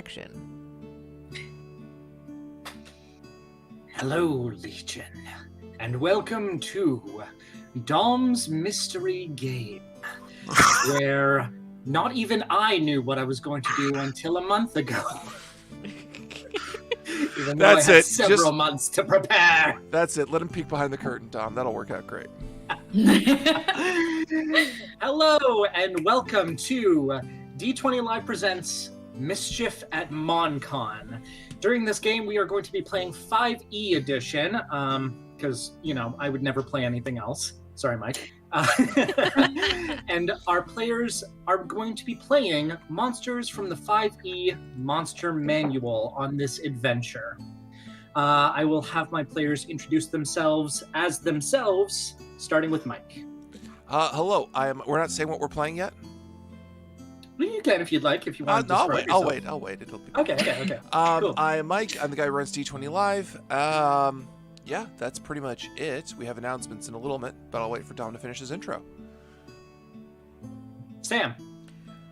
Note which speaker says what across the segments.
Speaker 1: action.
Speaker 2: Hello, Legion, and welcome to Dom's Mystery Game, where not even I knew what I was going to do until a month ago. Even though
Speaker 3: That's
Speaker 2: I had
Speaker 3: it.
Speaker 2: several months to prepare.
Speaker 3: That's it. Let him peek behind the curtain, Dom. That'll work out great.
Speaker 2: Hello, and welcome to D20 Live Presents Mischief at MonCon. During this game, we are going to be playing 5e edition, because, you know, I would never play anything else. Sorry, Mike. And our players are going to be playing monsters from the 5e Monster Manual on this adventure. I will have my players introduce themselves as themselves, starting with Mike.
Speaker 3: Hello. We're not saying what we're playing yet?
Speaker 2: Well, you can if you'd like, if you want to
Speaker 3: I'll
Speaker 2: describe
Speaker 3: wait.
Speaker 2: yourself.
Speaker 3: I'll wait. It'll be
Speaker 2: Okay. Cool.
Speaker 3: I'm Mike. I'm the guy who runs D20 Live. Yeah, that's pretty much it. We have announcements in a little bit, but I'll wait for Dom to finish his intro.
Speaker 2: Sam.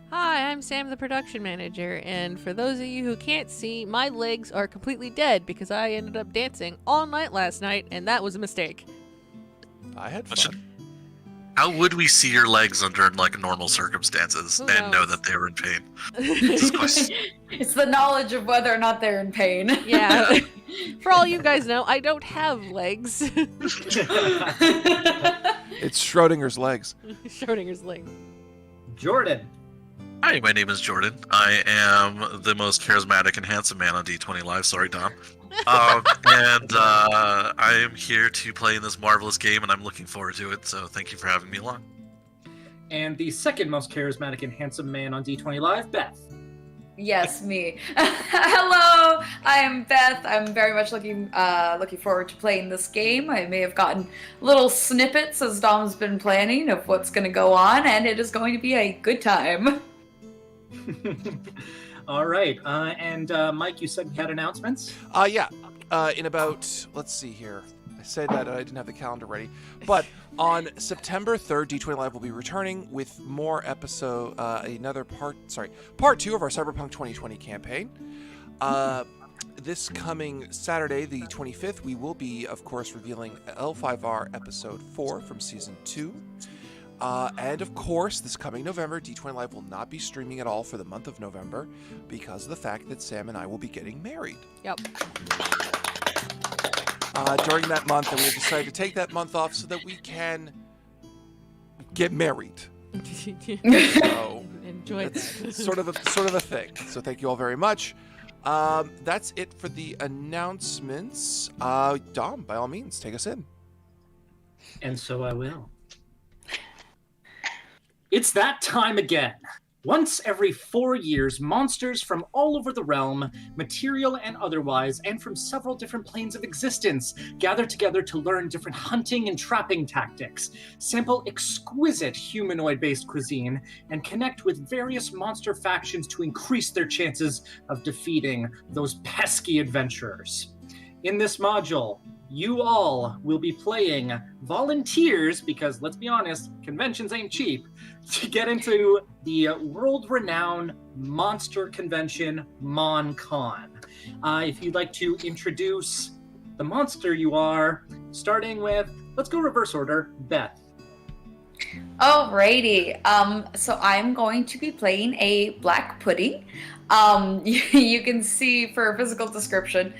Speaker 1: Hi, I'm Sam, the production manager, and for those of you who can't see, my legs are completely dead because I ended up dancing all night last night, and that was a mistake.
Speaker 3: I had fun.
Speaker 4: How would we see your legs under like normal circumstances
Speaker 1: Who
Speaker 4: and know
Speaker 1: knows?
Speaker 4: that they were in pain? This question.
Speaker 5: It's the knowledge of whether or not they're in pain.
Speaker 1: Yeah. For all you guys know, I don't have legs.
Speaker 3: It's Schrodinger's legs.
Speaker 1: Schrodinger's legs.
Speaker 2: Jordan.
Speaker 4: Hi, my name is Jordan. I am the most charismatic and handsome man on D20 Live. Sorry, Dom. And I am here to play in this marvelous game, and I'm looking forward to it. So thank you for having me along.
Speaker 2: And the second most charismatic and handsome man on D20 Live, Beth.
Speaker 5: Yes, me. Hello, I am Beth. I'm very much looking forward to playing this game. I may have gotten little snippets as Dom's been planning of what's going to go on, and it is going to be a good time.
Speaker 2: All right. And Mike, you said you had announcements?
Speaker 3: Yeah. In about, let's see here. I said that I didn't have the calendar ready. But on September 3rd, D20 Live will be returning with more episode, part 2 of our Cyberpunk 2020 campaign. This coming Saturday, the 25th, we will be, of course, revealing L5R Episode 4 from Season 2. And of course, this coming November, D20 Live will not be streaming at all for the month of November because of the fact that Sam and I will be getting married.
Speaker 1: Yep.
Speaker 3: During that month, and we have decided to take that month off so that we can get married. So
Speaker 1: Enjoy
Speaker 3: it's sort of a thing. So thank you all very much. That's it for the announcements. Dom, by all means, take us in.
Speaker 2: And so I will. It's that time again. Once every 4 years, monsters from all over the realm, material and otherwise, and from several different planes of existence, gather together to learn different hunting and trapping tactics, sample exquisite humanoid-based cuisine, and connect with various monster factions to increase their chances of defeating those pesky adventurers. In this module, you all will be playing volunteers, because let's be honest, conventions ain't cheap, to get into the world-renowned monster convention, MonCon. If you'd like to introduce the monster you are, starting with, let's go reverse order, Beth.
Speaker 5: Alrighty. So I'm going to be playing a black pudding. You can see for a physical description,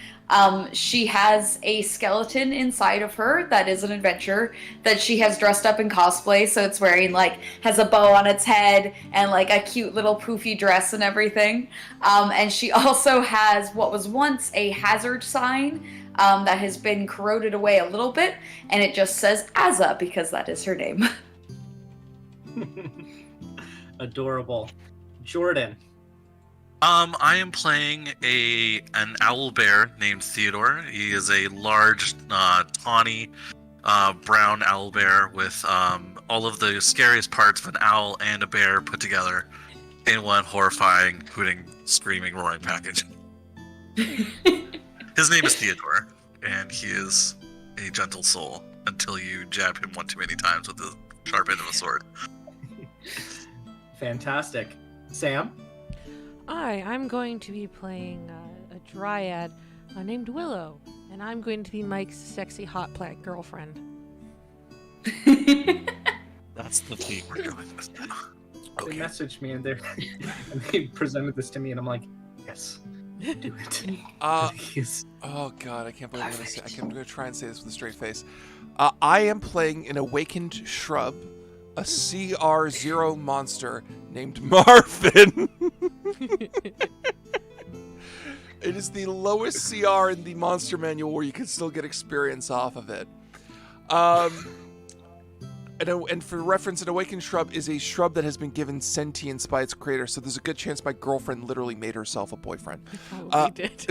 Speaker 5: she has a skeleton inside of her that is an adventurer that she has dressed up in cosplay. So it's wearing has a bow on its head and a cute little poofy dress and everything. And she also has what was once a hazard sign that has been corroded away a little bit. And it just says Azza because that is her name.
Speaker 2: Adorable. Jordan.
Speaker 4: I am playing an owl bear named Theodore. He is a large, tawny, brown owl bear with all of the scariest parts of an owl and a bear put together in one horrifying, hooting, screaming, roaring package. His name is Theodore, and he is a gentle soul until you jab him one too many times with the sharp end of a sword.
Speaker 2: Fantastic. Sam?
Speaker 1: I'm going to be playing a dryad named Willow, and I'm going to be Mike's sexy hot plant girlfriend.
Speaker 4: That's the theme we're going with now.
Speaker 2: They messaged me and they presented this to me, and I'm like, yes, do it. Please.
Speaker 3: Oh god, I can't believe I'm gonna say. I'm gonna try and say this with a straight face. I am playing an awakened shrub, a CR0 monster named Marvin. It is the lowest CR in the monster manual where you can still get experience off of it. And for reference, an awakened shrub is a shrub that has been given sentience by its creator, so there's a good chance my girlfriend literally made herself a boyfriend.
Speaker 1: Probably did.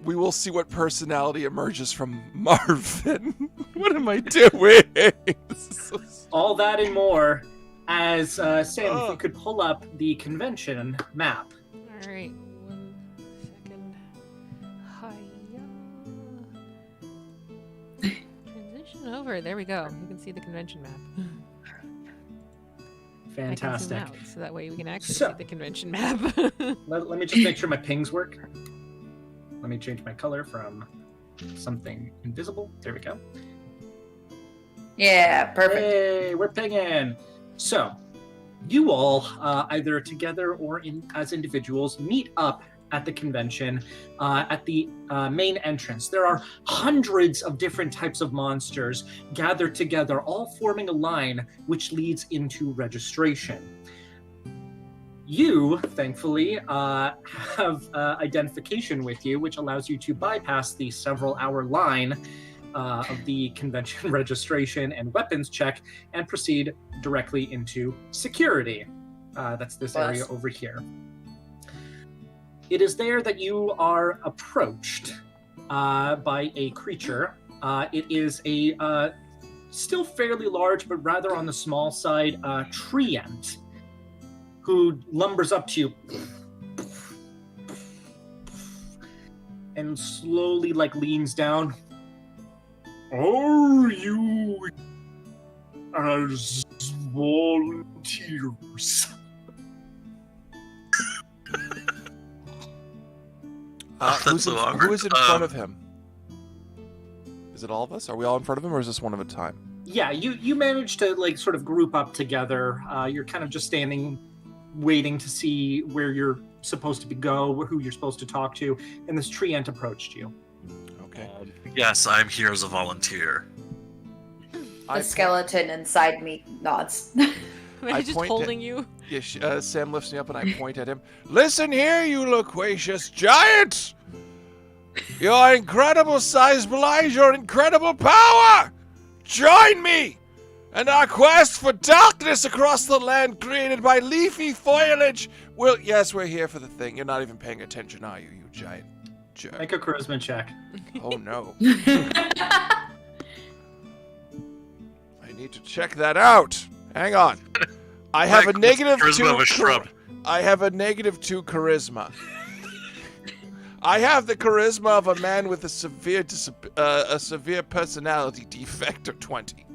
Speaker 3: We will see what personality emerges from Marvin. What am I doing? This is so...
Speaker 2: All that and more as Sam, if you could pull up the convention map.
Speaker 1: All right, 1 second. Hiya. Transition over. There we go. You can see the convention map.
Speaker 2: Fantastic.
Speaker 1: I can zoom out, so that way we can actually
Speaker 2: So-
Speaker 1: see the convention map.
Speaker 2: Let me just make sure my pings work. Let me change my color from something invisible. There we go.
Speaker 5: Yeah, perfect.
Speaker 2: Hey, we're pinging. So, you all, either together or as individuals, meet up at the convention at the main entrance. There are hundreds of different types of monsters gathered together, all forming a line which leads into registration. You, thankfully, have identification with you, which allows you to bypass the several-hour line of the convention registration and weapons check and proceed directly into security. That's this area over here. It is there that you are approached by a creature. It is a still fairly large, but rather on the small side, treant, who lumbers up to you and slowly leans down. Are you as volunteers?
Speaker 3: Who's in front of him? Is it all of us? Are we all in front of him, or is this one at a time?
Speaker 2: Yeah, you managed to sort of group up together. You're kind of just standing, waiting to see where you're supposed to go, who you're supposed to talk to, and this treant approached you.
Speaker 3: Okay.
Speaker 4: Yes, I'm here as a volunteer.
Speaker 5: The skeleton inside me nods.
Speaker 1: Am I
Speaker 3: I
Speaker 1: just
Speaker 3: point
Speaker 1: holding you?
Speaker 3: Yeah, Sam lifts me up and I point at him. Listen here, you loquacious giant! Your incredible size belies your incredible power! Join me in our quest for darkness across the land created by leafy foliage. Well, yes, we're here for the thing. You're not even paying attention, are you, you giant jerk?
Speaker 2: Make a charisma check.
Speaker 3: Oh, no. I need to check that out. Hang on. I have a negative 2
Speaker 4: charisma of a shrub.
Speaker 3: I have a negative 2 charisma. I have the charisma of a man with a severe personality defect of 20.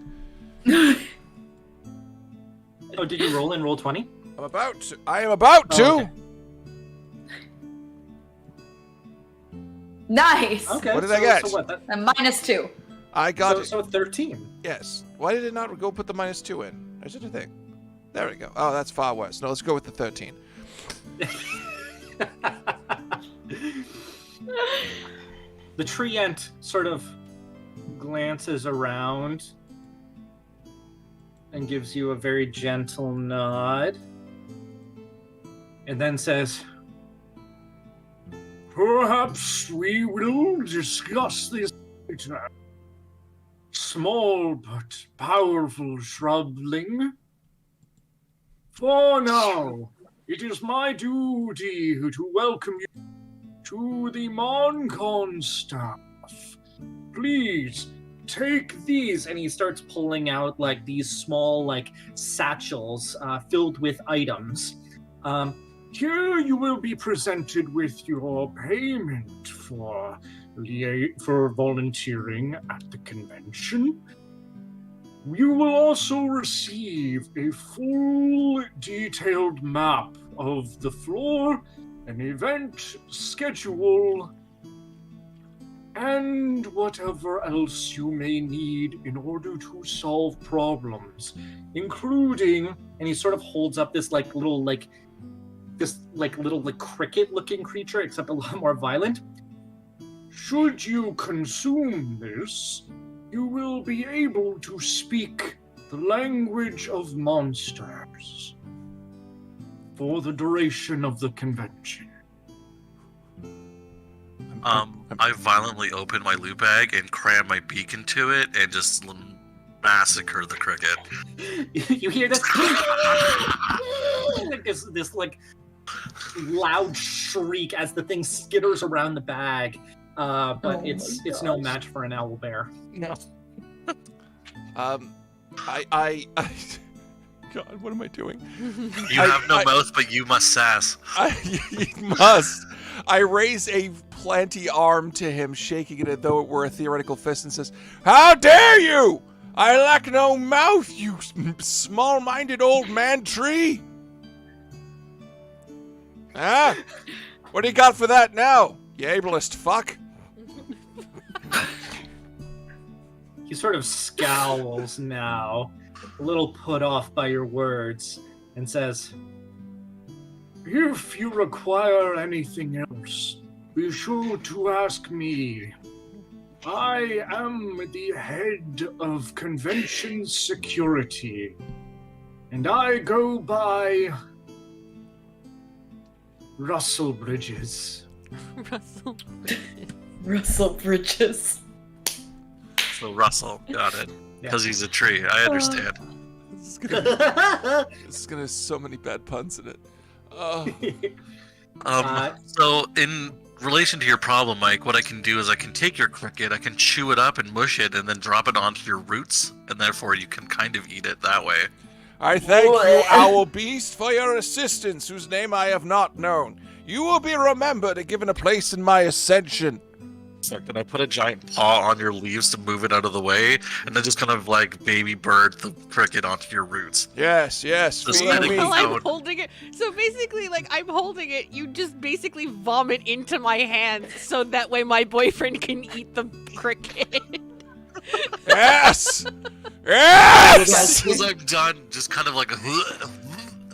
Speaker 2: Oh, did you roll in roll 20?
Speaker 3: I am about to.
Speaker 2: Oh, okay.
Speaker 5: Nice.
Speaker 2: Okay.
Speaker 3: What did I get?
Speaker 2: So what,
Speaker 5: A -2.
Speaker 3: I got it.
Speaker 2: So 13.
Speaker 3: Yes. Why did it not go put the -2 in? There's such a thing. There we go. Oh, that's far worse. No, let's go with the 13.
Speaker 2: The treant sort of glances around and gives you a very gentle nod, and then says, "Perhaps we will discuss this later. Small but powerful shrubling. For now, it is my duty to welcome you to the MonCon staff. Please, take these." And he starts pulling out these small satchels filled with items. Here you will be presented with your payment for volunteering at the convention. You will also receive a full detailed map of the floor, an event schedule, and whatever else you may need in order to solve problems, including, and he sort of holds up this little cricket-looking creature, except a lot more violent. Should you consume this, you will be able to speak the language of monsters for the duration of the convention.
Speaker 4: I violently open my loot bag and cram my beak into it and just massacre the cricket.
Speaker 2: You hear this? this loud shriek as the thing skitters around the bag. But it's no match for an owlbear.
Speaker 4: No.
Speaker 3: God, what am I doing?
Speaker 4: You have no mouth, but you must sass.
Speaker 3: You must. I raise a planty arm to him, shaking it as though it were a theoretical fist, and says, "How dare you! I lack no mouth, you small-minded old man tree!" Huh? What do you got for that now, you ableist fuck?
Speaker 2: He sort of scowls now, a little put off by your words, and says, "If you require anything else, be sure to ask me. I am the head of convention security, and I go by Russell Bridges."
Speaker 1: Russell.
Speaker 5: Russell Bridges.
Speaker 4: So Russell, got it. Because he's a tree. I understand.
Speaker 3: This is gonna have so many bad puns in it.
Speaker 4: So in relation to your problem, Mike, what I can do is I can take your cricket, I can chew it up and mush it, and then drop it onto your roots, and therefore you can kind of eat it that way.
Speaker 3: I thank you, Owl Beast, for your assistance, whose name I have not known. You will be remembered and given a place in my ascension.
Speaker 4: So can I put a giant paw on your leaves to move it out of the way, and then just kind of like baby bird the cricket onto your roots?
Speaker 3: Yes,
Speaker 4: Just
Speaker 3: feed
Speaker 4: letting
Speaker 3: me.
Speaker 4: go.
Speaker 1: I'm holding it. So basically, I'm holding it. You just basically vomit into my hands, so that way my boyfriend can eat the cricket.
Speaker 3: Yes! Yes!
Speaker 4: As I'm done, just kind of like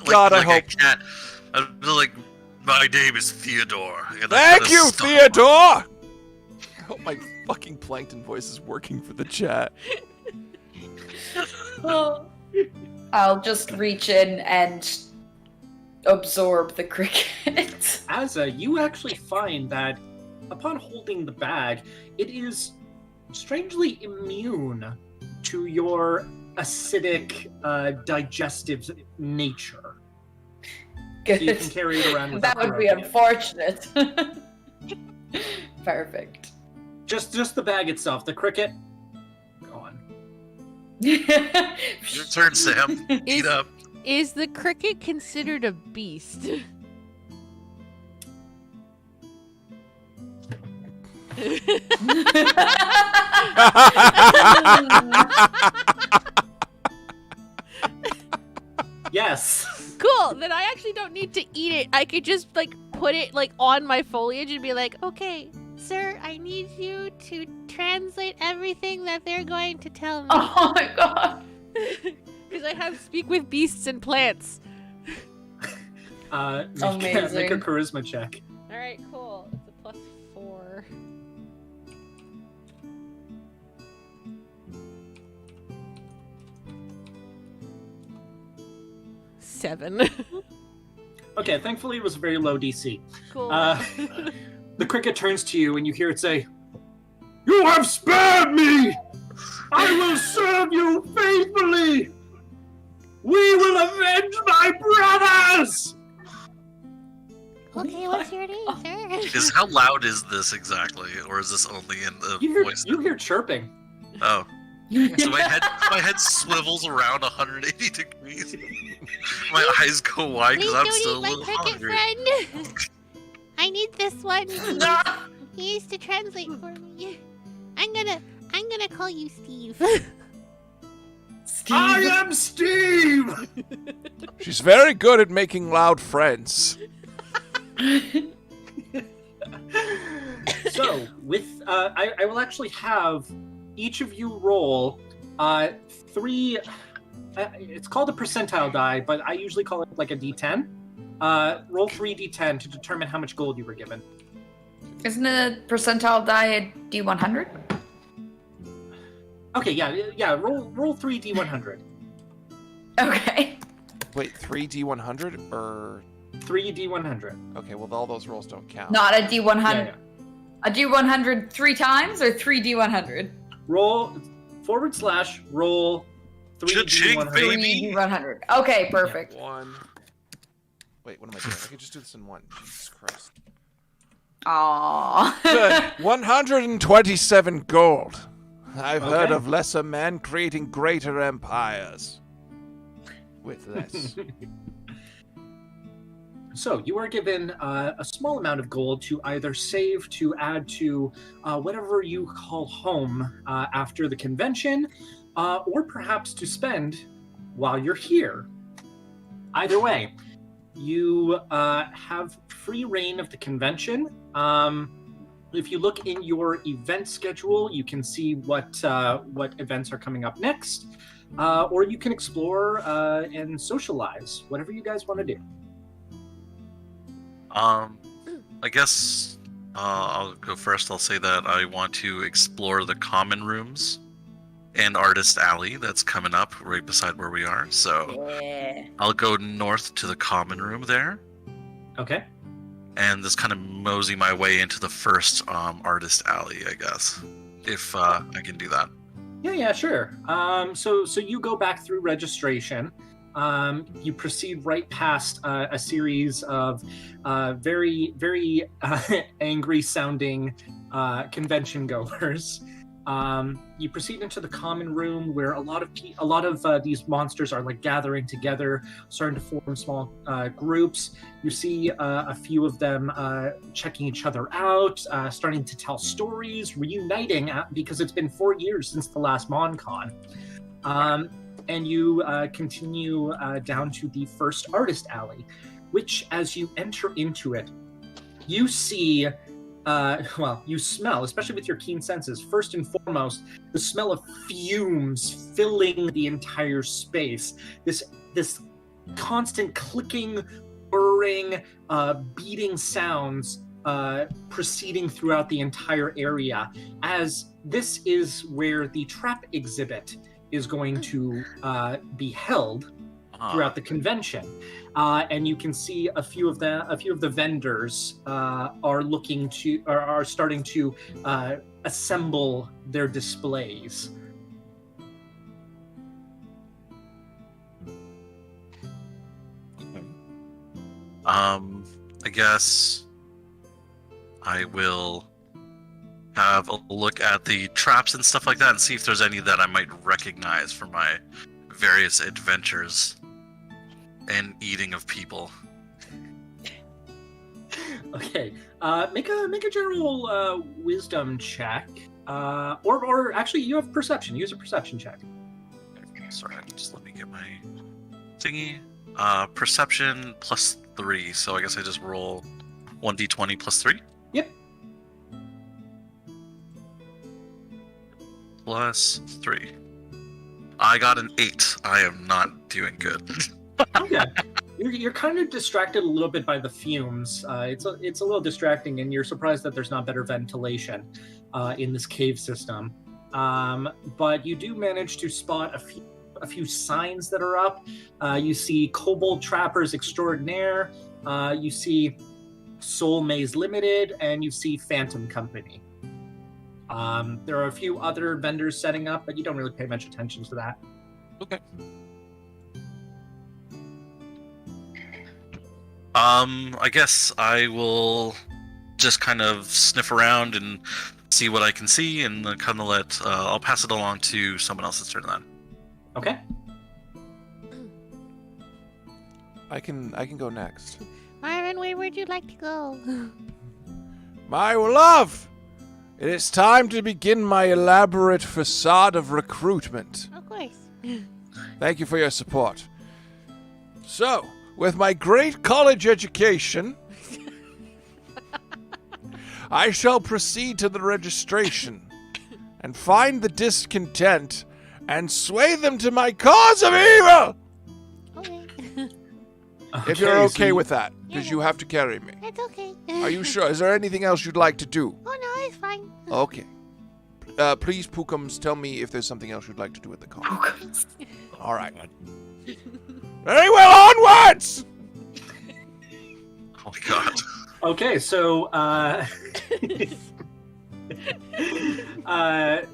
Speaker 3: God, I
Speaker 4: like
Speaker 3: hope.
Speaker 4: a cat. I'm like, my name is Theodore. And
Speaker 3: Thank you, Theodore! I hope my fucking plankton voice is working for the chat.
Speaker 5: I'll just reach in and absorb the cricket.
Speaker 2: Asa, you actually find that upon holding the bag, it is strangely immune to your acidic digestive nature.
Speaker 5: Good.
Speaker 2: So you can carry it around
Speaker 5: That
Speaker 2: without
Speaker 5: would be
Speaker 2: broken it.
Speaker 5: unfortunate. Perfect.
Speaker 2: Just the bag itself. The cricket, gone.
Speaker 4: Your turn, Sam. Eat up.
Speaker 1: Is the cricket considered a beast?
Speaker 2: Yes.
Speaker 1: Cool. Then I actually don't need to eat it. I could just put it on my foliage and be like, "Okay, sir, I need you to translate everything that they're going to tell me."
Speaker 5: Oh my god.
Speaker 1: Because I have speak with beasts and plants.
Speaker 2: Make a
Speaker 5: Amazing.
Speaker 2: charisma check.
Speaker 1: All right, cool. It's a +4. Seven.
Speaker 2: Okay, thankfully it was a very low DC.
Speaker 1: Cool.
Speaker 2: The cricket turns to you and you hear it say, "You have spared me! I will serve you faithfully! We will avenge my brothers!"
Speaker 1: Okay, what's your name, sir?
Speaker 4: How loud is this exactly, or is this only in the voice?
Speaker 2: You hear chirping.
Speaker 4: Oh. So my head swivels around 180 degrees. My eyes go wide because I'm still a little hungry.
Speaker 1: Friend. I need this one.
Speaker 5: No.
Speaker 1: He used to translate for me. I'm gonna call you Steve.
Speaker 5: Steve.
Speaker 2: I am Steve!
Speaker 3: She's very good at making loud friends.
Speaker 2: So, I will actually have each of you roll 3. It's called a percentile die, but I usually call it like a D10. Roll 3 D10 to determine how much gold you were given.
Speaker 5: Isn't a percentile die a D100?
Speaker 2: Okay, yeah. Roll 3 D100.
Speaker 5: Okay.
Speaker 3: Wait, 3D100 or
Speaker 2: 3 D100.
Speaker 3: okay? Well, all those rolls don't count.
Speaker 5: Not a D100.
Speaker 2: Yeah.
Speaker 5: A D100 3 times or 3 D100?
Speaker 2: Roll / roll 3
Speaker 4: Cha-ching,
Speaker 2: D100.
Speaker 4: baby.
Speaker 5: 3 D100. Okay, perfect.
Speaker 3: One. Wait, what am I doing? I could just do this in one. Jesus Christ.
Speaker 5: Aww.
Speaker 3: Good. 127 gold. I've heard
Speaker 2: Okay.
Speaker 3: of lesser men creating greater empires. With less.
Speaker 2: So you are given a small amount of gold to either save to add to whatever you call home after the convention, or perhaps to spend while you're here. Either way, you have free reign of the convention. If you look in your event schedule, you can see what events are coming up next, or you can explore and socialize, whatever you guys want to do.
Speaker 4: I guess I'll go first. I'll say that I want to explore the common rooms and Artist Alley that's coming up right beside where we are. So
Speaker 5: Yeah.
Speaker 4: I'll go north to the common room there
Speaker 2: Okay.
Speaker 4: and just kind of mosey my way into the first Artist Alley, I guess, if I can do that.
Speaker 2: Yeah, sure. So you go back through registration. You proceed right past a series of very, very angry-sounding convention goers. You proceed into the common room where a lot of these monsters are like gathering together, starting to form small groups. You see a few of them checking each other out, starting to tell stories, reuniting because it's been 4 years since the last MonCon. And you continue down to the first Artist Alley, which, as you enter into it, you see, you smell, especially with your keen senses, first and foremost, the smell of fumes filling the entire space. This constant clicking, burring, beating sounds proceeding throughout the entire area, as this is where the trap exhibit is going to be held throughout the convention, and you can see a few of the vendors are starting to assemble their displays.
Speaker 4: I guess I will have a look at the traps and stuff like that and see if there's any that I might recognize from my various adventures and eating of people.
Speaker 2: Okay, make a general wisdom check, or actually you have perception. Use a perception check.
Speaker 4: Sorry, just let me get my thingy. Perception +3, so I guess I just roll 1d20 +3.
Speaker 2: Yep.
Speaker 4: +3. I got an 8. I am not doing good.
Speaker 2: Okay. You're kind of distracted a little bit by the fumes. It's a little distracting, and you're surprised that there's not better ventilation in this cave system. But you do manage to spot a few signs that are up. You see Kobold Trappers Extraordinaire. You see Soul Maze Limited, and you see Phantom Company. There are a few other vendors setting up, but you don't really pay much attention to that.
Speaker 4: Okay. I guess I will just kind of sniff around and see what I can see, and then kind of I'll pass it along to someone else's turn then.
Speaker 2: Okay.
Speaker 3: I can go next.
Speaker 1: Myron, where would you like to go?
Speaker 3: My love! It is time to begin my elaborate facade of recruitment.
Speaker 1: Of course.
Speaker 3: Thank you for your support. So, with my great college education, I shall proceed to the registration and find the discontent and sway them to my cause of evil!
Speaker 1: Okay.
Speaker 3: If you're okay
Speaker 2: so
Speaker 3: with that, because you have to carry me.
Speaker 1: It's okay.
Speaker 3: Are you sure? Is there anything else you'd like to do?
Speaker 1: Oh, no, it's fine.
Speaker 3: Okay. Please, Pookums, tell me if there's something else you'd like to do at the con. All right. Very well, onwards!
Speaker 4: Oh my god.
Speaker 2: Okay, so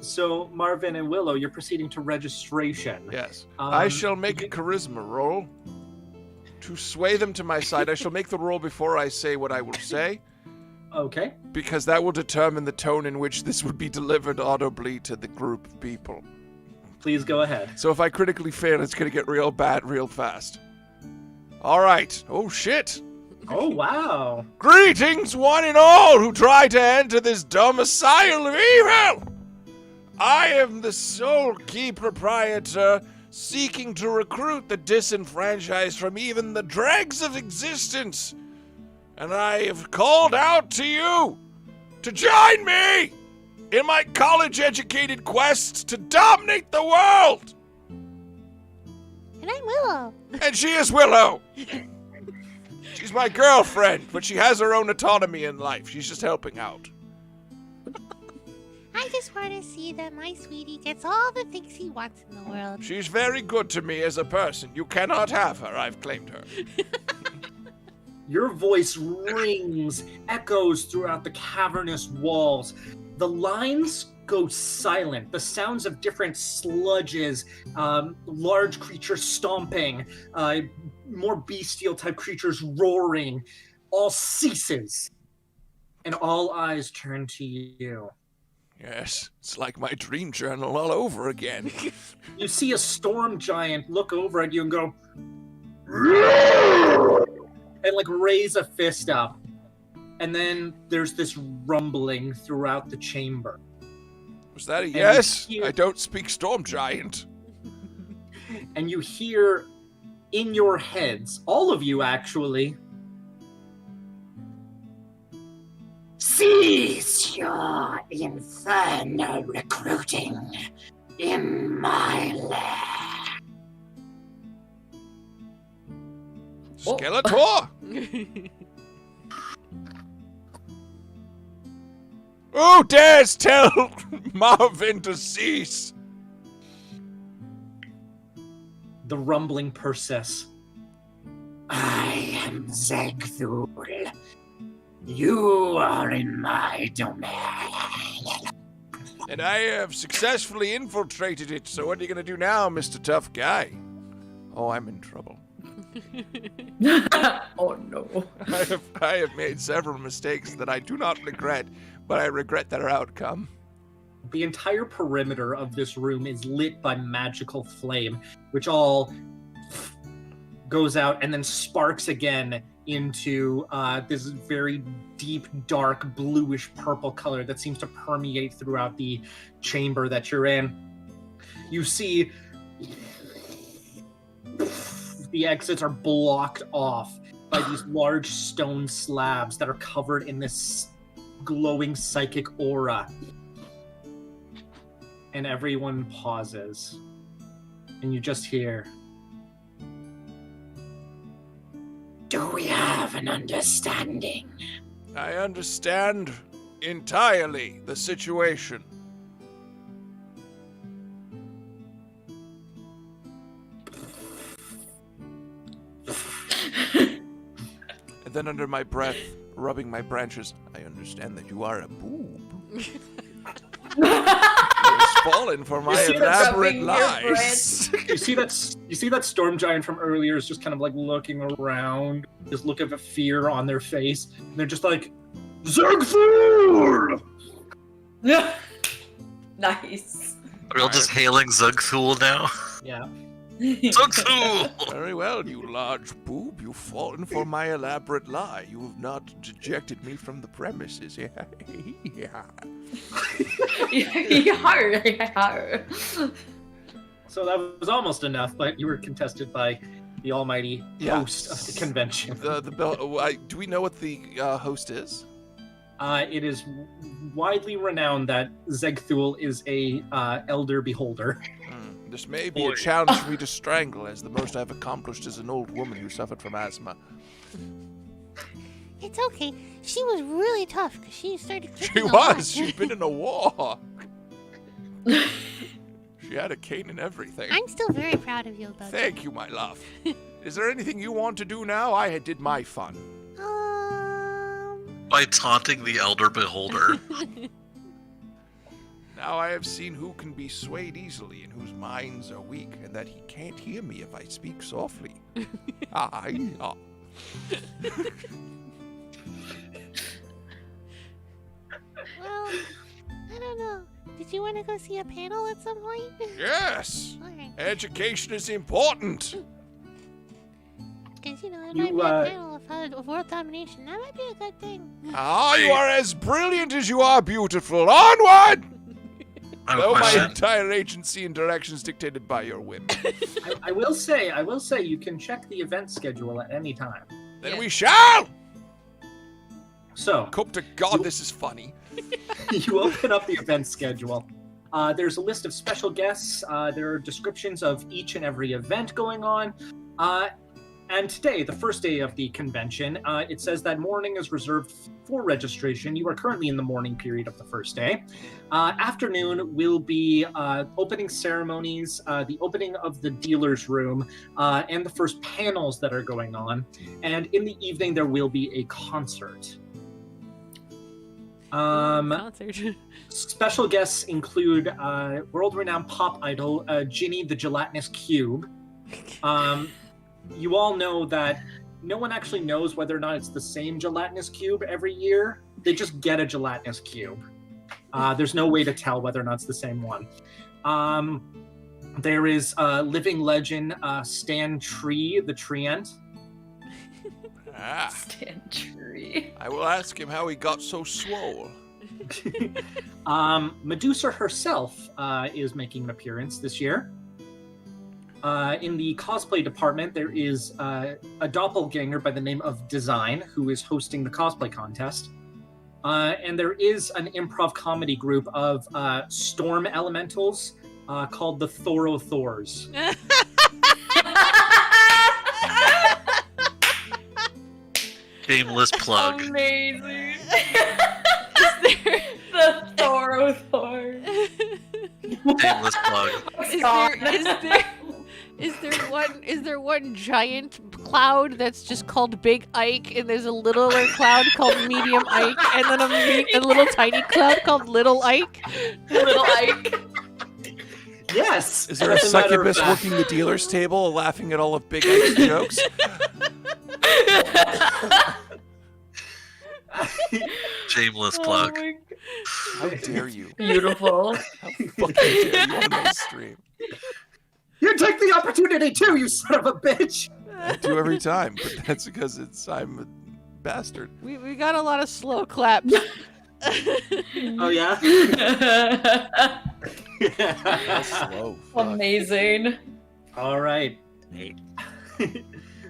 Speaker 2: so Marvin and Willow, you're proceeding to registration.
Speaker 3: Yes. I shall make a
Speaker 2: you-
Speaker 3: charisma roll to sway them to my side. I shall make the roll before I say what I will say,
Speaker 2: Okay.
Speaker 3: because that will determine the tone in which this would be delivered audibly to the group of people.
Speaker 2: Please go ahead.
Speaker 3: So if I critically fail, it's going to get real bad real fast. All right. Oh, shit.
Speaker 2: Oh, wow.
Speaker 3: Greetings, one and all who try to enter this domicile of evil! I am the sole key proprietor seeking to recruit the disenfranchised from even the dregs of existence. And I have called out to you to join me in my college-educated quest to dominate the world!
Speaker 1: And I'm Willow.
Speaker 3: And she is Willow! She's my girlfriend, but she has her own autonomy in life. She's just helping out.
Speaker 1: I just want to see that my sweetie gets all the things he wants in the world.
Speaker 3: She's very good to me as a person. You cannot have her. I've claimed her.
Speaker 2: Your voice rings, echoes throughout the cavernous walls. The lines go silent. The sounds of different sludges, large creatures stomping, more bestial type creatures roaring, all ceases. And all eyes turn to you.
Speaker 3: Yes, it's like my dream journal all over again.
Speaker 2: You see a storm giant look over at you and go, and like raise a fist up. And then there's this rumbling throughout the chamber.
Speaker 3: Was that a
Speaker 2: you
Speaker 3: yes?
Speaker 2: hear-
Speaker 3: I don't speak storm giant.
Speaker 2: And you hear in your heads, all of you actually, cease your infernal recruiting in my land.
Speaker 3: Skeletor! Who dares tell Marvin to cease?
Speaker 2: The rumbling persists. I am Zegthul. You are in my domain.
Speaker 3: And I have successfully infiltrated it, so what are you gonna do now, Mr. Tough Guy? Oh, I'm in trouble.
Speaker 5: Oh no.
Speaker 3: I have made several mistakes that I do not regret, but I regret their outcome.
Speaker 2: The entire perimeter of this room is lit by magical flame, which all goes out and then sparks again into this very deep, dark, bluish purple color that seems to permeate throughout the chamber that you're in. You see the exits are blocked off by these large stone slabs that are covered in this glowing psychic aura. And everyone pauses. And you just hear, do we have an understanding?
Speaker 3: I understand entirely the situation. And then under my breath, rubbing my branches, I understand that you are a boob. You've fallen for my
Speaker 2: see that
Speaker 3: elaborate
Speaker 5: rubbing your
Speaker 3: lies.
Speaker 2: You see that storm giant from earlier is just kind of like looking around, this look of fear on their face, and they're just like, Zergthul!
Speaker 5: Nice.
Speaker 4: Are we all just hailing Zugthul now?
Speaker 2: Yeah.
Speaker 4: Zugthul!
Speaker 3: Very well, you large boob. You've fallen for my elaborate lie. You have not ejected me from the premises. Yeah.
Speaker 5: Yar, yar.
Speaker 2: So that was almost enough, but you were contested by the almighty host of the convention.
Speaker 3: Do we know what the host is?
Speaker 2: It is widely renowned that Zegthul is a elder beholder.
Speaker 3: This may be a challenge for me to strangle, as the most I've accomplished is an old woman who suffered from asthma.
Speaker 1: It's okay. She was really tough because she started kicking
Speaker 3: She
Speaker 1: a lot.
Speaker 3: was. She'd been in a war. She had a cane and everything.
Speaker 1: I'm still very proud of you about that.
Speaker 3: Thank you, my love. Is there anything you want to do now? I did my fun.
Speaker 4: By taunting the elder beholder.
Speaker 3: Now I have seen who can be swayed easily and whose minds are weak, and that he can't hear me if I speak softly.
Speaker 1: Well, I don't know. Did you want to go see a panel at some point?
Speaker 3: Yes!
Speaker 1: All right.
Speaker 3: Education is important!
Speaker 1: Because, there might be a panel of world domination. That might be a good thing.
Speaker 3: You are as brilliant as you are beautiful. Onward!
Speaker 4: I have a
Speaker 3: Though my
Speaker 4: question.
Speaker 3: entire agency and directions dictated by your whim.
Speaker 2: I will say, you can check the event schedule at any time.
Speaker 3: Then we shall!
Speaker 2: So,
Speaker 3: Hope to God this is funny.
Speaker 2: you open up the event schedule. There's a list of special guests. There are descriptions of each and every event going on. And today, the first day of the convention, it says that morning is reserved for registration. You are currently in the morning period of the first day. Afternoon will be opening ceremonies, the opening of the dealer's room, and the first panels that are going on. And in the evening, there will be a concert.
Speaker 1: Concert.
Speaker 2: Special guests include world-renowned pop idol Ginny the Gelatinous Cube. You all know that no one actually knows whether or not it's the same gelatinous cube every year. They just get a gelatinous cube. There's no way to tell whether or not it's the same one. There is living legend Stan Tree, the Treant.
Speaker 5: Stan Tree.
Speaker 3: I will ask him how he got so swole.
Speaker 2: Medusa herself is making an appearance this year. In the cosplay department, there is a doppelganger by the name of Design, who is hosting the cosplay contest. And there is an improv comedy group of storm elementals called the Thoro Thors.
Speaker 4: Shameless plug.
Speaker 5: Amazing. The Thoro Thor.
Speaker 4: Shameless plug.
Speaker 1: Is there one giant cloud that's just called Big Ike, and there's a littler cloud called Medium Ike, and then a little tiny cloud called Little Ike?
Speaker 5: Little Ike.
Speaker 2: Yes!
Speaker 3: Is there a succubus working the dealer's table, laughing at all of Big Ike's jokes?
Speaker 4: Shameless plug.
Speaker 5: Oh
Speaker 3: How dare you?
Speaker 5: beautiful.
Speaker 3: How fucking dare you on my stream?
Speaker 2: You take the opportunity too, you son of a bitch!
Speaker 3: I do every time, but that's because I'm a bastard.
Speaker 1: We got a lot of slow claps.
Speaker 2: Oh yeah?
Speaker 3: How slow. Fuck.
Speaker 5: Amazing.
Speaker 2: All right.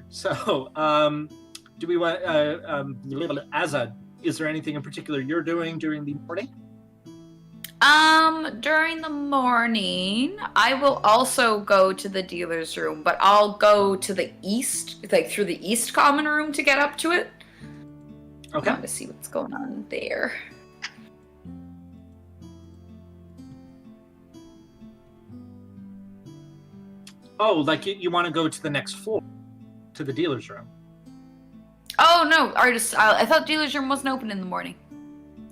Speaker 2: So, do we want Azza? Is there anything in particular you're doing during the morning?
Speaker 5: During the morning, I will also go to the dealer's room, but I'll go to the east, like through the east common room to get up to it.
Speaker 2: Okay.
Speaker 5: I want to see what's going on there.
Speaker 2: Oh, like you want to go to the next floor, to the dealer's room?
Speaker 5: Oh no, artist. I thought dealer's room wasn't open in the morning.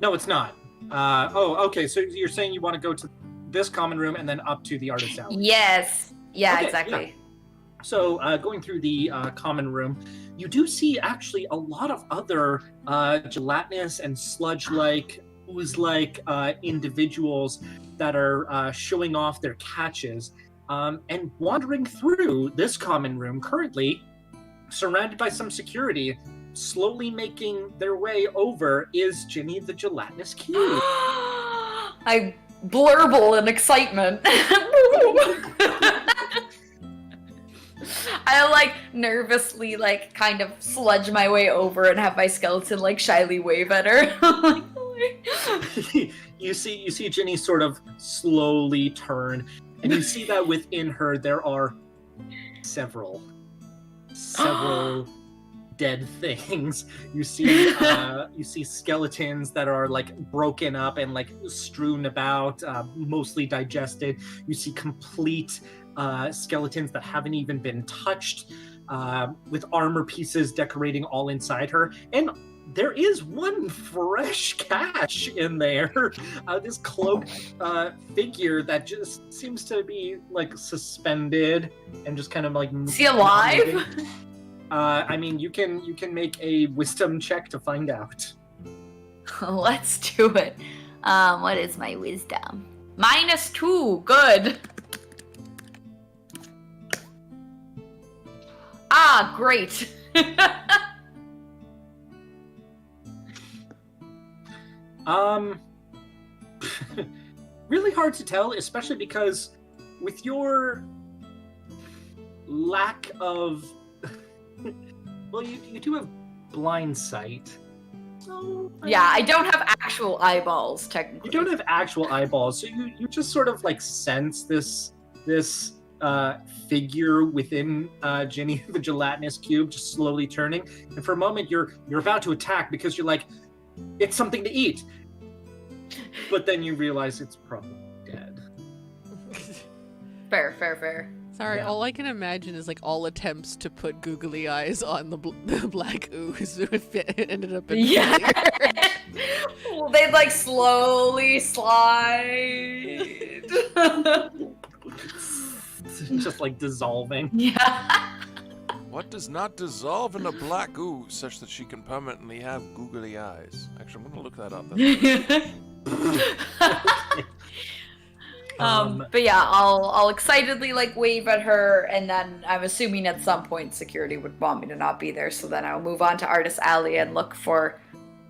Speaker 2: No, it's not. Okay. So you're saying you want to go to this common room and then up to the artist alley?
Speaker 5: Yes. Yeah,
Speaker 2: Okay,
Speaker 5: exactly.
Speaker 2: yeah. So going through the common room, you do see actually a lot of other gelatinous and sludge-like, ooze-like individuals that are showing off their catches. And wandering through this common room currently, surrounded by some security, slowly making their way over is Ginny the Gelatinous Cube.
Speaker 5: I blurble in excitement. I'll like nervously like kind of sludge my way over and have my skeleton like shyly wave at her. I'm like, oh
Speaker 2: you see Ginny sort of slowly turn, and you see that within her there are several dead things. You see skeletons that are like broken up and like strewn about, mostly digested. You see complete skeletons that haven't even been touched, with armor pieces decorating all inside her. And there is one fresh cache in there. This cloaked figure that just seems to be like suspended and just kind of like.
Speaker 5: Is he alive?
Speaker 2: I mean, you can make a wisdom check to find out.
Speaker 5: Let's do it. What is my wisdom? -2. Good. Ah, great.
Speaker 2: Really hard to tell, especially because with your lack of well, you do have blind sight. So,
Speaker 5: Yeah, I don't have actual eyeballs, technically.
Speaker 2: You don't have actual eyeballs, so you just sort of like sense this figure within Ginny, the gelatinous cube, just slowly turning. And for a moment, you're about to attack because you're like, it's something to eat. But then you realize it's probably dead.
Speaker 5: Fair.
Speaker 1: Sorry,
Speaker 2: Yeah.
Speaker 1: all I can imagine is like all attempts to put googly eyes on the black ooze ended up in
Speaker 5: Yeah.
Speaker 1: failure.
Speaker 5: Well, they'd like slowly slide.
Speaker 2: Just like dissolving.
Speaker 5: Yeah.
Speaker 3: What does not dissolve in a black ooze such that she can permanently have googly eyes? Actually, I'm gonna look that up.
Speaker 5: But yeah, I'll excitedly like wave at her, and then I'm assuming at some point security would want me to not be there, so then I'll move on to Artist Alley and look for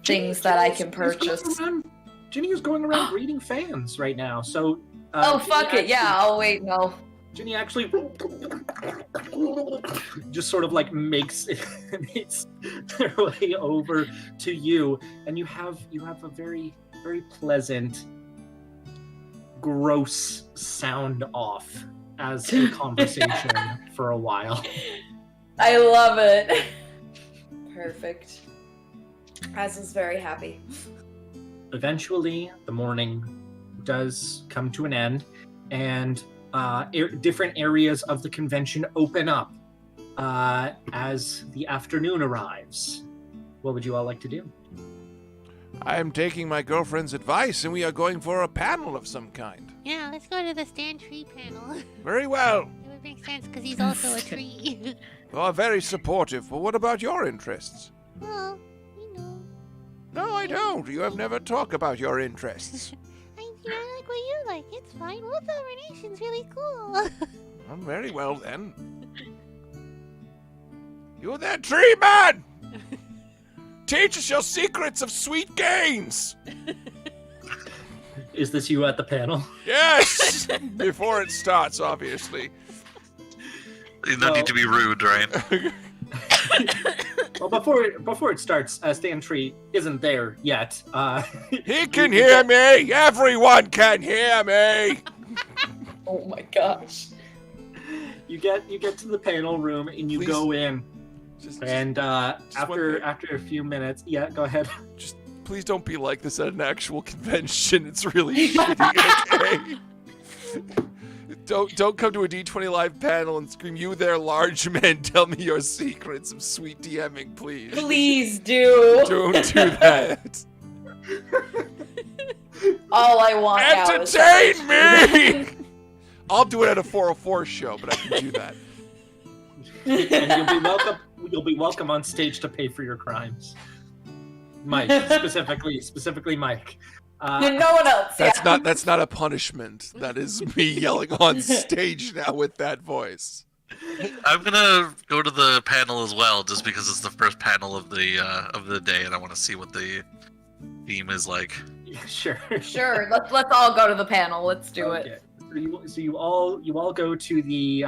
Speaker 5: things that I can purchase.
Speaker 2: Ginny is going around greeting fans right now, so.
Speaker 5: Oh,
Speaker 2: Ginny
Speaker 5: fuck it, yeah, I'll wait, no.
Speaker 2: Ginny actually just sort of like makes their way over to you, and you have a very, very pleasant, gross sound off as a conversation for a while.
Speaker 5: I love it. Perfect. Az is very happy.
Speaker 2: Eventually, the morning does come to an end, and different areas of the convention open up as the afternoon arrives. What would you all like to do?
Speaker 3: I am taking my girlfriend's advice, and we are going for a panel of some kind.
Speaker 1: Yeah, let's go to the stand tree panel.
Speaker 3: Very well.
Speaker 1: It would make sense because he's also a tree.
Speaker 3: You are very supportive, but what about your interests?
Speaker 1: Well, you know,
Speaker 3: No, I don't. You have never talked about your interests.
Speaker 1: I like what you like. It's fine. World domination's really cool.
Speaker 3: Well, very well then. You that tree man! Teach us your secrets of sweet gains!
Speaker 2: Is this you at the panel?
Speaker 3: Yes! Before it starts, obviously.
Speaker 4: No need to be rude, right?
Speaker 2: Well, before it starts, Stan Tree isn't there yet.
Speaker 3: He can hear me! Everyone can hear me!
Speaker 5: Oh my gosh.
Speaker 2: You get to the panel room and you
Speaker 3: Please.
Speaker 2: go in,
Speaker 3: Just
Speaker 2: and
Speaker 3: one
Speaker 2: after
Speaker 3: thing.
Speaker 2: a few minutes, yeah, go ahead.
Speaker 3: please don't be like this at an actual convention. It's really shitty, okay? Don't come to a D20 live panel and scream, "You there, large men, tell me your secrets of sweet DMing, please."
Speaker 5: Please do.
Speaker 3: Don't do that.
Speaker 5: All I want now is
Speaker 3: Entertain me! I'll do it at a 404 show, but I can do that.
Speaker 2: And you'll be welcome on stage to pay for your crimes. Mike, specifically Mike.
Speaker 5: No one else.
Speaker 3: That's not a punishment. That is me yelling on stage now with that voice.
Speaker 4: I'm gonna go to the panel as well, just because it's the first panel of the day, and I want to see what the theme is like.
Speaker 2: Yeah, sure.
Speaker 5: Sure, let's all go to the panel. Let's do it.
Speaker 2: So you all go to the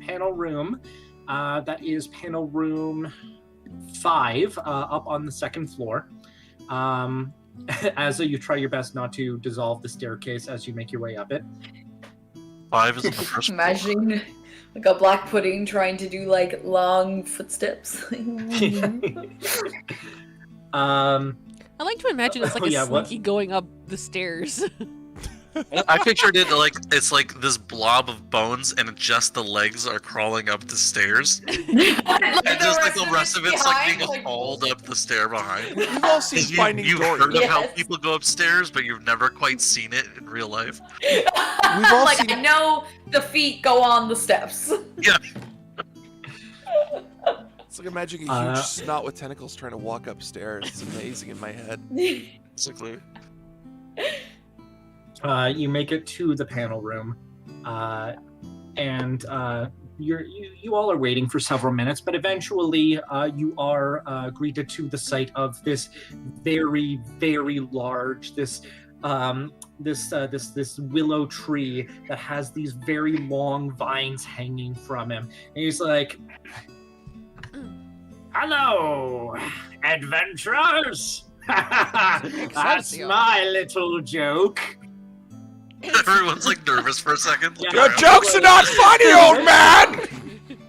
Speaker 2: panel room. That is panel room 5, up on the second floor. As you try your best not to dissolve the staircase as you make your way up it.
Speaker 4: 5 is on the first floor.
Speaker 5: Imagine like a black pudding trying to do like long footsteps.
Speaker 1: I like to imagine it's like a
Speaker 2: what?
Speaker 1: slinky going up the stairs.
Speaker 4: I pictured it like it's like this blob of bones, and just the legs are crawling up the stairs, and just like the rest of it's like being hauled up the stair behind.
Speaker 3: We've all seen Finding
Speaker 4: You've
Speaker 3: Dory.
Speaker 4: heard of how
Speaker 5: Yes.
Speaker 4: people go upstairs, but you've never quite seen it in real life.
Speaker 3: We've all
Speaker 5: like
Speaker 3: seen-
Speaker 5: I know the feet go on the steps.
Speaker 3: It's like imagining a huge snot with tentacles trying to walk upstairs. It's amazing in my head.
Speaker 4: Basically.
Speaker 2: You make it to the panel room, and you all are waiting for several minutes, but eventually you are greeted to the sight of this very, very large, this willow tree that has these very long vines hanging from him. And he's like, "Hello, adventurers! That's my little joke."
Speaker 4: Everyone's like nervous for a second.
Speaker 2: Yeah.
Speaker 3: Your jokes are not funny, old man!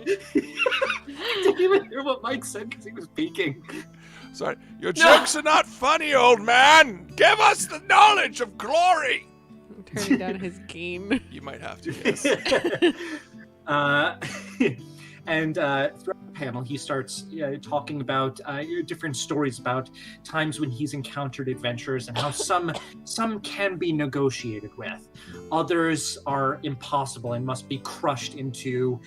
Speaker 2: I didn't even hear what Mike said because he was peeking.
Speaker 3: Sorry. Your jokes are not funny, old man! Give us the knowledge of glory!
Speaker 1: Turning down his gain.
Speaker 3: You might have to, yes.
Speaker 2: And throughout the panel, he starts talking about different stories about times when he's encountered adventures and how some can be negotiated with, others are impossible and must be crushed into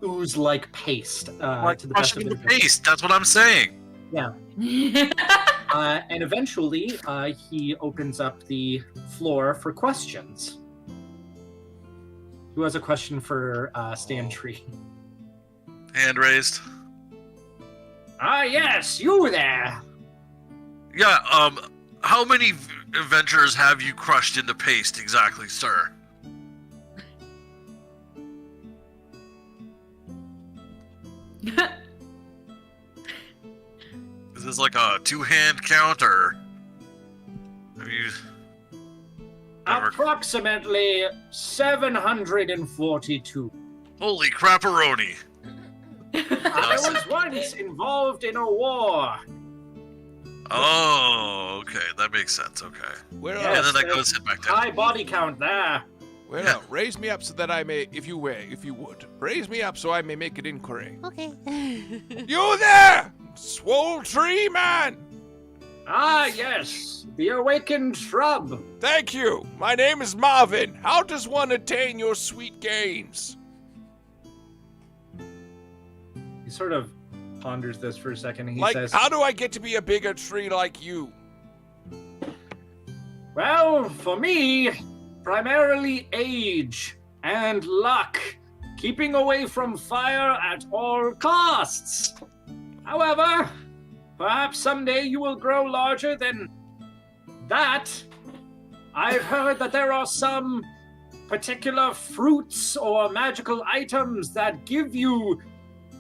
Speaker 2: ooze-like paste. To the best of
Speaker 4: Crushing the
Speaker 2: his ability.
Speaker 4: paste, that's what I'm saying.
Speaker 2: And eventually, he opens up the floor for questions. Who has a question for Stan Tree?
Speaker 4: Hand raised.
Speaker 2: Yes, you there.
Speaker 4: Yeah, how many adventurers have you crushed into paste exactly, sir? Is this like a 2-hand count, or have you...
Speaker 2: Approximately 742.
Speaker 4: Holy crapperoni!
Speaker 2: I was once involved in a war.
Speaker 4: Oh, okay, that makes sense, okay.
Speaker 3: Well,
Speaker 2: Yes.
Speaker 4: And then that goes back down.
Speaker 2: High body count there.
Speaker 3: well, raise me up so that I may, if you would. Raise me up so I may make an inquiry.
Speaker 1: Okay.
Speaker 3: You there! Swole tree man!
Speaker 2: Yes, the awakened shrub.
Speaker 3: Thank you. My name is Marvin. How does one attain your sweet gains?
Speaker 2: He sort of ponders this for a second and he
Speaker 3: Like,
Speaker 2: says,
Speaker 3: how do I get to be a bigger tree like you?
Speaker 2: well, for me, primarily age and luck. Keeping away from fire at all costs. However, perhaps someday you will grow larger than that. I've heard that there are some particular fruits or magical items that give you,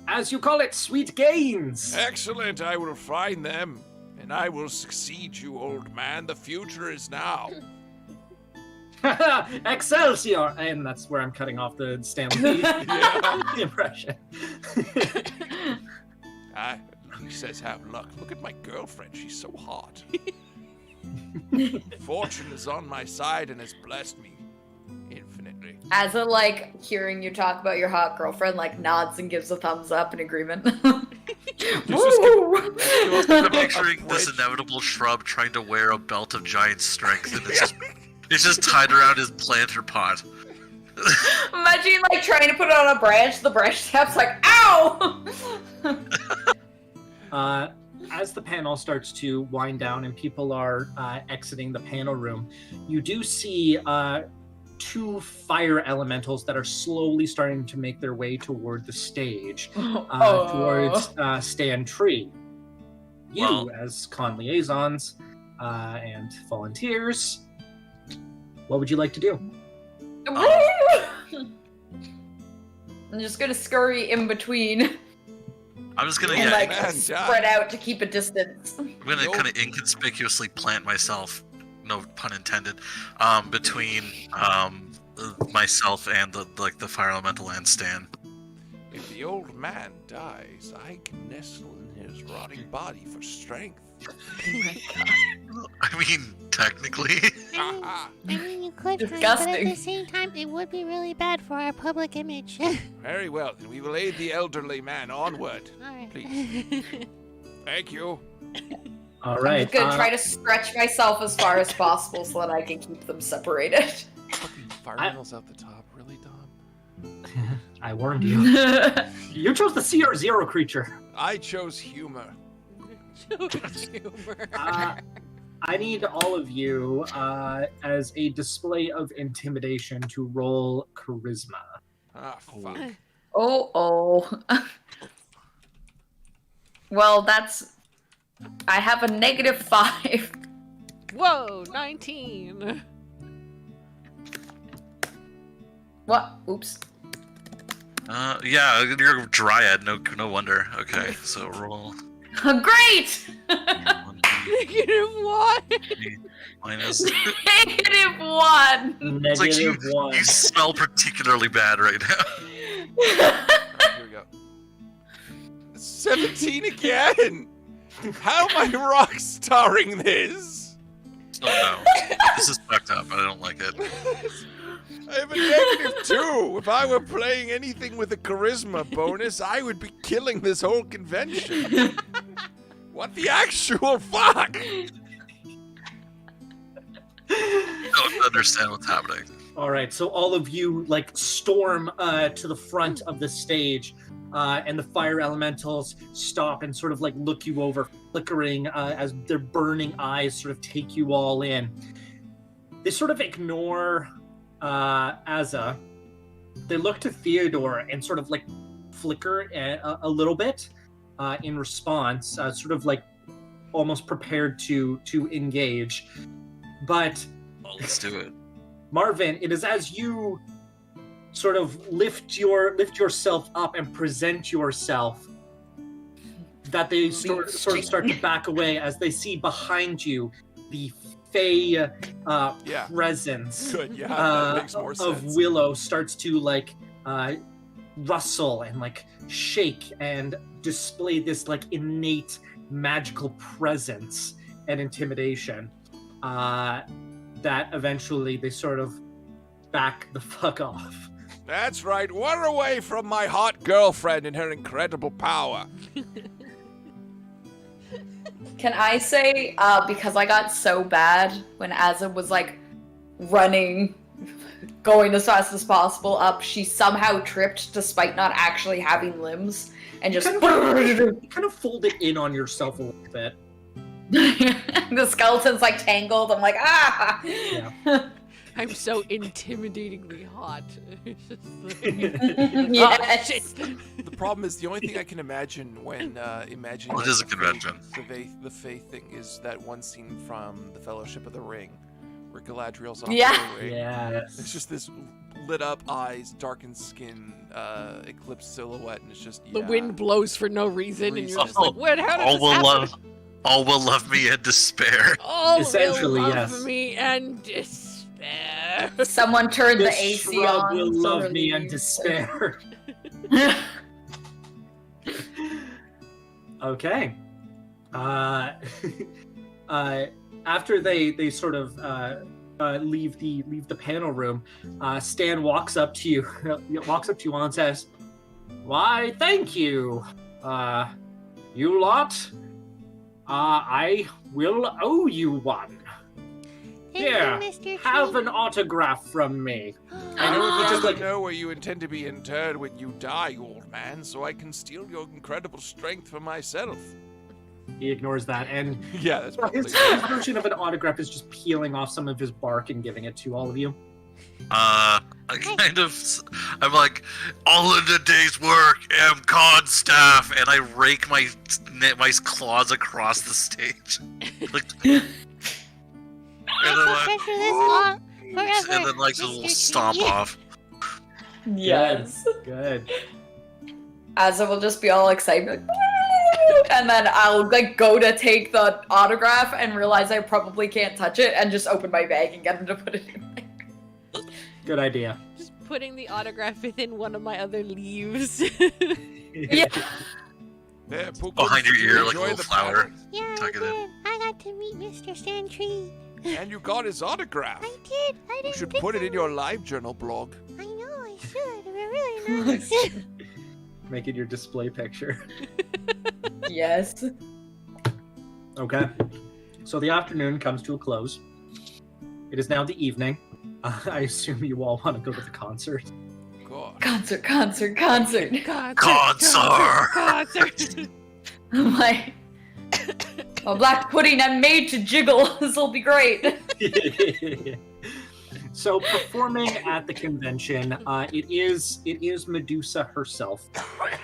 Speaker 2: as you call it, sweet gains.
Speaker 3: Excellent. I will find them, and I will succeed you, old man. The future is now.
Speaker 2: Excelsior! And that's where I'm cutting off the Stanley impression.
Speaker 3: He says have luck. Look at my girlfriend. She's so hot. Fortune is on my side and has blessed me infinitely.
Speaker 5: As a hearing you talk about your hot girlfriend, nods and gives a thumbs up in agreement.
Speaker 4: I'm picturing this inevitable shrub trying to wear a belt of giant strength, and it's just tied around his planter pot.
Speaker 5: Imagine trying to put it on a branch, the branch snaps ow!
Speaker 2: As the panel starts to wind down and people are exiting the panel room, you do see 2 fire elementals that are slowly starting to make their way toward the stage, towards Stan Tree. You, as con liaisons and volunteers, what would you like to do?
Speaker 5: I'm just gonna scurry in between
Speaker 4: I'm just gonna
Speaker 5: and like
Speaker 3: man,
Speaker 5: spread out to keep a distance.
Speaker 4: I'm gonna kind of inconspicuously plant myself, no pun intended, between myself and the fire elemental and Stan.
Speaker 3: If the old man dies, I can nestle in his rotting body for strength.
Speaker 4: I mean, technically.
Speaker 1: I mean, you could, but at
Speaker 5: Disgusting.
Speaker 1: the same time, it would be really bad for our public image.
Speaker 3: Very well, then we will aid the elderly man onward.
Speaker 1: All right.
Speaker 3: Please. Thank you.
Speaker 2: All
Speaker 5: I'm
Speaker 2: right.
Speaker 5: gonna try to stretch myself as far as possible so that I can keep them separated.
Speaker 3: Fucking fire rails out the top, really, Dom?
Speaker 2: I warned you. You chose the CR0 creature.
Speaker 3: I chose humor.
Speaker 2: I need all of you, as a display of intimidation, to roll charisma.
Speaker 3: Ah, fuck.
Speaker 5: Oh. Well, that's... I have a -5.
Speaker 1: Whoa, 19.
Speaker 5: What? Oops.
Speaker 4: Yeah, you're a dryad. No wonder. Okay, so roll.
Speaker 5: Great!
Speaker 1: -1.
Speaker 4: Minus.
Speaker 5: -1!
Speaker 4: It's like you
Speaker 2: -1.
Speaker 4: smell particularly bad right now.
Speaker 3: Alright, here we go. 17 again! How am I rock starring this?
Speaker 4: Oh no, this is fucked up. I don't like it.
Speaker 3: I have a -2. If I were playing anything with a charisma bonus, I would be killing this whole convention. What the actual fuck?
Speaker 4: I don't understand what's happening.
Speaker 2: All right, so all of you storm to the front of the stage, and the fire elementals stop and sort of look you over, flickering as their burning eyes sort of take you all in. They sort of ignore Azza. They look to Theodore and sort of flicker a little bit in response, sort of almost prepared to engage. But
Speaker 4: Well, let's do it.
Speaker 2: Marvin, it is as you sort of lift yourself up and present yourself that they sort of start to back away as they see behind you the Fey presence
Speaker 3: Good, yeah, that makes more
Speaker 2: of
Speaker 3: sense.
Speaker 2: Willow starts to rustle and shake and display this innate magical presence and intimidation that eventually they sort of back the fuck off.
Speaker 3: That's right, we're away from my hot girlfriend and her incredible power.
Speaker 5: Can I say, because I got so bad when Azza was running, going as fast as possible up, she somehow tripped despite not actually having limbs, and just...
Speaker 2: You kind of fold it in on yourself a little bit.
Speaker 5: The skeleton's tangled. I'm ah!
Speaker 2: Yeah.
Speaker 1: I'm so intimidatingly hot.
Speaker 5: Yes.
Speaker 1: Oh, shit.
Speaker 3: The problem is, the only thing I can imagine when imagining
Speaker 4: Well, it is a convention.
Speaker 3: the Fae thing is that one scene from The Fellowship of the Ring, where Galadriel's on
Speaker 5: Yeah.
Speaker 3: the ring.
Speaker 2: Yes.
Speaker 3: It's just this lit up eyes, darkened skin, eclipsed silhouette, and it's just
Speaker 1: The wind blows for no reason, and you're just
Speaker 4: Oh,
Speaker 1: like, "What? How did
Speaker 4: all
Speaker 1: this
Speaker 4: will
Speaker 1: happen?"
Speaker 4: All will love me in despair.
Speaker 1: All
Speaker 2: Essentially,
Speaker 1: will love
Speaker 2: yes.
Speaker 1: me and despair.
Speaker 5: Someone turned the
Speaker 2: This
Speaker 5: AC
Speaker 2: shrub
Speaker 5: on.
Speaker 2: will
Speaker 5: so
Speaker 2: love
Speaker 5: her
Speaker 2: me and
Speaker 5: leaves.
Speaker 2: despair. Okay. After they sort of leave the panel room, Stan walks up to you and says, "Why, thank you, you lot. I will owe you one.
Speaker 1: Thank
Speaker 2: Here,
Speaker 1: you, Mr.
Speaker 2: have
Speaker 1: Tree.
Speaker 2: an autograph from me."
Speaker 3: I
Speaker 2: And
Speaker 3: would
Speaker 2: he just
Speaker 3: just know where you intend to be interred when you die, old man, so I can steal your incredible strength for myself.
Speaker 2: He ignores that, and
Speaker 3: Yeah, that's probably
Speaker 2: his version of an autograph is just peeling off some of his bark and giving it to all of you.
Speaker 4: I'm like, all in the day's work, MonCon staff, and I rake my claws across the stage. And then
Speaker 1: Treasure this all forever,
Speaker 4: and then
Speaker 1: Mr.
Speaker 4: we'll stomp
Speaker 1: Tree.
Speaker 4: off.
Speaker 5: Yes.
Speaker 2: Good.
Speaker 5: Asa will just be all excited, like, and then I'll like go to take the autograph and realize I probably can't touch it, and just open my bag and get him to put it in there.
Speaker 2: Good idea.
Speaker 1: Just putting the autograph within one of my other leaves.
Speaker 5: Yeah.
Speaker 3: There, Puka,
Speaker 4: Behind your ear, like a
Speaker 3: enjoy
Speaker 4: little
Speaker 3: the
Speaker 4: flower.
Speaker 3: flower.
Speaker 1: Yeah, I
Speaker 4: Tuck it in.
Speaker 1: did. I got to meet Mr. Sandtree.
Speaker 3: And you got his autograph.
Speaker 1: I did. I
Speaker 3: You
Speaker 1: didn't
Speaker 3: should
Speaker 1: think
Speaker 3: put it
Speaker 1: I
Speaker 3: in your
Speaker 1: would.
Speaker 3: live journal blog.
Speaker 1: I know, I should. We're really nice.
Speaker 2: Make it your display picture.
Speaker 5: Yes.
Speaker 2: Okay. So the afternoon comes to a close. It is now the evening. I assume you all want to go to the concert.
Speaker 3: God.
Speaker 5: Concert.
Speaker 1: Concert.
Speaker 5: I'm like, a black pudding I'm made to jiggle. This will be great.
Speaker 2: So performing at the convention, it is Medusa herself,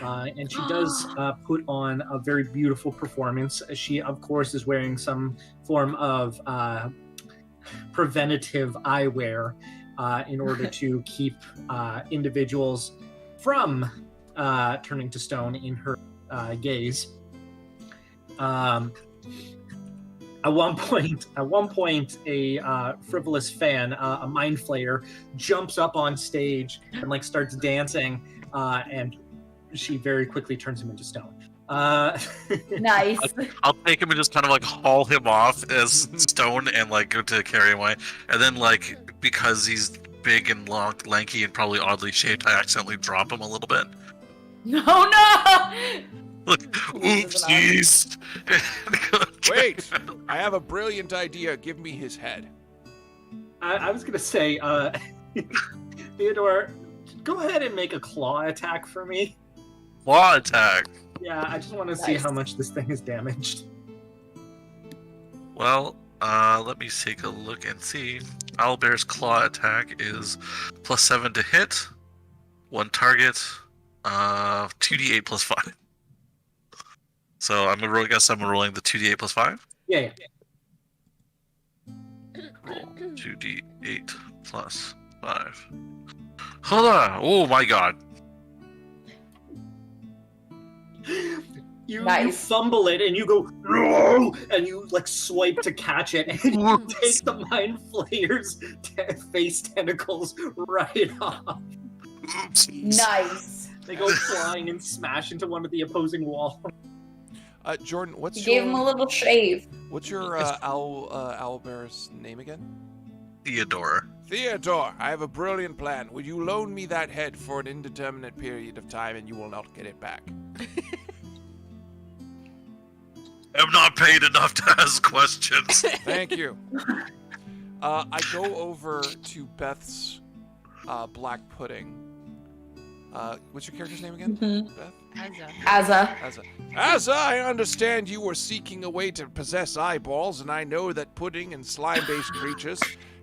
Speaker 2: and she does put on a very beautiful performance. She, of course, is wearing some form of preventative eyewear in order to keep individuals from turning to stone in her gaze. At one point, a frivolous fan, a mind flayer, jumps up on stage and like starts dancing, and she very quickly turns him into stone.
Speaker 5: Nice.
Speaker 4: I'll take him and just kind of like haul him off as stone and like go to carry him away. And then like because he's big and long, lanky and probably oddly shaped, I accidentally drop him a little bit.
Speaker 5: No.
Speaker 4: Like, oopsies.
Speaker 3: Wait, I have a brilliant idea. Give me his head.
Speaker 2: I was gonna say, Theodore, go ahead and make a claw attack for me.
Speaker 4: Claw attack.
Speaker 2: Yeah, I just want to see
Speaker 5: Nice.
Speaker 2: how much this thing is damaged.
Speaker 4: Well, let me take a look and see. Owlbear's claw attack is +7 to hit, one target, 2d8 + 5. So I'm rolling the 2d8 + 5.
Speaker 2: Yeah.
Speaker 4: Roll 2d8 + 5. Hold on! Oh my god!
Speaker 2: You
Speaker 5: Nice.
Speaker 2: fumble it and you go no, and you like swipe to catch it, and you take the mind flayer's face tentacles right off.
Speaker 4: Oopsies.
Speaker 5: Nice.
Speaker 2: They go flying and smash into one of the opposing walls.
Speaker 3: Jordan,
Speaker 5: You
Speaker 3: what's
Speaker 5: gave him a little shave.
Speaker 3: what's your owlbear's name again?
Speaker 4: Theodore.
Speaker 3: Theodore, I have a brilliant plan. Would you loan me that head for an indeterminate period of time, and you will not get it back?
Speaker 4: I'm not paid enough to ask questions.
Speaker 3: Thank you. I go over to Beth's black pudding. What's your character's name again?
Speaker 5: Mhm.
Speaker 3: Beth?
Speaker 5: Asa.
Speaker 3: Asa, I understand you were seeking a way to possess eyeballs, and I know that pudding and slime-based creatures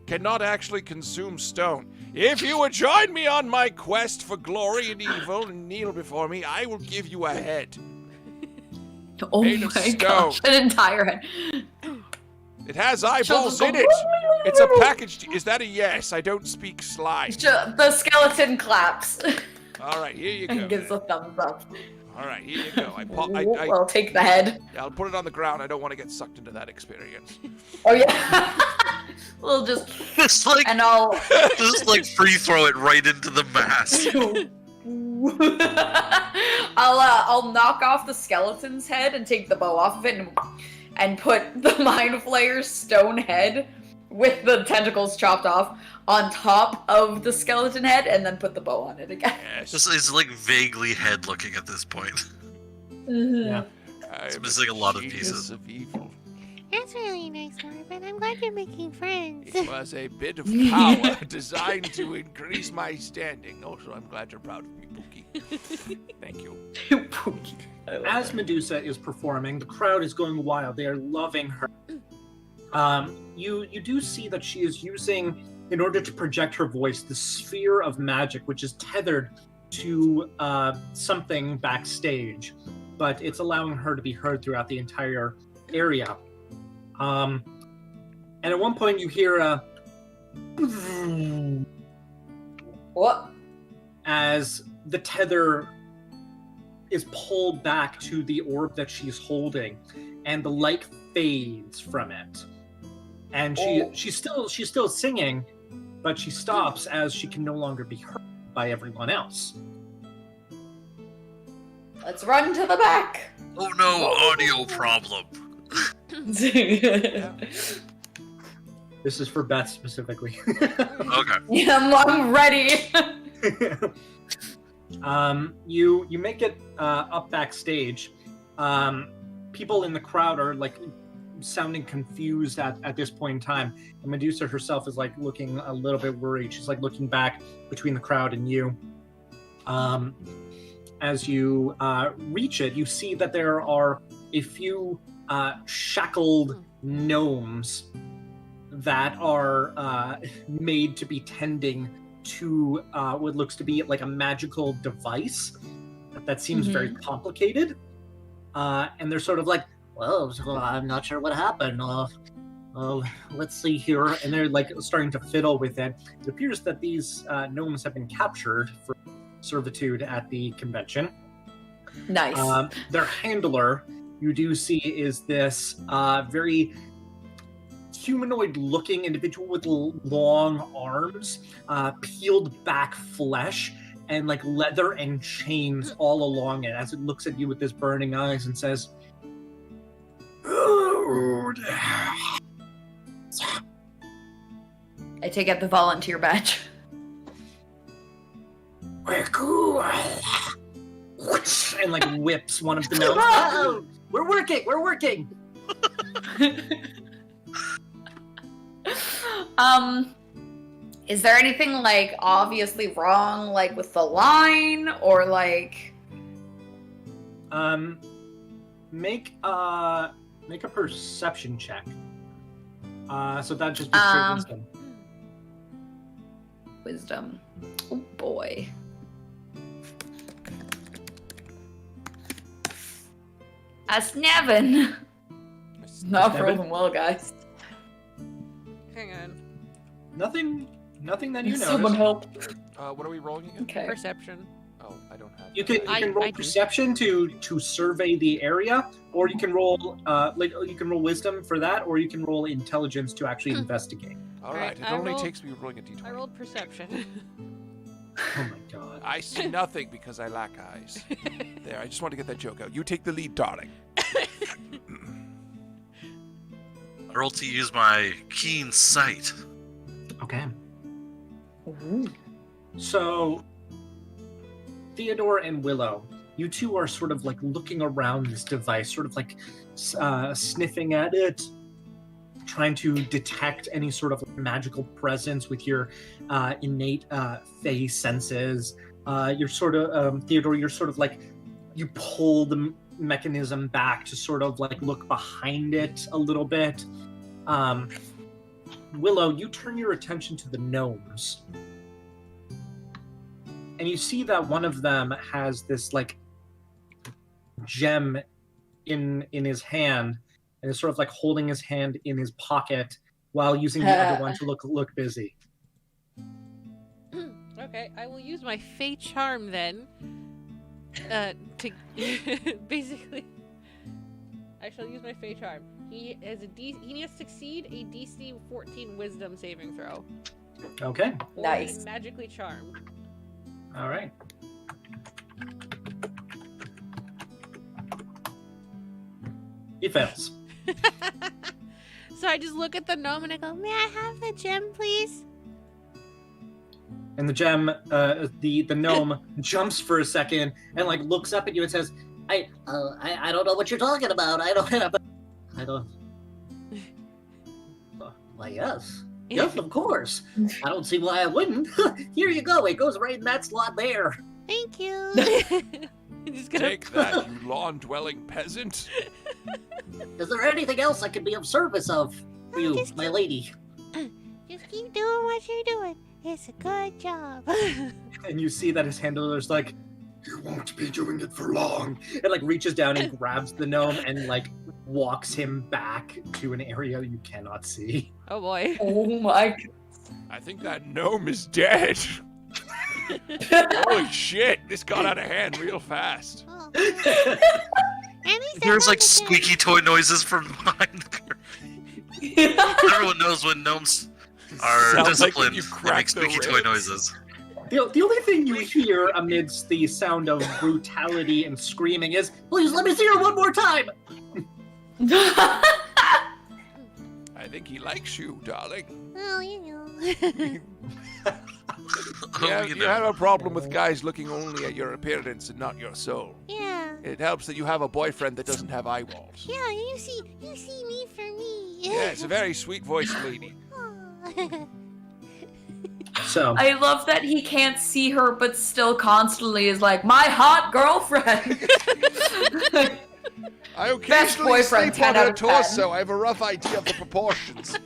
Speaker 3: cannot actually consume stone. If you would join me on my quest for glory and evil and kneel before me, I will give you a head.
Speaker 5: Oh
Speaker 3: Made of
Speaker 5: my
Speaker 3: stone.
Speaker 5: gosh, an entire head.
Speaker 3: It has eyeballs
Speaker 5: She'll
Speaker 3: in
Speaker 5: go,
Speaker 3: it. It's a package. Is that a yes? I don't speak slime.
Speaker 5: The skeleton claps
Speaker 3: All right, here you go.
Speaker 5: and gives a thumbs up.
Speaker 3: All right, here you go.
Speaker 5: I'll take the head.
Speaker 3: I'll put it on the ground. I don't want to get sucked into that experience.
Speaker 5: Oh yeah. We'll just
Speaker 4: Just like,
Speaker 5: and I'll
Speaker 4: just like free throw it right into the mass.
Speaker 5: I'll knock off the skeleton's head and take the bow off of it and put the mind flayer's stone head with the tentacles chopped off on top of the skeleton head, and then put the bow on it again.
Speaker 3: Yes.
Speaker 4: Just it's like vaguely head looking at this point.
Speaker 2: Yeah.
Speaker 3: It's
Speaker 4: missing a lot of pieces.
Speaker 3: Of evil.
Speaker 1: That's really nice, Laura, but I'm glad you're making friends.
Speaker 3: It was a bit of power designed to increase my standing. Also, I'm glad you're proud of me, Pookie. Thank you.
Speaker 2: As Medusa is performing, the crowd is going wild. They are loving her. You do see that she is using, in order to project her voice, the sphere of magic, which is tethered to something backstage, but it's allowing her to be heard throughout the entire area. And at one point you hear a
Speaker 5: What?
Speaker 2: as the tether is pulled back to the orb that she's holding, and the light fades from it. And she's still singing, but she stops as she can no longer be heard by everyone else.
Speaker 5: Let's run to the back.
Speaker 4: Oh no, audio problem.
Speaker 2: This is for Beth specifically.
Speaker 4: Okay.
Speaker 5: Yeah, I'm ready.
Speaker 2: You make it up backstage. People in the crowd are like sounding confused at this point in time. And Medusa herself is like looking a little bit worried. She's like looking back between the crowd and you. As you reach it, you see that there are a few shackled gnomes that are made to be tending to what looks to be like a magical device that seems very complicated. And they're sort of like, well, I'm not sure what happened. Let's see here. And they're like starting to fiddle with it. It appears that these gnomes have been captured for servitude at the convention.
Speaker 5: Nice.
Speaker 2: Their handler, you do see, is this very humanoid-looking individual with long arms, peeled back flesh, and like leather and chains all along it as it looks at you with this burning eyes and says,
Speaker 5: I take out the volunteer badge.
Speaker 2: and like whips one of the gnomes. Oh, we're working.
Speaker 5: Is there anything like obviously wrong, like with the line, or like?
Speaker 2: Make a perception check. So that just be straight wisdom.
Speaker 5: Wisdom. Oh boy. A 7. Not rolling well, guys.
Speaker 1: Hang on.
Speaker 2: Nothing that you
Speaker 5: Someone
Speaker 2: notice.
Speaker 5: help.
Speaker 3: What are we rolling again?
Speaker 5: Okay.
Speaker 1: Perception.
Speaker 3: Oh, I don't have.
Speaker 2: You
Speaker 3: that.
Speaker 2: can roll
Speaker 1: I do.
Speaker 2: perception to survey the area, or you can roll wisdom for that, or you can roll intelligence to actually investigate.
Speaker 3: All right, it
Speaker 1: I
Speaker 3: only
Speaker 1: rolled-
Speaker 3: takes me rolling a d20.
Speaker 1: I rolled perception.
Speaker 2: Oh my god.
Speaker 3: I see nothing because I lack eyes. There, I just want to get that joke out. You take the lead, darling.
Speaker 4: I rolled to use my keen sight.
Speaker 2: Okay.
Speaker 5: Ooh.
Speaker 2: So, Theodore and Willow, you two are sort of like looking around this device, sort of like sniffing at it, trying to detect any sort of magical presence with your innate fey senses. You're sort of, Theodore, you're sort of like, you pull the mechanism back to sort of like look behind it a little bit. Willow, you turn your attention to the gnomes. And you see that one of them has this like gem in his hand, and is sort of like holding his hand in his pocket while using the other one to look busy.
Speaker 1: Okay, I will use my Fey Charm then. To basically, I shall use my Fey Charm. He needs to succeed a DC 14 Wisdom saving throw.
Speaker 2: Okay.
Speaker 1: Or
Speaker 5: Nice.
Speaker 1: be magically charmed.
Speaker 2: All right. He fails.
Speaker 1: So I just look at the gnome and I go, "May I have the gem, please?"
Speaker 2: And the gem, the gnome jumps for a second and like looks up at you and says, "I don't know what you're talking about. I don't." Why, yes, of course. I don't see why I wouldn't. Here you go. It goes right in that slot there.
Speaker 1: Thank you. I'm just gonna
Speaker 3: Take that, you lawn-dwelling peasant.
Speaker 2: Is there anything else I could be of service of for you,
Speaker 1: Just
Speaker 2: my lady?
Speaker 1: Just keep doing what you're doing. It's a good job.
Speaker 2: And you see that his handler's like, "You won't be doing it for long," and like reaches down and grabs the gnome and like walks him back to an area you cannot see.
Speaker 1: Oh boy.
Speaker 5: Oh my.
Speaker 3: I think that gnome is dead. Holy shit! This got out of hand real fast.
Speaker 6: Oh, at least I
Speaker 4: There's like
Speaker 6: wasn't
Speaker 4: squeaky toy noises from behind the curtain. Everyone knows when gnomes are
Speaker 3: Sounds like
Speaker 4: disciplined,
Speaker 3: you
Speaker 4: they make
Speaker 3: cracked the
Speaker 4: squeaky toy
Speaker 3: ribs.
Speaker 4: noises.
Speaker 2: The only thing you hear amidst the sound of brutality and screaming is, "Please let me see her one more time!"
Speaker 3: I think he likes you, darling.
Speaker 6: Oh, you know.
Speaker 3: You have a problem with guys looking only at your appearance and not your soul.
Speaker 6: Yeah.
Speaker 3: It helps that you have a boyfriend that doesn't have eyeballs.
Speaker 6: Yeah, you see me for me.
Speaker 3: Yeah, it's a very sweet voiced lady.
Speaker 6: Oh.
Speaker 2: So,
Speaker 5: I love that he can't see her, but still constantly is like, my hot girlfriend.
Speaker 3: I
Speaker 5: Best
Speaker 3: occasionally
Speaker 5: boyfriend,
Speaker 3: sleep on
Speaker 5: 10 out
Speaker 3: her
Speaker 5: of 10.
Speaker 3: torso. I have a rough idea of the proportions.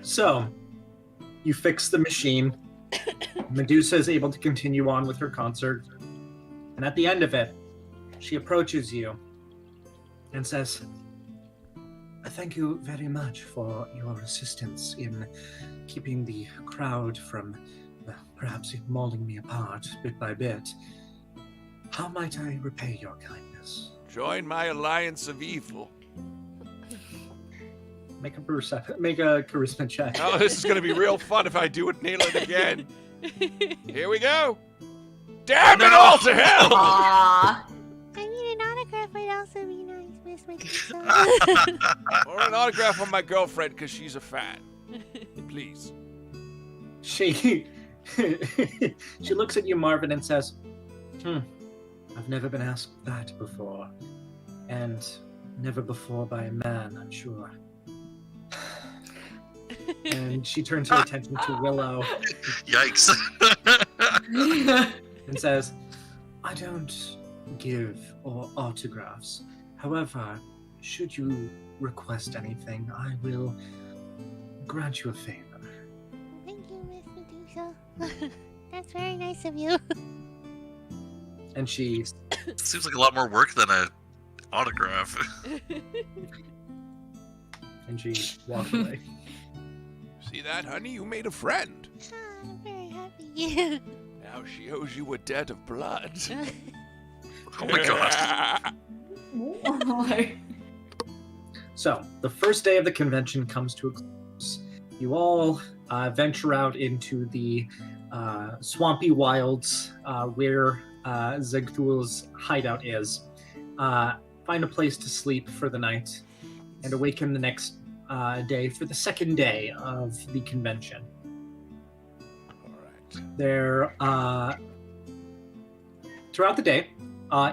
Speaker 2: So, you fix the machine. Medusa is able to continue on with her concert. And at the end of it, she approaches you and says, "I thank you very much for your assistance in keeping the crowd from perhaps mauling me apart bit by bit. How might I repay your kindness?"
Speaker 3: Join my alliance of evil.
Speaker 2: Make a charisma check.
Speaker 3: Oh, this is going to be real fun if I do it, nail it again. Here we go. Damn it all to hell!
Speaker 5: Aww.
Speaker 6: I mean, an autograph would also be nice, Miss Medusa.
Speaker 3: Or an autograph on my girlfriend because she's a fan. Please.
Speaker 2: She she looks at you, Marvin, and says, "I've never been asked that before. And never before by a man, I'm sure." And she turns her attention to Willow
Speaker 4: Yikes.
Speaker 2: and says, "I don't give or autographs. However, should you request anything, I will grant you a favor."
Speaker 6: Thank you, Miss Medusa. That's very nice of you.
Speaker 2: And she
Speaker 4: Seems like a lot more work than a autograph.
Speaker 2: walks away.
Speaker 3: See that, honey? You made a friend.
Speaker 6: Ah, I'm very happy.
Speaker 3: Now she owes you a debt of blood.
Speaker 4: Oh my god.
Speaker 2: So, the first day of the convention comes to a close. You all venture out into the swampy wilds where Zegthul's hideout is. Find a place to sleep for the night, and awaken the next day for the second day of the convention.
Speaker 3: Alright.
Speaker 2: There, throughout the day,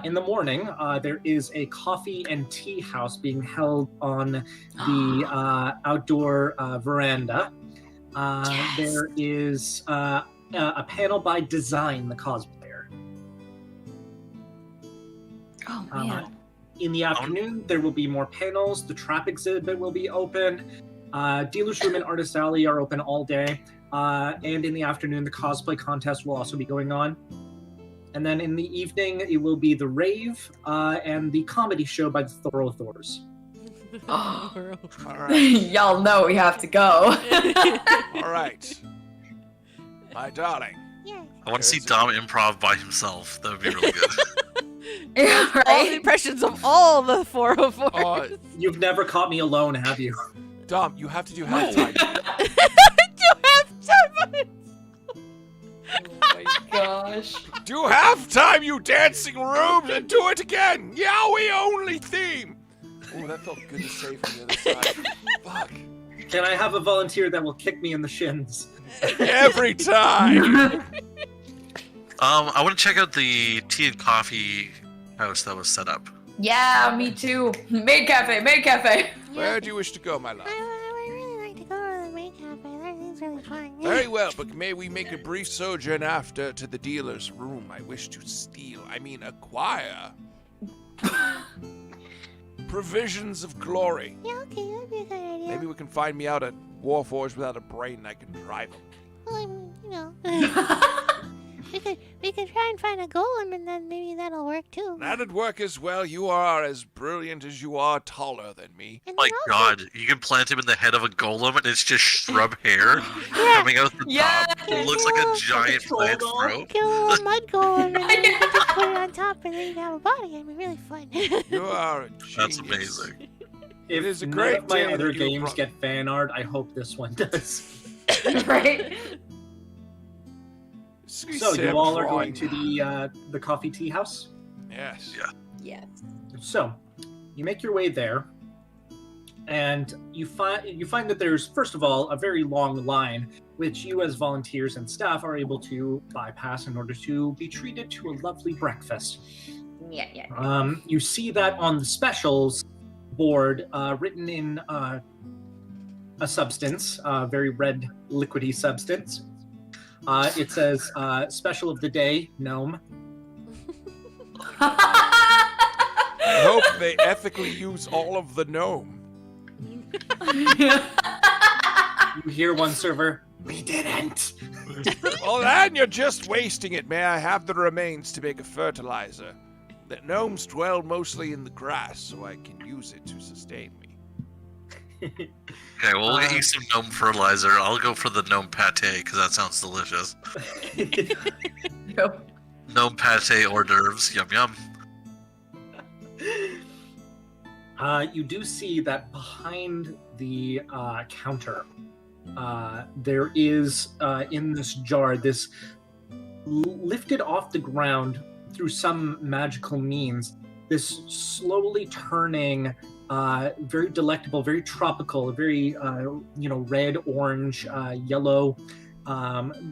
Speaker 2: in the morning, there is a coffee and tea house being held on the outdoor veranda.
Speaker 5: Yes.
Speaker 2: There is a panel by Design, the cosplayer.
Speaker 5: Oh, man.
Speaker 2: In the afternoon, there will be more panels. The trap exhibit will be open. Dealer's Room and Artist Alley are open all day. And in the afternoon, the cosplay contest will also be going on. And then in the evening, it will be the rave and the comedy show by the Thorothors.
Speaker 3: Alright.
Speaker 5: Y'all know we have to go.
Speaker 3: Alright. My darling.
Speaker 6: Yes.
Speaker 4: I want to see Dom improv by himself. That would be really good.
Speaker 5: Yeah,
Speaker 1: All the
Speaker 5: right?
Speaker 1: impressions of all the 404.
Speaker 3: Oh,
Speaker 2: You've never caught me alone, have you?
Speaker 3: Dom, you have to do halftime.
Speaker 5: Oh my gosh.
Speaker 3: Do halftime, you dancing rubes, and do it again! Yowie only theme! Oh, that felt good to say from the other side. Fuck.
Speaker 2: Can I have a volunteer that will kick me in the shins?
Speaker 3: Every time!
Speaker 4: I want to check out the tea and coffee house that was set up.
Speaker 5: Yeah, me too. Maid cafe, maid cafe.
Speaker 3: Where do you wish to go, my love?
Speaker 6: I would really like to go to the maid cafe. That seems really fun.
Speaker 3: Very well, but may we make a brief sojourn after to the dealer's room? I wish to acquire provisions of glory.
Speaker 6: Yeah, okay, that'd be a good idea.
Speaker 3: Maybe we can find me out a Warforged without a brain and I can drive him.
Speaker 6: Well, I mean, you know. we could try and find a golem, and then maybe that'll work too.
Speaker 3: That'd work as well. You are as brilliant as you are taller than me.
Speaker 6: And
Speaker 4: My
Speaker 6: then also-
Speaker 4: God, you can plant him in the head of a golem, and it's just shrub hair coming out the
Speaker 5: Yes.
Speaker 4: top. It looks like a giant
Speaker 2: Troll
Speaker 4: plant
Speaker 2: doll.
Speaker 4: throat.
Speaker 6: Get a little mud golem, and then you can just put it on top, and then you can have a body. It'd be really fun.
Speaker 3: You are a genius.
Speaker 4: That's amazing.
Speaker 3: It
Speaker 2: If
Speaker 3: is a
Speaker 2: none
Speaker 3: great
Speaker 2: of my
Speaker 3: day
Speaker 2: other
Speaker 3: that you
Speaker 2: games
Speaker 3: brought-
Speaker 2: get fan art, I hope this one does.
Speaker 5: Right?
Speaker 2: So you all are going to the coffee tea house.
Speaker 3: Yes.
Speaker 4: Yeah.
Speaker 5: Yes.
Speaker 2: So you make your way there, and you find that there's, first of all, a very long line, which you as volunteers and staff are able to bypass in order to be treated to a lovely breakfast.
Speaker 5: Yeah.
Speaker 2: You see that on the specials board, written in a substance, very red liquidy substance. It says, special of the day, gnome.
Speaker 3: I hope they ethically use all of the gnome.
Speaker 2: You hear one server, we didn't.
Speaker 3: Well, then you're just wasting it. May I have the remains to make a fertilizer? The gnomes dwell mostly in the grass, so I can use it to sustain me.
Speaker 4: Okay, well, we'll get you some gnome fertilizer. I'll go for the gnome pate, because that sounds delicious.
Speaker 5: Yep.
Speaker 4: Gnome pate hors d'oeuvres, yum yum.
Speaker 2: You do see that behind the counter, there is, in this jar, this lifted off the ground through some magical means, this slowly turning, very delectable, very tropical, very, red, orange, yellow,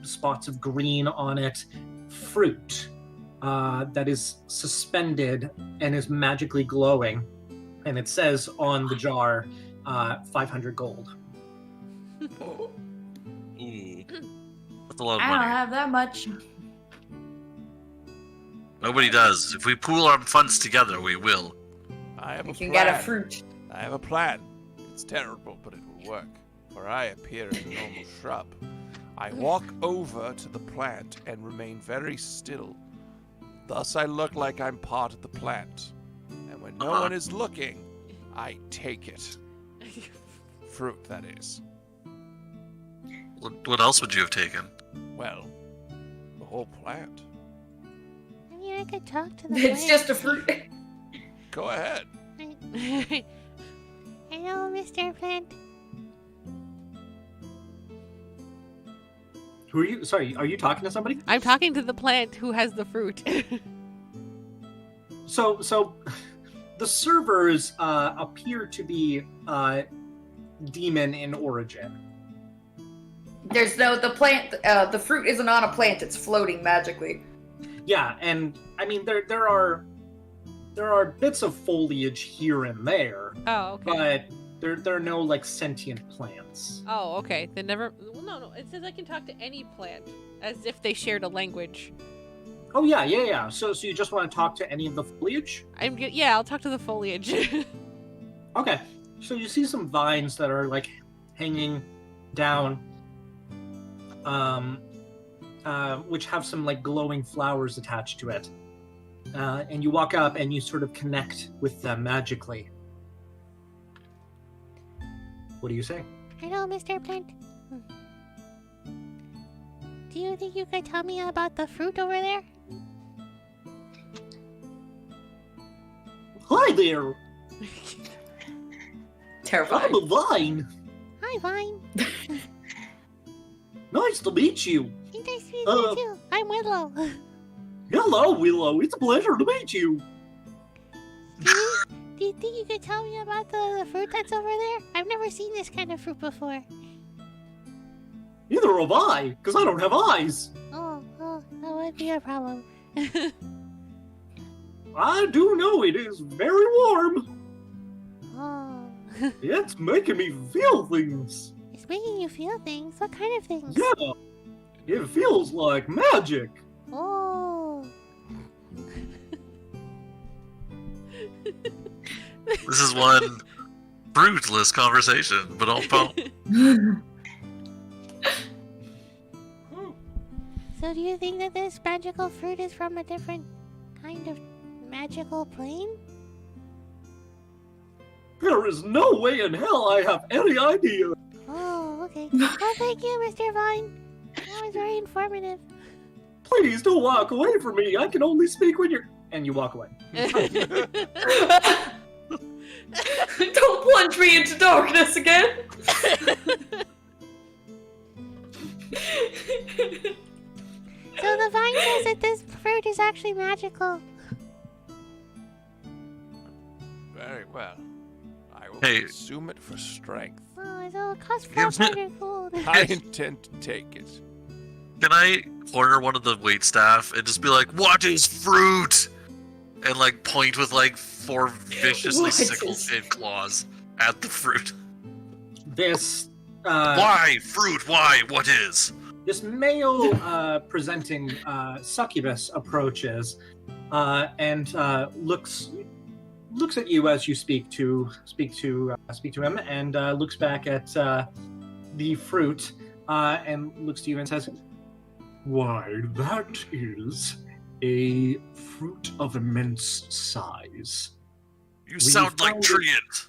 Speaker 2: spots of green on it, fruit that is suspended and is magically glowing. And it says on the jar, 500 gold.
Speaker 4: Ooh. That's a lot of
Speaker 5: I don't
Speaker 4: money.
Speaker 5: have that much.
Speaker 4: Nobody does. If we pool our funds together, we will.
Speaker 3: I have
Speaker 5: You
Speaker 3: a
Speaker 5: can
Speaker 3: plan.
Speaker 5: get a fruit.
Speaker 3: I have a plan. It's terrible, but it will work. For I appear as a normal shrub. I walk over to the plant and remain very still. Thus I look like I'm part of the plant. And when no one is looking, I take it. Fruit, that is.
Speaker 4: What else would you have taken?
Speaker 3: Well, the whole plant.
Speaker 6: I mean, I could talk to the
Speaker 5: It's
Speaker 6: plant.
Speaker 5: just a fruit.
Speaker 3: Go ahead.
Speaker 6: Hello, Mr. Plant.
Speaker 2: Who are you? Sorry, are you talking to somebody?
Speaker 1: I'm talking to the plant who has the fruit.
Speaker 2: So the servers appear to be demon in origin.
Speaker 5: There's the plant. The fruit isn't on a plant. It's floating magically.
Speaker 2: Yeah, and I mean there are bits of foliage here and there,
Speaker 1: Oh, okay.
Speaker 2: but there are no like sentient plants.
Speaker 1: Oh, okay. Then never. Well, no. It says I can talk to any plant, as if they shared a language.
Speaker 2: Oh yeah. So you just want to talk to any of the foliage?
Speaker 1: Yeah, I'll talk to the foliage.
Speaker 2: Okay. So you see some vines that are like hanging down, which have some like glowing flowers attached to it. And you walk up and you sort of connect with them magically. What do you say?
Speaker 6: Hello, Mr. Plant. Do you think you could tell me about the fruit over there?
Speaker 2: Hi there.
Speaker 5: Terrifying.
Speaker 2: I'm a vine.
Speaker 6: Hi, Vine.
Speaker 2: Nice to meet you.
Speaker 6: Hey, nice to meet you too. I'm Willow.
Speaker 2: Hello, Willow. It's a pleasure to meet you.
Speaker 6: Do you think you could tell me about the fruit that's over there? I've never seen this kind of fruit before.
Speaker 2: Neither have I, because I don't have eyes.
Speaker 6: Oh, that would be a problem.
Speaker 2: I do know it is very warm.
Speaker 6: Oh,
Speaker 2: It's making me feel things.
Speaker 6: it's making you feel things. What kind of things?
Speaker 2: Yeah, it feels like magic.
Speaker 6: Oh,
Speaker 4: This is one fruitless conversation, but on phone.
Speaker 6: So do you think that this magical fruit is from a different kind of magical plane?
Speaker 2: There is no way in hell I have any idea.
Speaker 6: Oh, okay. Well, thank you, Mr. Vine. That was very informative.
Speaker 2: Please don't walk away from me. I can only speak when you're... And you walk away.
Speaker 5: Don't plunge me into darkness again.
Speaker 6: So the vine says that this fruit is actually magical.
Speaker 3: Very well. I will
Speaker 4: Hey.
Speaker 3: consume it for strength.
Speaker 6: Oh, so it costs
Speaker 4: Gives it-
Speaker 6: 400 gold.
Speaker 3: I intend to take it.
Speaker 4: Can I corner one of the waitstaff and just be like, "What is fruit?" And like point with like 4 viciously
Speaker 5: What is-
Speaker 4: sickle-shaped claws at the fruit.
Speaker 2: This,
Speaker 4: Why fruit? Why? What is?
Speaker 2: this male presenting succubus approaches and looks at you as you speak to him, and looks back at the fruit and looks to you and says, "Why, that is a fruit of immense size.
Speaker 4: You sound like
Speaker 2: found it-
Speaker 4: Treant.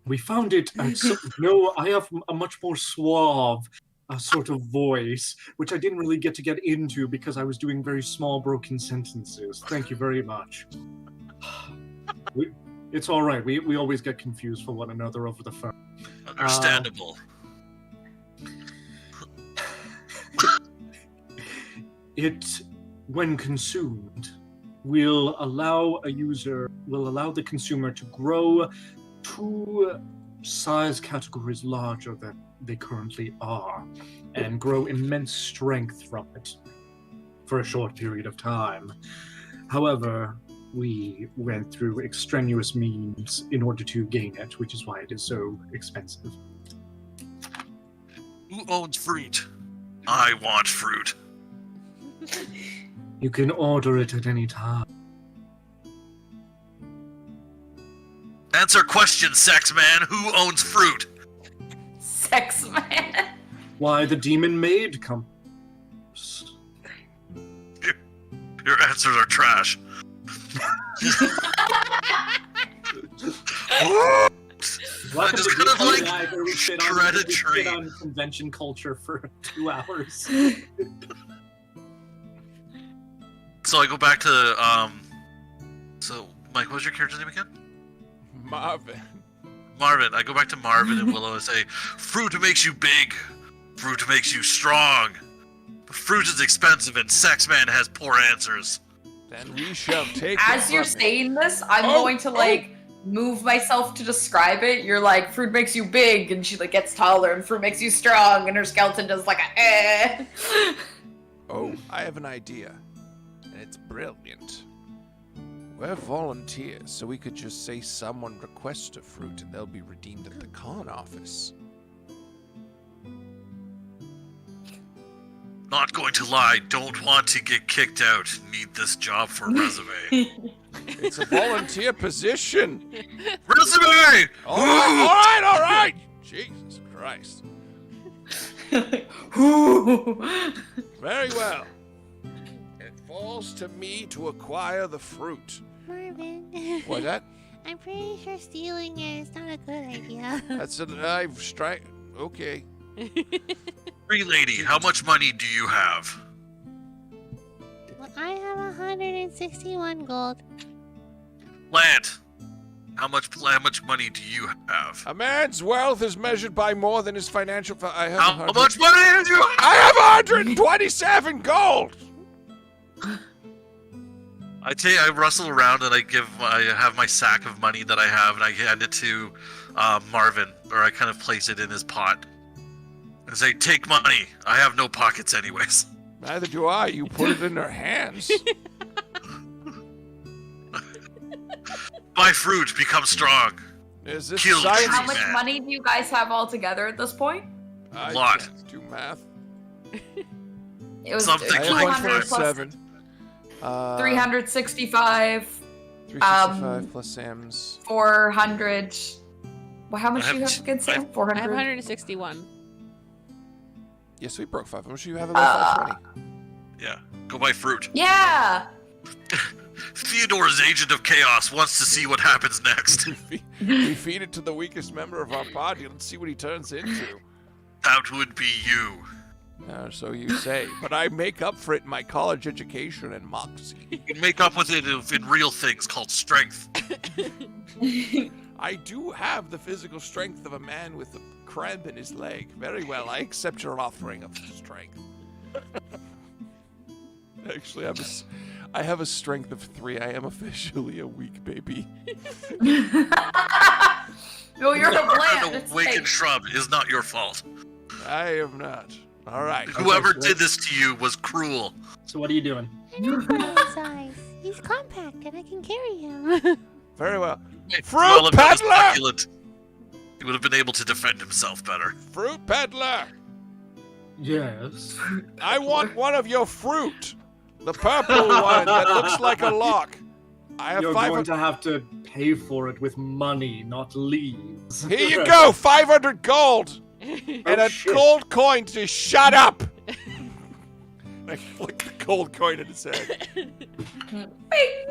Speaker 2: We found it at no, I have a much more suave sort of voice, which I didn't really get into because I was doing very small, broken sentences. Thank you very much. It's all right. We always get confused for one another over the phone.
Speaker 4: Understandable.
Speaker 2: It, when consumed, will allow the consumer to grow 2 size categories larger than they currently are, and grow immense strength from it for a short period of time. However, we went through extraneous means in order to gain it, which is why it is so expensive.
Speaker 4: Who owns fruit? I want fruit.
Speaker 2: You can order it at any time.
Speaker 4: Answer question, sex man. Who owns fruit?
Speaker 5: Sex man.
Speaker 2: Why, the demon maid comes.
Speaker 4: Your answers are trash.
Speaker 2: Welcome
Speaker 4: just
Speaker 2: to
Speaker 4: kind of
Speaker 2: D20
Speaker 4: like
Speaker 2: Live, where we sit
Speaker 4: shred a
Speaker 2: we
Speaker 4: tree.
Speaker 2: sit on convention culture for 2 hours.
Speaker 4: So I go back to So Mike, what was your character's name again?
Speaker 3: Marvin.
Speaker 4: Marvin. I go back to Marvin and Willow and say, "Fruit makes you big. Fruit makes you strong. But fruit is expensive, and Sex Man has poor answers."
Speaker 3: Then we shall take
Speaker 5: As
Speaker 3: it
Speaker 5: you're
Speaker 3: from
Speaker 5: saying this, I'm going to like move myself to describe it. You're like, fruit makes you big, and she like gets taller, and fruit makes you strong, and her skeleton does like a eh.
Speaker 3: Oh, I have an idea. And it's brilliant. We're volunteers, so we could just say someone requests a fruit and they'll be redeemed at the con office.
Speaker 4: Not going to lie, don't want to get kicked out. Need this job for resume.
Speaker 3: It's a volunteer position.
Speaker 4: Resume!
Speaker 3: All right. Jesus Christ. Very well. It falls to me to acquire the fruit.
Speaker 6: Marvin.
Speaker 3: What's that?
Speaker 6: I'm pretty sure stealing it is not a good idea.
Speaker 3: That's an I've strike. Okay.
Speaker 4: Free lady, how much money do you have?
Speaker 6: Well, I have 161 gold.
Speaker 4: Land. How much money do you have?
Speaker 3: A man's wealth is measured by more than his financial. I have
Speaker 4: How
Speaker 3: 100
Speaker 4: much money do you have?
Speaker 3: I have 127 gold.
Speaker 4: I rustle around and I have my sack of money that I have, and I hand it to Marvin, or I kind of place it in his pot. And say, "Take money. I have no pockets anyways."
Speaker 3: Neither do I. You put it in her hands.
Speaker 4: Buy fruit, become strong.
Speaker 3: Is this
Speaker 4: Kill
Speaker 3: science?
Speaker 5: How much
Speaker 4: man.
Speaker 5: money do you guys have all together at this point?
Speaker 3: I
Speaker 4: Lot.
Speaker 3: can't do math.
Speaker 5: It was
Speaker 4: Something
Speaker 3: I have
Speaker 5: 200 plus
Speaker 3: 127.
Speaker 5: 365,
Speaker 3: 365 plus Sam's.
Speaker 5: 400. Well, how much
Speaker 4: I
Speaker 5: do you
Speaker 4: have
Speaker 5: have again, Sam?
Speaker 1: I have
Speaker 5: 400.
Speaker 1: 161.
Speaker 3: Yes, we broke 5. How much do you have about 520?
Speaker 4: Yeah, my fruit.
Speaker 5: Yeah.
Speaker 4: Theodore's agent of chaos wants to see what happens next.
Speaker 3: We feed it to the weakest member of our party. Let's see what he turns into.
Speaker 4: That would be you.
Speaker 3: So you say. But I make up for it in my college education and moxie.
Speaker 4: You can make up with it in real things called strength.
Speaker 3: I do have the physical strength of a man with a cramp in his leg. Very well, I accept your offering of strength. Actually, I have a strength of 3. I am officially a weak baby.
Speaker 5: No, you're a plant.
Speaker 4: The
Speaker 5: It's
Speaker 4: awakened
Speaker 5: fake.
Speaker 4: shrub is not your fault.
Speaker 3: I am not. All right.
Speaker 4: Whoever
Speaker 2: so
Speaker 4: did this to you was cruel.
Speaker 2: So what are you doing?
Speaker 6: I know for his size. He's compact and I can carry him.
Speaker 3: Very well.
Speaker 4: Well,
Speaker 3: Fruit
Speaker 4: if that was
Speaker 3: peddler!
Speaker 4: succulent, he would have been able to defend himself better.
Speaker 3: Fruit peddler!
Speaker 2: Yes.
Speaker 3: I want one of your fruit. The purple one that looks like a lock. I have
Speaker 2: You're
Speaker 3: 500.
Speaker 2: going to have to pay for it with money, not leaves.
Speaker 3: Here you go, 500 gold and a
Speaker 2: shit.
Speaker 3: gold coin to shut up. I flick the gold coin at his head.
Speaker 5: Bing.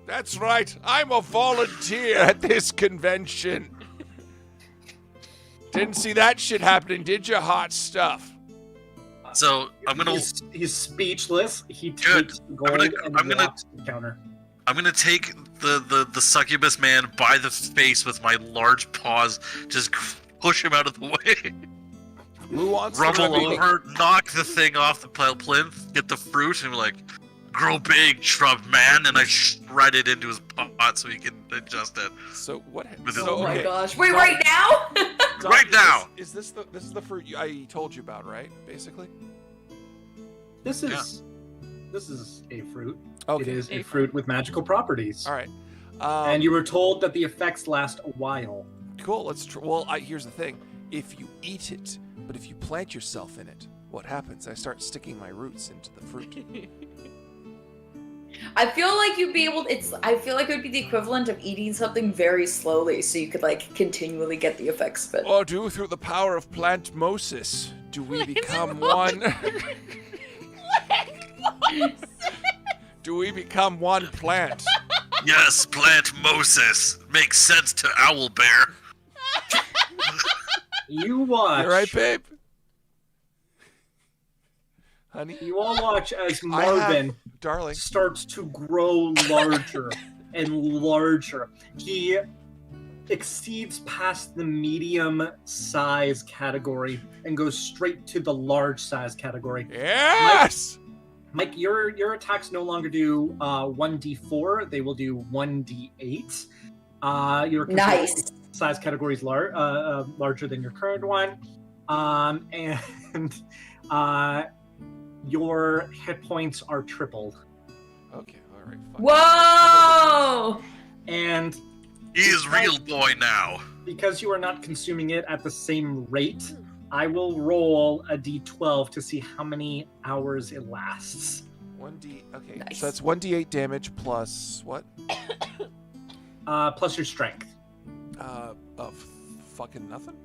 Speaker 3: That's right. I'm a volunteer at this convention. Didn't see that shit happening, did you, hot stuff?
Speaker 4: So I'm gonna
Speaker 2: He's speechless. He
Speaker 4: Good.
Speaker 2: takes the gold and
Speaker 4: I'm gonna-
Speaker 2: walks to the counter.
Speaker 4: take the succubus man by the face with my large paws, just push him out of the way,
Speaker 3: Who wants to
Speaker 4: rumble
Speaker 3: run me?
Speaker 4: over, knock the thing off the plinth, get the fruit, and be like, grow big, shrub man, and I shred it into his pot so he can digest it.
Speaker 3: So what?
Speaker 4: With his
Speaker 3: So,
Speaker 5: Oh my
Speaker 3: okay.
Speaker 5: gosh. Wait, right now?
Speaker 3: Doc,
Speaker 4: Right now!
Speaker 3: Is this the fruit I told you about, right? Basically.
Speaker 2: This is a fruit.
Speaker 3: Okay.
Speaker 2: It is
Speaker 1: A
Speaker 2: a fruit with magical properties.
Speaker 3: All right.
Speaker 2: And you were told that the effects last a while.
Speaker 3: Cool. Let's. Well, here's the thing. If you eat it, but if you plant yourself in it, what happens? I start sticking my roots into the fruit.
Speaker 5: I feel like you'd be able. I feel like it would be the equivalent of eating something very slowly, so you could like continually get the effects of it.
Speaker 3: Or do through the power of plantmosis, do we become one? Do we become one plant?
Speaker 4: Yes, plant Moses. Makes sense to Owlbear.
Speaker 2: You watch.
Speaker 3: You right, babe? Honey?
Speaker 2: You all watch as
Speaker 3: I have-
Speaker 2: Marvin
Speaker 3: Darling.
Speaker 2: starts to grow larger and larger. He exceeds past the medium size category and goes straight to the large size category.
Speaker 3: Yes!
Speaker 2: Mike, your attacks no longer do 1d4; they will do 1d8. Your
Speaker 5: Nice.
Speaker 2: size category is larger than your current one, and your hit points are tripled.
Speaker 3: Okay, all right. Fine.
Speaker 5: Whoa!
Speaker 2: And
Speaker 4: He is real boy now.
Speaker 2: because you are not consuming it at the same rate, I will roll a d12 to see how many hours it lasts.
Speaker 3: 1d. Okay,
Speaker 5: Nice.
Speaker 3: so that's 1d8 damage plus what?
Speaker 2: Plus your strength.
Speaker 3: Of fucking nothing?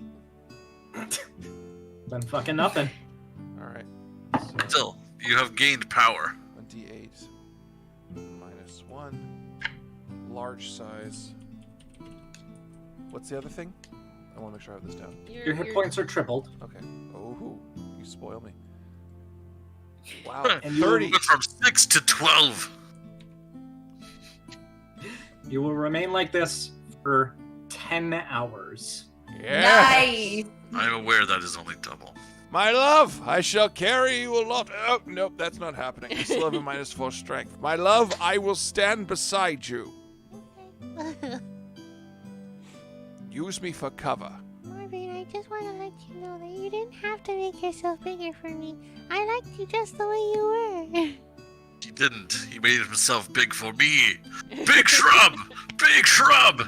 Speaker 2: Then fucking nothing.
Speaker 3: All right. So
Speaker 4: Still, you have gained power.
Speaker 3: 1d8 minus 1. Large size. What's the other thing? I want to make sure I have this down.
Speaker 2: Your hit points are tripled.
Speaker 3: Okay. Oh, you spoil me. Wow.
Speaker 2: And you-
Speaker 3: 30.
Speaker 4: Went from 6 to 12.
Speaker 2: You will remain like this for 10 hours.
Speaker 3: Yes.
Speaker 5: Nice.
Speaker 4: I'm aware that is only double.
Speaker 3: My love, I shall carry you aloft. Oh, nope, that's not happening. I still have a minus 4 strength. My love, I will stand beside you. Use me for cover.
Speaker 6: Marvin, I just want to let you know that you didn't have to make yourself bigger for me. I liked you just the way you were.
Speaker 4: He didn't. He made himself big for me. Big shrub! Big shrub!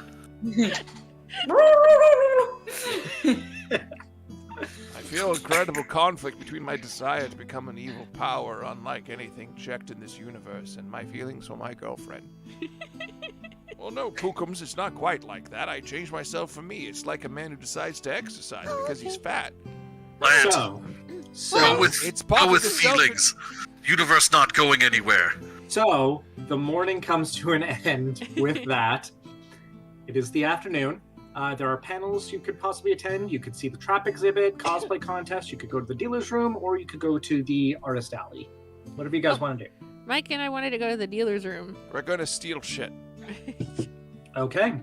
Speaker 3: I feel incredible conflict between my desire to become an evil power unlike anything checked in this universe and my feelings for my girlfriend. Well, no, Kookums, it's not quite like that. I changed myself for me. It's like a man who decides to exercise because he's fat.
Speaker 4: Plant.
Speaker 2: So
Speaker 4: Go with,
Speaker 3: It's
Speaker 4: go
Speaker 3: part
Speaker 4: with
Speaker 3: of the selfish-
Speaker 4: feelings. Universe not going anywhere.
Speaker 2: So, the morning comes to an end with that. It is the afternoon. There are panels you could possibly attend. You could see the trap exhibit, cosplay contest. You could go to the dealer's room, or you could go to the artist alley. Whatever you guys want to do.
Speaker 1: Mike and I wanted to go to the dealer's room.
Speaker 3: We're gonna steal shit.
Speaker 2: Okay.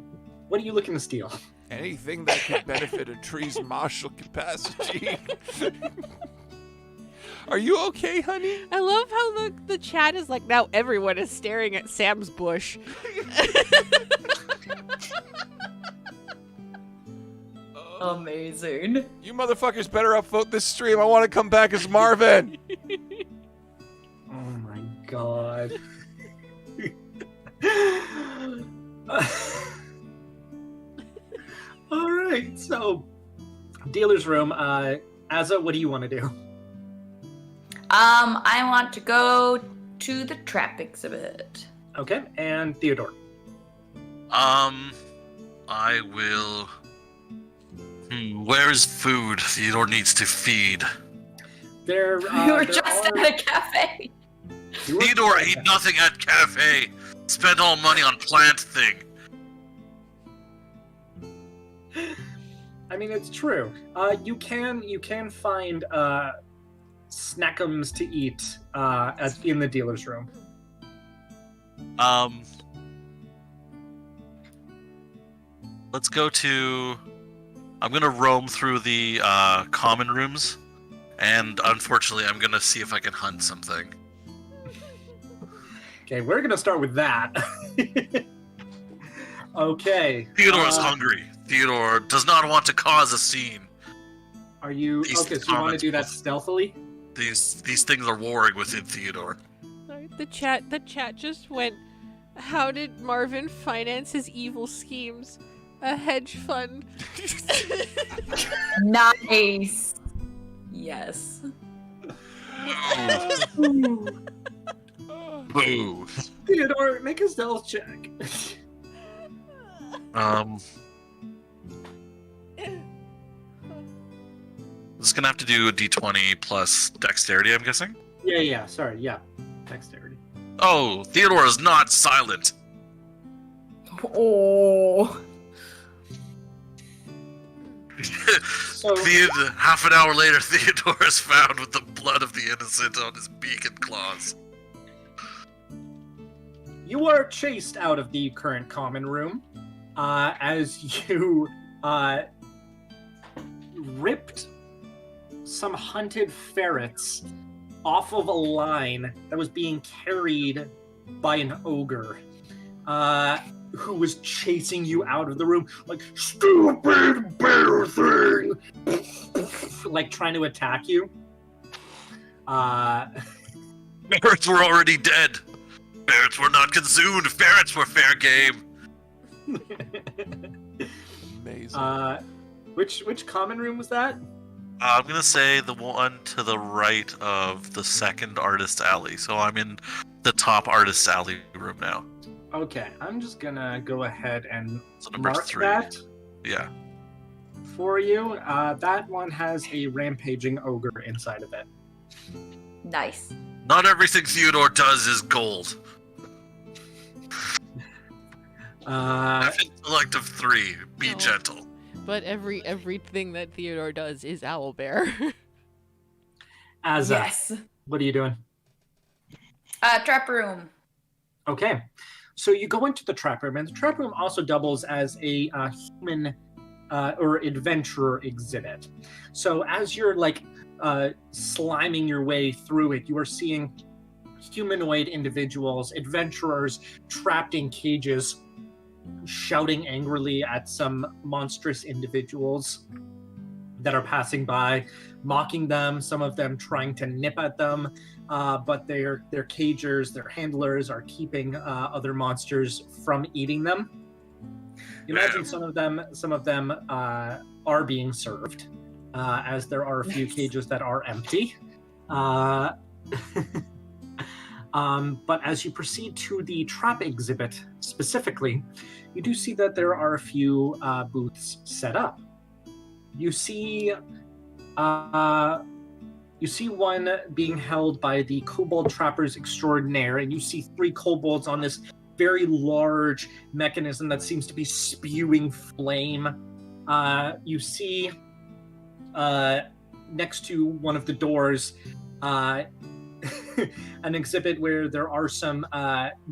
Speaker 2: What are you looking to steal?
Speaker 3: Anything that could benefit a tree's martial capacity. Are you okay, honey?
Speaker 1: I love how the chat is like, now everyone is staring at Sam's bush.
Speaker 5: Amazing.
Speaker 3: You motherfuckers better upvote this stream. I want to come back as Marvin.
Speaker 2: Oh my god. Alright, so dealer's room. Azza, what do you want to do?
Speaker 5: I want to go to the trap exhibit.
Speaker 2: Okay, and Theodore.
Speaker 4: I will. Where's food? Theodore needs to feed.
Speaker 2: There.
Speaker 5: We were just at a cafe.
Speaker 4: Theodore ate nothing at cafe. Spent all money on plant thing.
Speaker 2: I mean, it's true. You can find snackums to eat in the dealer's room.
Speaker 4: Let's go to. I'm gonna roam through the common rooms, and unfortunately, I'm gonna see if I can hunt something.
Speaker 2: Okay, we're gonna start with that. Okay.
Speaker 4: Theodore is hungry. Theodore does not want to cause a scene.
Speaker 2: Are you
Speaker 4: These
Speaker 2: okay? So you want to do that stealthily?
Speaker 4: These things are warring within Theodore.
Speaker 1: Sorry, the chat just went, how did Marvin finance his evil schemes? A hedge fund.
Speaker 5: Nice. Yes.
Speaker 4: Boo.
Speaker 2: Theodore, make a stealth check.
Speaker 4: Just gonna have to do a D20 plus dexterity, I'm guessing.
Speaker 2: Yeah. Sorry, yeah. Dexterity.
Speaker 4: Oh, Theodore is not silent.
Speaker 5: Oh.
Speaker 2: So
Speaker 4: Half an hour later, Theodore is found with the blood of the innocent on his beak and claws.
Speaker 2: you are chased out of the current common room as you ripped some hunted ferrets off of a line that was being carried by an ogre who was chasing you out of the room like, stupid bear thing, like trying to attack you.
Speaker 4: Ferrets were already dead. Ferrets were not consumed. Ferrets were fair game.
Speaker 3: Amazing.
Speaker 2: Which common room was that?
Speaker 4: I'm gonna say the one to the right of the second artist alley. So I'm in the top artist alley room now.
Speaker 2: Okay, I'm just gonna go ahead and
Speaker 4: So number
Speaker 2: mark
Speaker 4: 3.
Speaker 2: that
Speaker 4: Yeah.
Speaker 2: for you. That one has a rampaging ogre inside of it.
Speaker 5: Nice.
Speaker 4: Not everything Theodore does is gold. Intellect of 3. Be
Speaker 1: No.
Speaker 4: gentle.
Speaker 1: But everything that Theodore does is owlbear.
Speaker 2: Azza,
Speaker 5: Yes.
Speaker 2: what are you doing?
Speaker 5: Trap room.
Speaker 2: Okay, so you go into the trap room, and the trap room also doubles as a human or adventurer exhibit. So as you're like sliming your way through it, you are seeing humanoid individuals, adventurers trapped in cages, shouting angrily at some monstrous individuals that are passing by, mocking them, some of them trying to nip at them, but their cagers, their handlers are keeping other monsters from eating them. You imagine some of them are being served, as there are a few cages that are empty. But as you proceed to the trap exhibit specifically, you do see that there are a few booths set up. You see You see one being held by the kobold trappers extraordinaire, and you see 3 kobolds on this very large mechanism that seems to be spewing flame. You see next to one of the doors an exhibit where there are some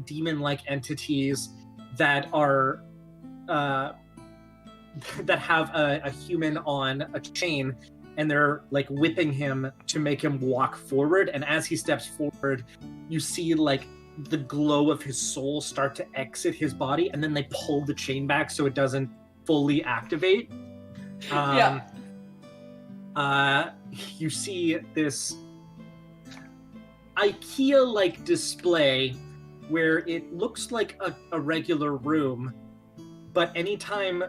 Speaker 2: demon-like entities that are that have a human on a chain, and they're like whipping him to make him walk forward. And as he steps forward, you see like the glow of his soul start to exit his body, and then they pull the chain back so it doesn't fully activate. You see this IKEA-like display where it looks like a regular room, but anytime,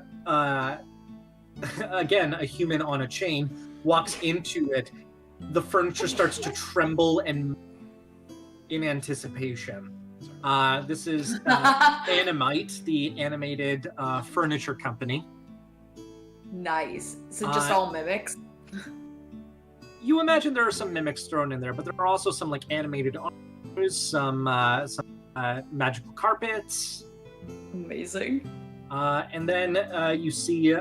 Speaker 2: again, a human on a chain walks into it, the furniture starts to tremble and in anticipation. This is Animite, the animated furniture company.
Speaker 5: Nice. So just all mimics?
Speaker 2: You imagine there are some mimics thrown in there, but there are also some like animated arms, some magical carpets.
Speaker 5: Amazing.
Speaker 2: And then you see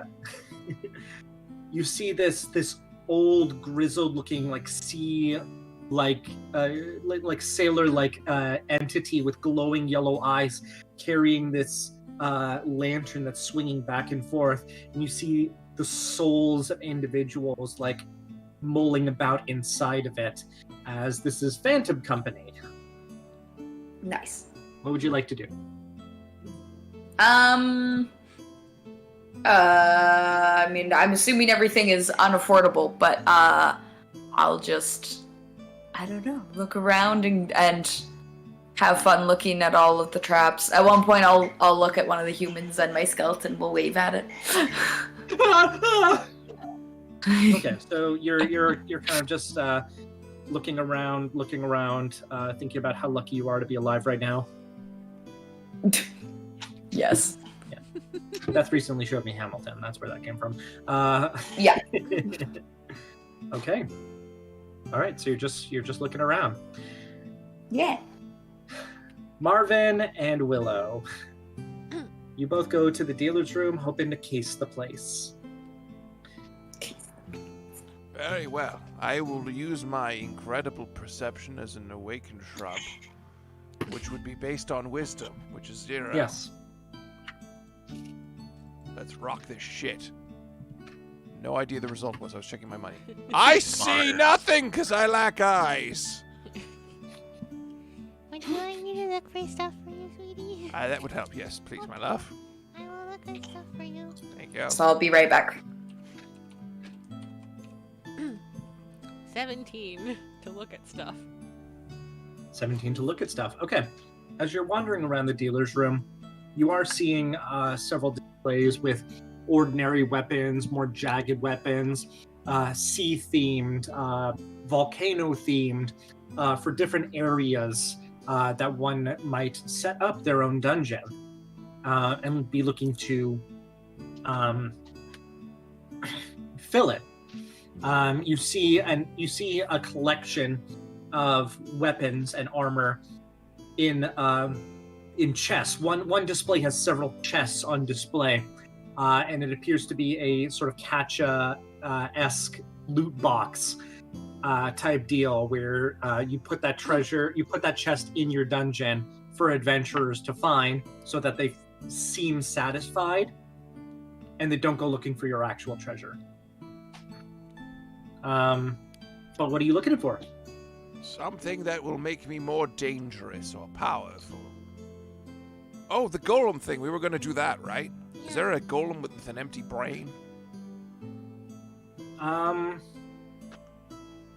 Speaker 2: you see this old grizzled looking like sea like sailor like entity with glowing yellow eyes carrying this lantern that's swinging back and forth, and you see the souls of individuals like mulling about inside of it, as this is Phantom Company.
Speaker 5: Nice.
Speaker 2: What would you like to do?
Speaker 5: I mean, I'm assuming everything is unaffordable, but I'll just, I don't know, look around and have fun looking at all of the traps. At one point, I'll look at one of the humans, and my skeleton will wave at it.
Speaker 2: Okay, so you're kind of just looking around, thinking about how lucky you are to be alive right now.
Speaker 5: Yes.
Speaker 2: Yeah. Beth recently showed me Hamilton. That's where that came from.
Speaker 5: Yeah.
Speaker 2: Okay. All right. So you're just looking around.
Speaker 5: Yeah.
Speaker 2: Marvin and Willow, you both go to the dealer's room, hoping to case the place.
Speaker 3: Very well. I will use my incredible perception as an awakened shrub, which would be based on wisdom, which is 0.
Speaker 2: Yes.
Speaker 3: Let's rock this shit. No idea the result was. I was checking my money. I see nothing because I lack eyes.
Speaker 6: Would you like me to look for stuff for you, sweetie?
Speaker 3: That would help. Yes, please, my love.
Speaker 6: I will look at stuff for you.
Speaker 3: Thank you.
Speaker 5: So I'll be right back.
Speaker 1: 17 to look at stuff.
Speaker 2: 17 to look at stuff. Okay. As you're wandering around the dealer's room, you are seeing several displays with ordinary weapons, more jagged weapons, sea-themed, volcano-themed, for different areas that one might set up their own dungeon and be looking to fill it. You see a collection of weapons and armor in chests. One display has several chests on display, and it appears to be a sort of Catcha-esque loot box type deal where you put that chest in your dungeon for adventurers to find, so that they seem satisfied and they don't go looking for your actual treasure. But what are you looking for?
Speaker 3: Something that will make me more dangerous or powerful. Oh, the golem thing. We were going to do that, right? Is there a golem with an empty brain?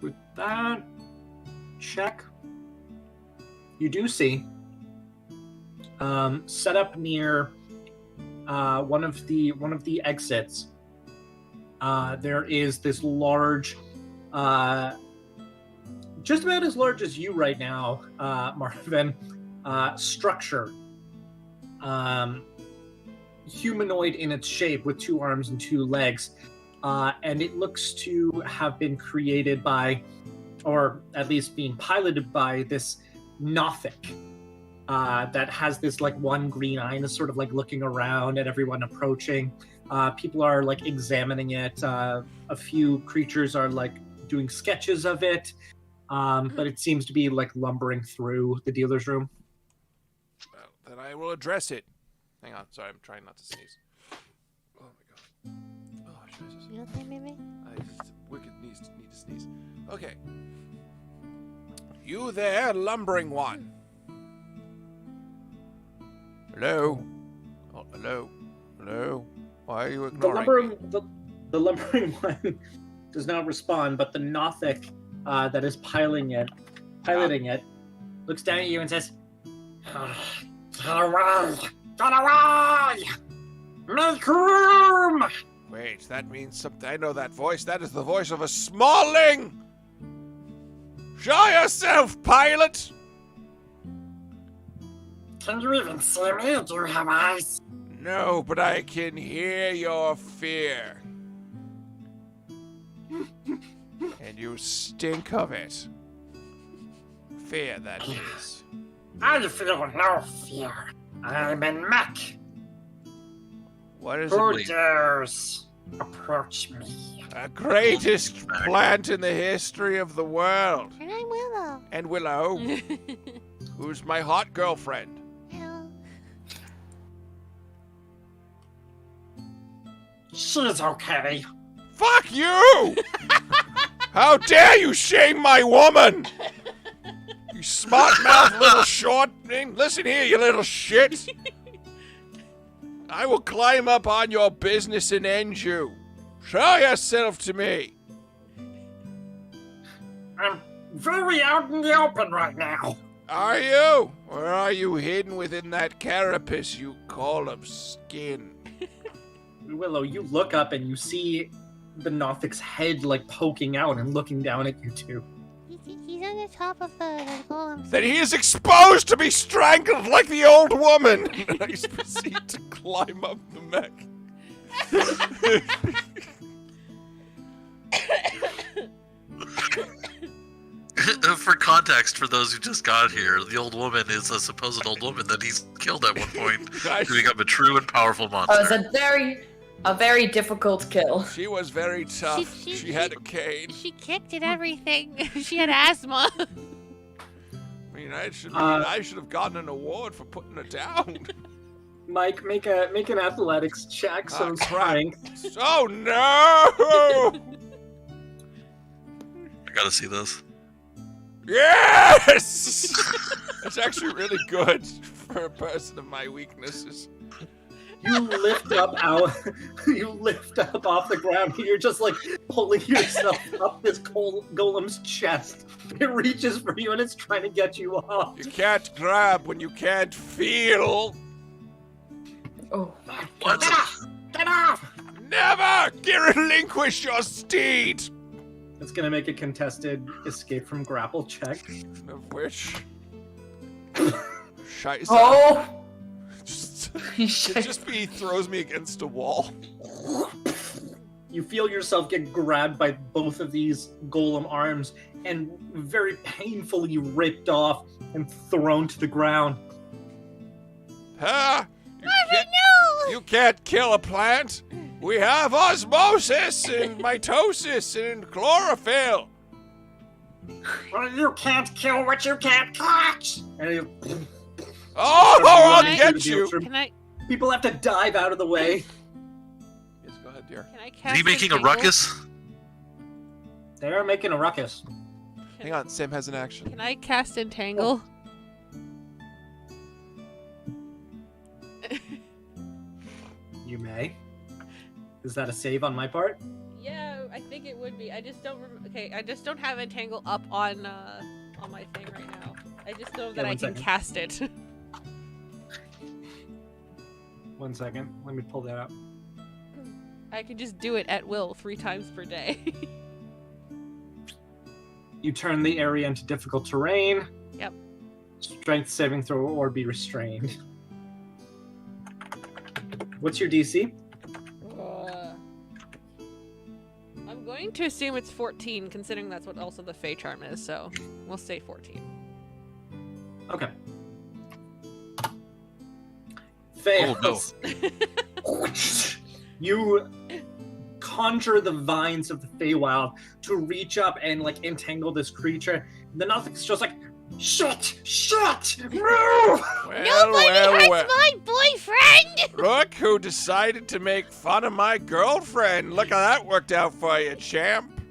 Speaker 2: With that check, you do see set up near one of the exits. There is this large, just about as large as you right now, Marvin, structure. Humanoid in its shape with 2 arms and 2 legs. And it looks to have been created by or at least being piloted by this Nothic that has this like one green eye and is sort of like looking around at everyone approaching. People are like examining it. A few creatures are like doing sketches of it, but it seems to be like lumbering through the dealer's room.
Speaker 3: Well, then I will address it. Hang on, sorry, I'm trying not to sneeze. Oh my god. Oh, Jesus.
Speaker 6: You okay, baby?
Speaker 3: I just wicked need to sneeze. Okay. You there, lumbering one. Hello? Oh, hello? Hello? Why are you ignoring me?
Speaker 2: The lumbering one does not respond, but the Nothic that is piloting it, looks down at you and says, "Get away! Get away! Make room!"
Speaker 3: Wait, that means something. I know that voice. That is the voice of a smalling! Show yourself, pilot!
Speaker 2: Can you even see me? Do you have eyes?
Speaker 3: No, but I can hear your fear. And you stink of it. Fear, that is.
Speaker 2: I feel no fear. I'm in Mac.
Speaker 3: What is
Speaker 2: Who
Speaker 3: it?
Speaker 2: dares approach me?
Speaker 3: The greatest plant in the history of the world.
Speaker 6: And I'm Willow.
Speaker 3: And Willow, who's my hot girlfriend.
Speaker 6: Hello.
Speaker 2: She's okay.
Speaker 3: Fuck you! How dare you shame my woman! You smart-mouthed little short thing. Listen here, you little shit. I will climb up on your business and end you. Show yourself to me.
Speaker 2: I'm very out in the open right now.
Speaker 3: Are you? Or are you hidden within that carapace you call of skin?
Speaker 2: Willow, you look up and you see the Nothic's head like poking out and looking down at you two.
Speaker 6: He's on the top of the golem.
Speaker 3: Then he is exposed to be strangled like the old woman. And I proceed to climb up the mech.
Speaker 4: For context, for those who just got here, the old woman is a supposed old woman that he's killed at one point to become a true and powerful monster.
Speaker 5: Oh, it's a very difficult kill.
Speaker 3: She was very tough. She had a cane.
Speaker 6: She kicked at everything. She had asthma.
Speaker 3: I mean, I should have gotten an award for putting her down.
Speaker 2: Mike, make an athletics check. So strength.
Speaker 3: Oh no!
Speaker 4: I gotta see this.
Speaker 3: Yes! It's actually really good for a person of my weaknesses.
Speaker 2: You lift up off the ground. And you're just like pulling yourself up this golem's chest. It reaches for you and it's trying to get you off.
Speaker 3: You can't grab when you can't feel.
Speaker 5: Oh.
Speaker 4: What?
Speaker 2: Get off!
Speaker 3: Never relinquish your steed.
Speaker 2: It's gonna make a contested escape from grapple check.
Speaker 3: Of which, Scheiße.
Speaker 5: Oh!
Speaker 3: It just throws me against a wall.
Speaker 2: You feel yourself get grabbed by both of these golem arms and very painfully ripped off and thrown to the ground.
Speaker 3: Huh? You can't kill a plant. We have osmosis and mitosis and chlorophyll.
Speaker 2: Well, you can't kill what you can't catch. And you,
Speaker 3: Oh, I'll get you.
Speaker 1: Can I
Speaker 2: people have to dive out of the way.
Speaker 3: Yes, go ahead, dear.
Speaker 1: cast
Speaker 4: Is he making a
Speaker 1: Entangle?
Speaker 4: ruckus?
Speaker 2: They're making a ruckus.
Speaker 3: Hang on, Sam has an action.
Speaker 1: Can I cast Entangle?
Speaker 2: You may. Is that a save on my part?
Speaker 1: Yeah, I think it would be. I just don't. Okay, I just don't have Entangle up on my thing right now. I just know that I can cast it.
Speaker 2: 1 second. Let me pull that up.
Speaker 1: I can just do it at will 3 times per day.
Speaker 2: You turn the area into difficult terrain.
Speaker 1: Yep.
Speaker 2: Strength saving throw or be restrained. What's your DC?
Speaker 1: I'm going going to assume it's 14, considering that's what also the Fey Charm is, so we'll say 14.
Speaker 2: Okay. Fails.
Speaker 4: Oh, no.
Speaker 2: You conjure the vines of the Feywild to reach up and like entangle this creature. The Nothing's just like, shut, move!
Speaker 6: Nobody hurts my boyfriend!
Speaker 3: Look who decided to make fun of my girlfriend. Look how that worked out for you, champ.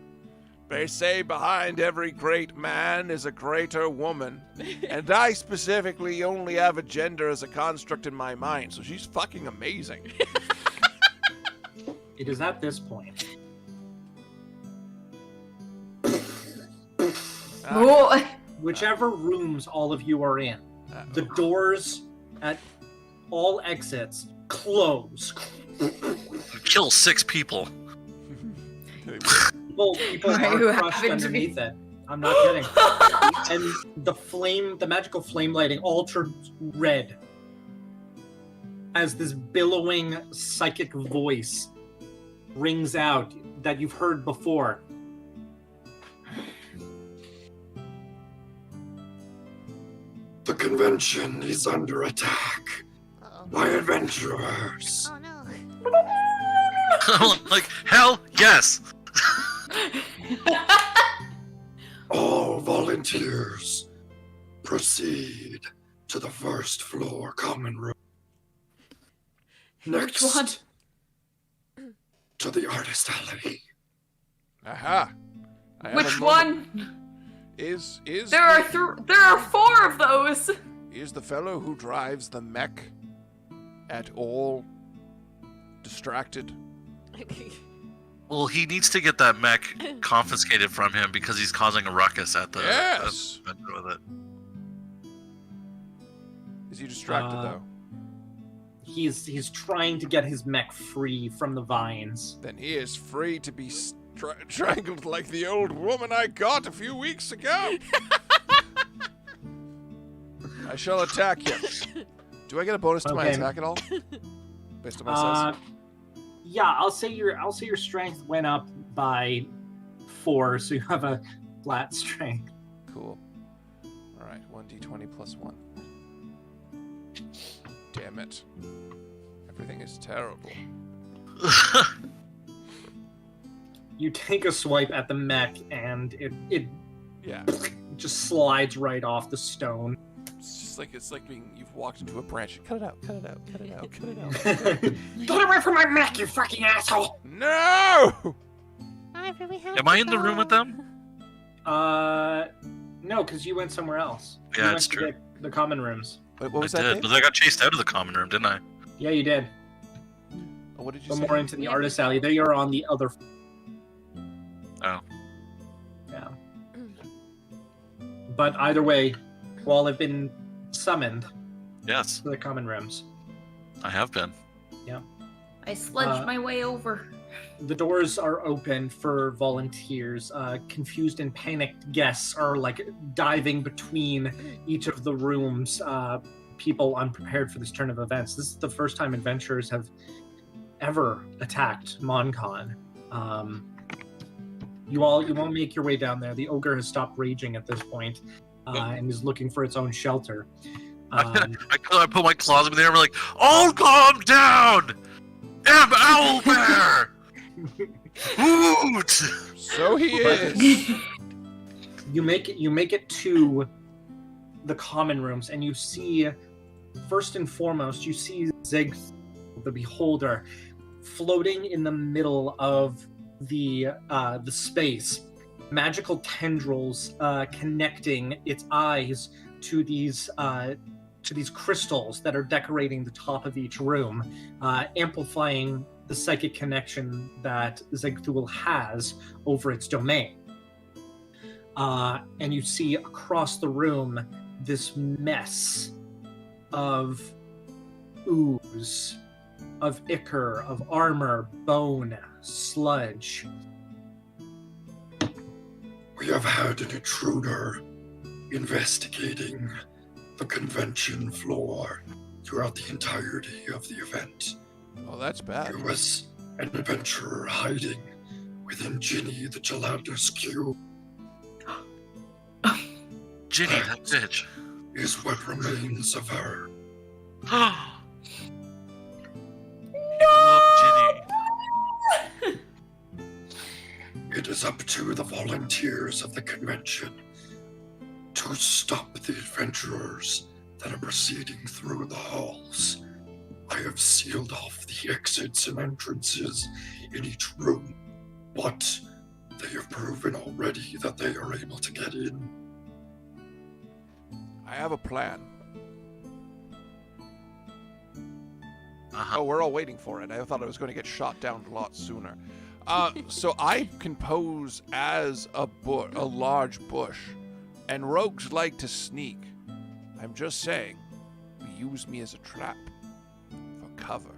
Speaker 3: They say behind every great man is a greater woman. And I specifically only have a gender as a construct in my mind, so she's fucking amazing.
Speaker 2: It is at this point.
Speaker 5: Oh.
Speaker 2: Whichever rooms all of you are in, the doors at all exits close.
Speaker 4: Kill 6 people.
Speaker 2: People
Speaker 5: Who
Speaker 2: are crushed
Speaker 5: happen to be-
Speaker 2: underneath it. I'm not kidding. And the magical flame lighting all turns red as this billowing psychic voice rings out that you've heard before.
Speaker 7: The convention is under attack
Speaker 6: Uh-oh.
Speaker 7: by adventurers.
Speaker 6: Oh no.
Speaker 4: Like, hell yes!
Speaker 7: All volunteers proceed to the first floor common room. Next,
Speaker 5: Which one?
Speaker 7: to the artist alley.
Speaker 3: Aha. I have
Speaker 5: Which
Speaker 3: a moment.
Speaker 5: one?
Speaker 3: Is
Speaker 5: There are 4 of those.
Speaker 3: Is the fellow who drives the mech at all distracted?
Speaker 4: Well, he needs to get that mech confiscated from him because he's causing a ruckus at the
Speaker 3: Yes.
Speaker 4: with it.
Speaker 3: Is he distracted though?
Speaker 2: He's trying to get his mech free from the vines.
Speaker 3: Then he is free to be strangled like the old woman I got a few weeks ago. I shall attack you. Do I get a bonus to my
Speaker 2: Okay.
Speaker 3: attack at all? Based on my size?
Speaker 2: Yeah, I'll say your strength went up by 4, so you have a flat strength.
Speaker 3: Cool. All right, 1d20 plus 1. Damn it. Everything is terrible.
Speaker 2: You take a swipe at the mech, and it
Speaker 3: Yeah.
Speaker 2: just slides right off the stone.
Speaker 3: It's like being you've walked into a branch. Cut it out, cut it out, cut it out, cut it out.
Speaker 2: Get away from my mech, you fucking asshole!
Speaker 3: No!
Speaker 4: Am I in the room with them?
Speaker 2: No, because you went somewhere else. You
Speaker 4: Yeah,
Speaker 2: went
Speaker 4: it's
Speaker 2: to
Speaker 4: true.
Speaker 2: the common rooms.
Speaker 3: Wait, what was
Speaker 4: I
Speaker 3: that?
Speaker 4: did,
Speaker 3: Dave?
Speaker 4: but I got chased out of the common room, didn't I?
Speaker 2: Yeah, you did.
Speaker 3: Oh, what did you
Speaker 2: But
Speaker 3: say?
Speaker 2: more into the
Speaker 1: Yeah.
Speaker 2: artist alley. They are on the other.
Speaker 4: Oh.
Speaker 2: Yeah. But either way, you all have been summoned
Speaker 4: Yes,
Speaker 2: to the common rooms.
Speaker 4: I have been.
Speaker 5: I sledged my way over.
Speaker 2: The doors are open for volunteers. Confused and panicked guests are like diving between each of the rooms. People unprepared for this turn of events. This is the first time adventurers have ever attacked MonCon. You all make your way down there. The ogre has stopped raging at this point, and is looking for its own shelter.
Speaker 4: I put my claws in there and I'm like, oh, calm down! M. Owlbear! Hoot!
Speaker 3: So he is.
Speaker 2: You make it to the common rooms, and you see, first and foremost, you see Zeg, the Beholder, floating in the middle of the space. Magical tendrils connecting its eyes to these crystals that are decorating the top of each room, amplifying the psychic connection that Zegthul has over its domain. And you see across the room this mess of ooze, of ichor, of armor, bone, sludge.
Speaker 7: We have had an intruder investigating the convention floor throughout the entirety of the event.
Speaker 3: Oh, that's bad.
Speaker 7: There was an adventurer hiding within Ginny the Gelatinous Cube
Speaker 4: Ginny, that bitch.
Speaker 7: is what remains of her.
Speaker 4: Love Ginny.
Speaker 7: It is up to the volunteers of the convention to stop the adventurers that are proceeding through the halls. I have sealed off the exits and entrances in each room, but they have proven already that they are able to get in.
Speaker 3: I have a plan.
Speaker 4: Uh-huh.
Speaker 3: Oh, we're all waiting for it. I thought I was going to get shot down a lot sooner. So I can pose as a large bush, and rogues like to sneak. I'm just saying, use me as a trap for cover.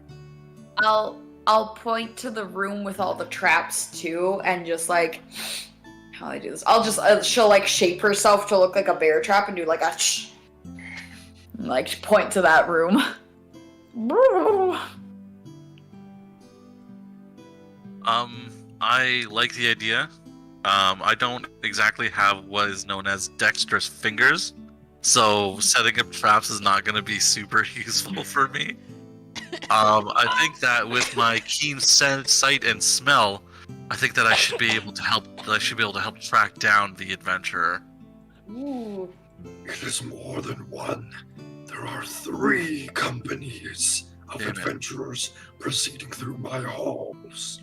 Speaker 5: I'll point to the room with all the traps too, and just like how do I do this? I'll just she'll like shape herself to look like a bear trap and do like a shh, and, like point to that room.
Speaker 4: I like the idea. I don't exactly have what is known as dexterous fingers, so setting up traps is not going to be super useful for me. I think that with my keen sight and smell, I think that I should be able to help. I should be able to help track down the adventurer.
Speaker 5: Ooh.
Speaker 7: It is more than one. There are 3 companies of
Speaker 4: Damn it.
Speaker 7: adventurers proceeding through my halls.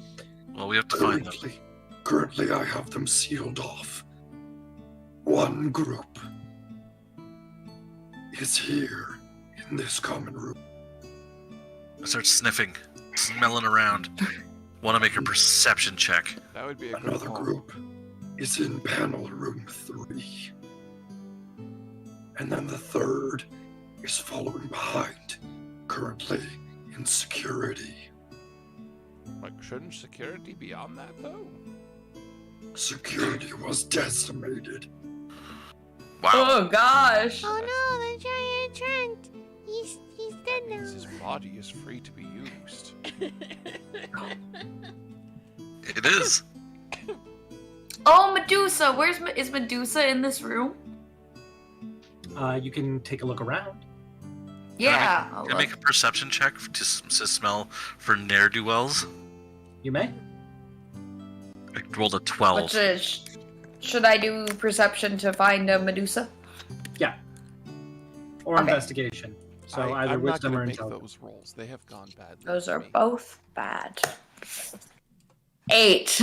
Speaker 4: Well, we have to find them.
Speaker 7: Currently, I have them sealed off. One group is here in this common room.
Speaker 4: I start sniffing, smelling around. Want to make a perception check.
Speaker 3: That would be a good
Speaker 7: Another
Speaker 3: call.
Speaker 7: group is in panel room 3. And then the third is following behind, currently in security.
Speaker 3: Like, shouldn't security be on that though?
Speaker 7: Security was decimated.
Speaker 4: Wow.
Speaker 5: Oh gosh.
Speaker 6: Oh no, the giant Trent. He's dead
Speaker 3: That means his
Speaker 6: now.
Speaker 3: body is free to be used.
Speaker 4: It is.
Speaker 5: Oh, Medusa. Is Medusa in this room?
Speaker 2: You can take a look around.
Speaker 5: Yeah.
Speaker 4: Can I make a perception check to smell for ne'er-do-wells?
Speaker 2: You may.
Speaker 4: I rolled a 12.
Speaker 5: Which is, should I do perception to find a Medusa?
Speaker 2: Or
Speaker 5: Okay.
Speaker 2: investigation. So either
Speaker 3: I'm not
Speaker 2: wisdom
Speaker 3: gonna
Speaker 2: or
Speaker 3: make
Speaker 2: intelligence.
Speaker 3: those rolls. They have gone badly.
Speaker 5: Those
Speaker 3: for
Speaker 5: are
Speaker 3: me.
Speaker 5: both bad. 8.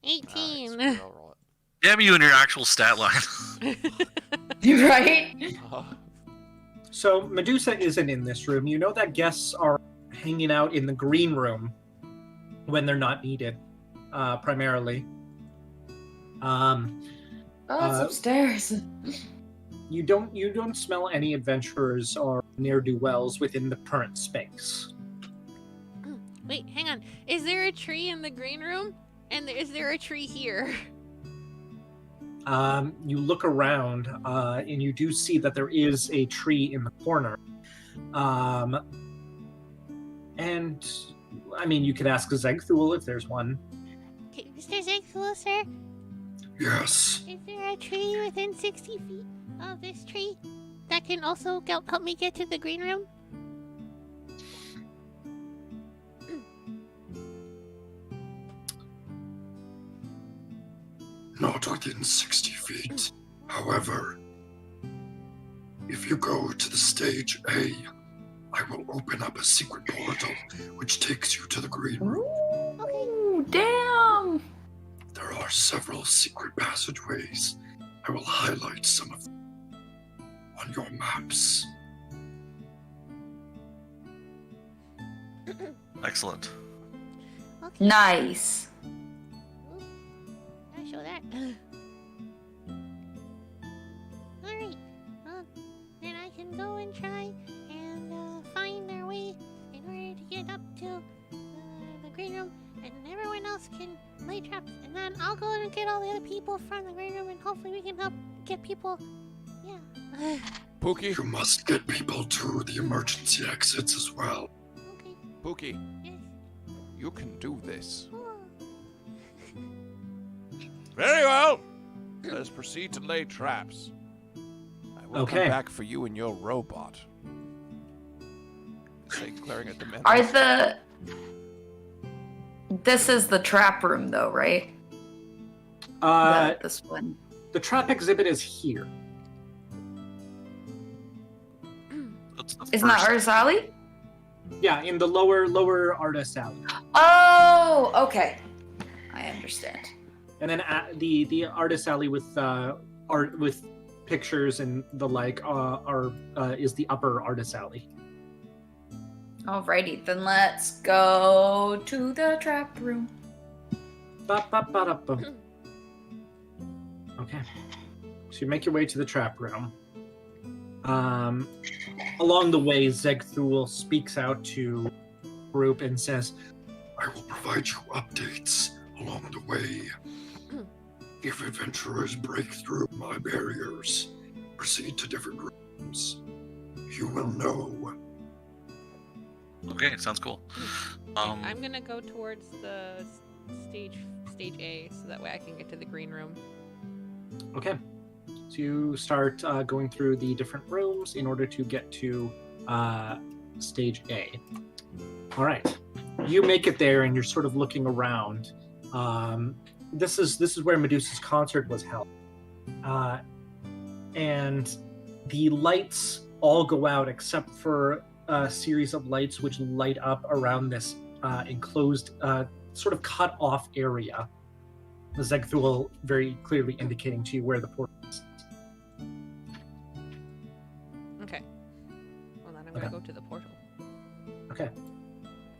Speaker 6: 18.
Speaker 3: Alright, I'll roll
Speaker 4: Damn you and your actual stat line.
Speaker 5: Right?
Speaker 3: it.
Speaker 2: So Medusa isn't in this room. You know that guests are hanging out in the green room when they're not needed, primarily.
Speaker 5: Oh, it's upstairs.
Speaker 2: You don't smell any adventurers or ne'er-do-wells within the current space.
Speaker 1: Wait, hang on. Is there a tree in the green room? And is there a tree here?
Speaker 2: You look around, and you do see that there is a tree in the corner. And I mean, you could ask Zegthul if there's one.
Speaker 6: Okay, Mr. Zegthul, sir,
Speaker 7: Yes,
Speaker 6: is there a tree within 60 feet of this tree that can also help me get to the green room?
Speaker 7: not within 60 feet. However, if you go to the stage A, I will open up a secret portal which takes you to the green room.
Speaker 5: Ooh, damn.
Speaker 7: There are several secret passageways. I will highlight some of them on your maps.
Speaker 4: Excellent.
Speaker 6: Okay.
Speaker 5: Nice.
Speaker 6: I'll show that. Alright. Well, then I can go and try and find their way in order to get up to the green room, and everyone else can lay traps. And then I'll go and get all the other people from the green room, and hopefully we can help get people. Yeah.
Speaker 3: Pookie,
Speaker 7: You must get people to the emergency exits as well.
Speaker 6: Okay.
Speaker 3: Pookie,
Speaker 6: Yes.
Speaker 3: you can do this.
Speaker 6: Oh.
Speaker 3: Very well. Let us proceed to lay traps. I will come
Speaker 2: Okay.
Speaker 3: back for you and your robot. Say, glaring at the men.
Speaker 5: This is the trap room, though, right? This one.
Speaker 2: The trap exhibit is here.
Speaker 4: That's the
Speaker 5: Isn't that
Speaker 4: first-
Speaker 5: Artist Alley?
Speaker 2: Yeah, in the lower artist alley.
Speaker 5: Oh, okay. I understand.
Speaker 2: And then the artist alley with art with pictures and the like is the upper artist alley.
Speaker 5: Alrighty, then let's go to the trap room.
Speaker 2: Ba-ba-ba-da-ba. Okay. So you make your way to the trap room. Along the way, Zegthul speaks out to the group and says,
Speaker 7: I will provide you updates along the way. If adventurers break through my barriers, proceed to different rooms, you will know.
Speaker 4: Okay, sounds cool.
Speaker 1: I'm gonna go towards the stage A, so that way I can get to the green room.
Speaker 2: okay. So you start going through the different rooms in order to get to stage A. All right. You make it there and you're sort of looking around. This is where Medusa's concert was held. And the lights all go out except for a series of lights which light up around this enclosed, sort of cut off area. Zegthul very clearly indicating to you where the portal is.
Speaker 1: Okay. Well, then I'm gonna go to the portal.
Speaker 2: Okay.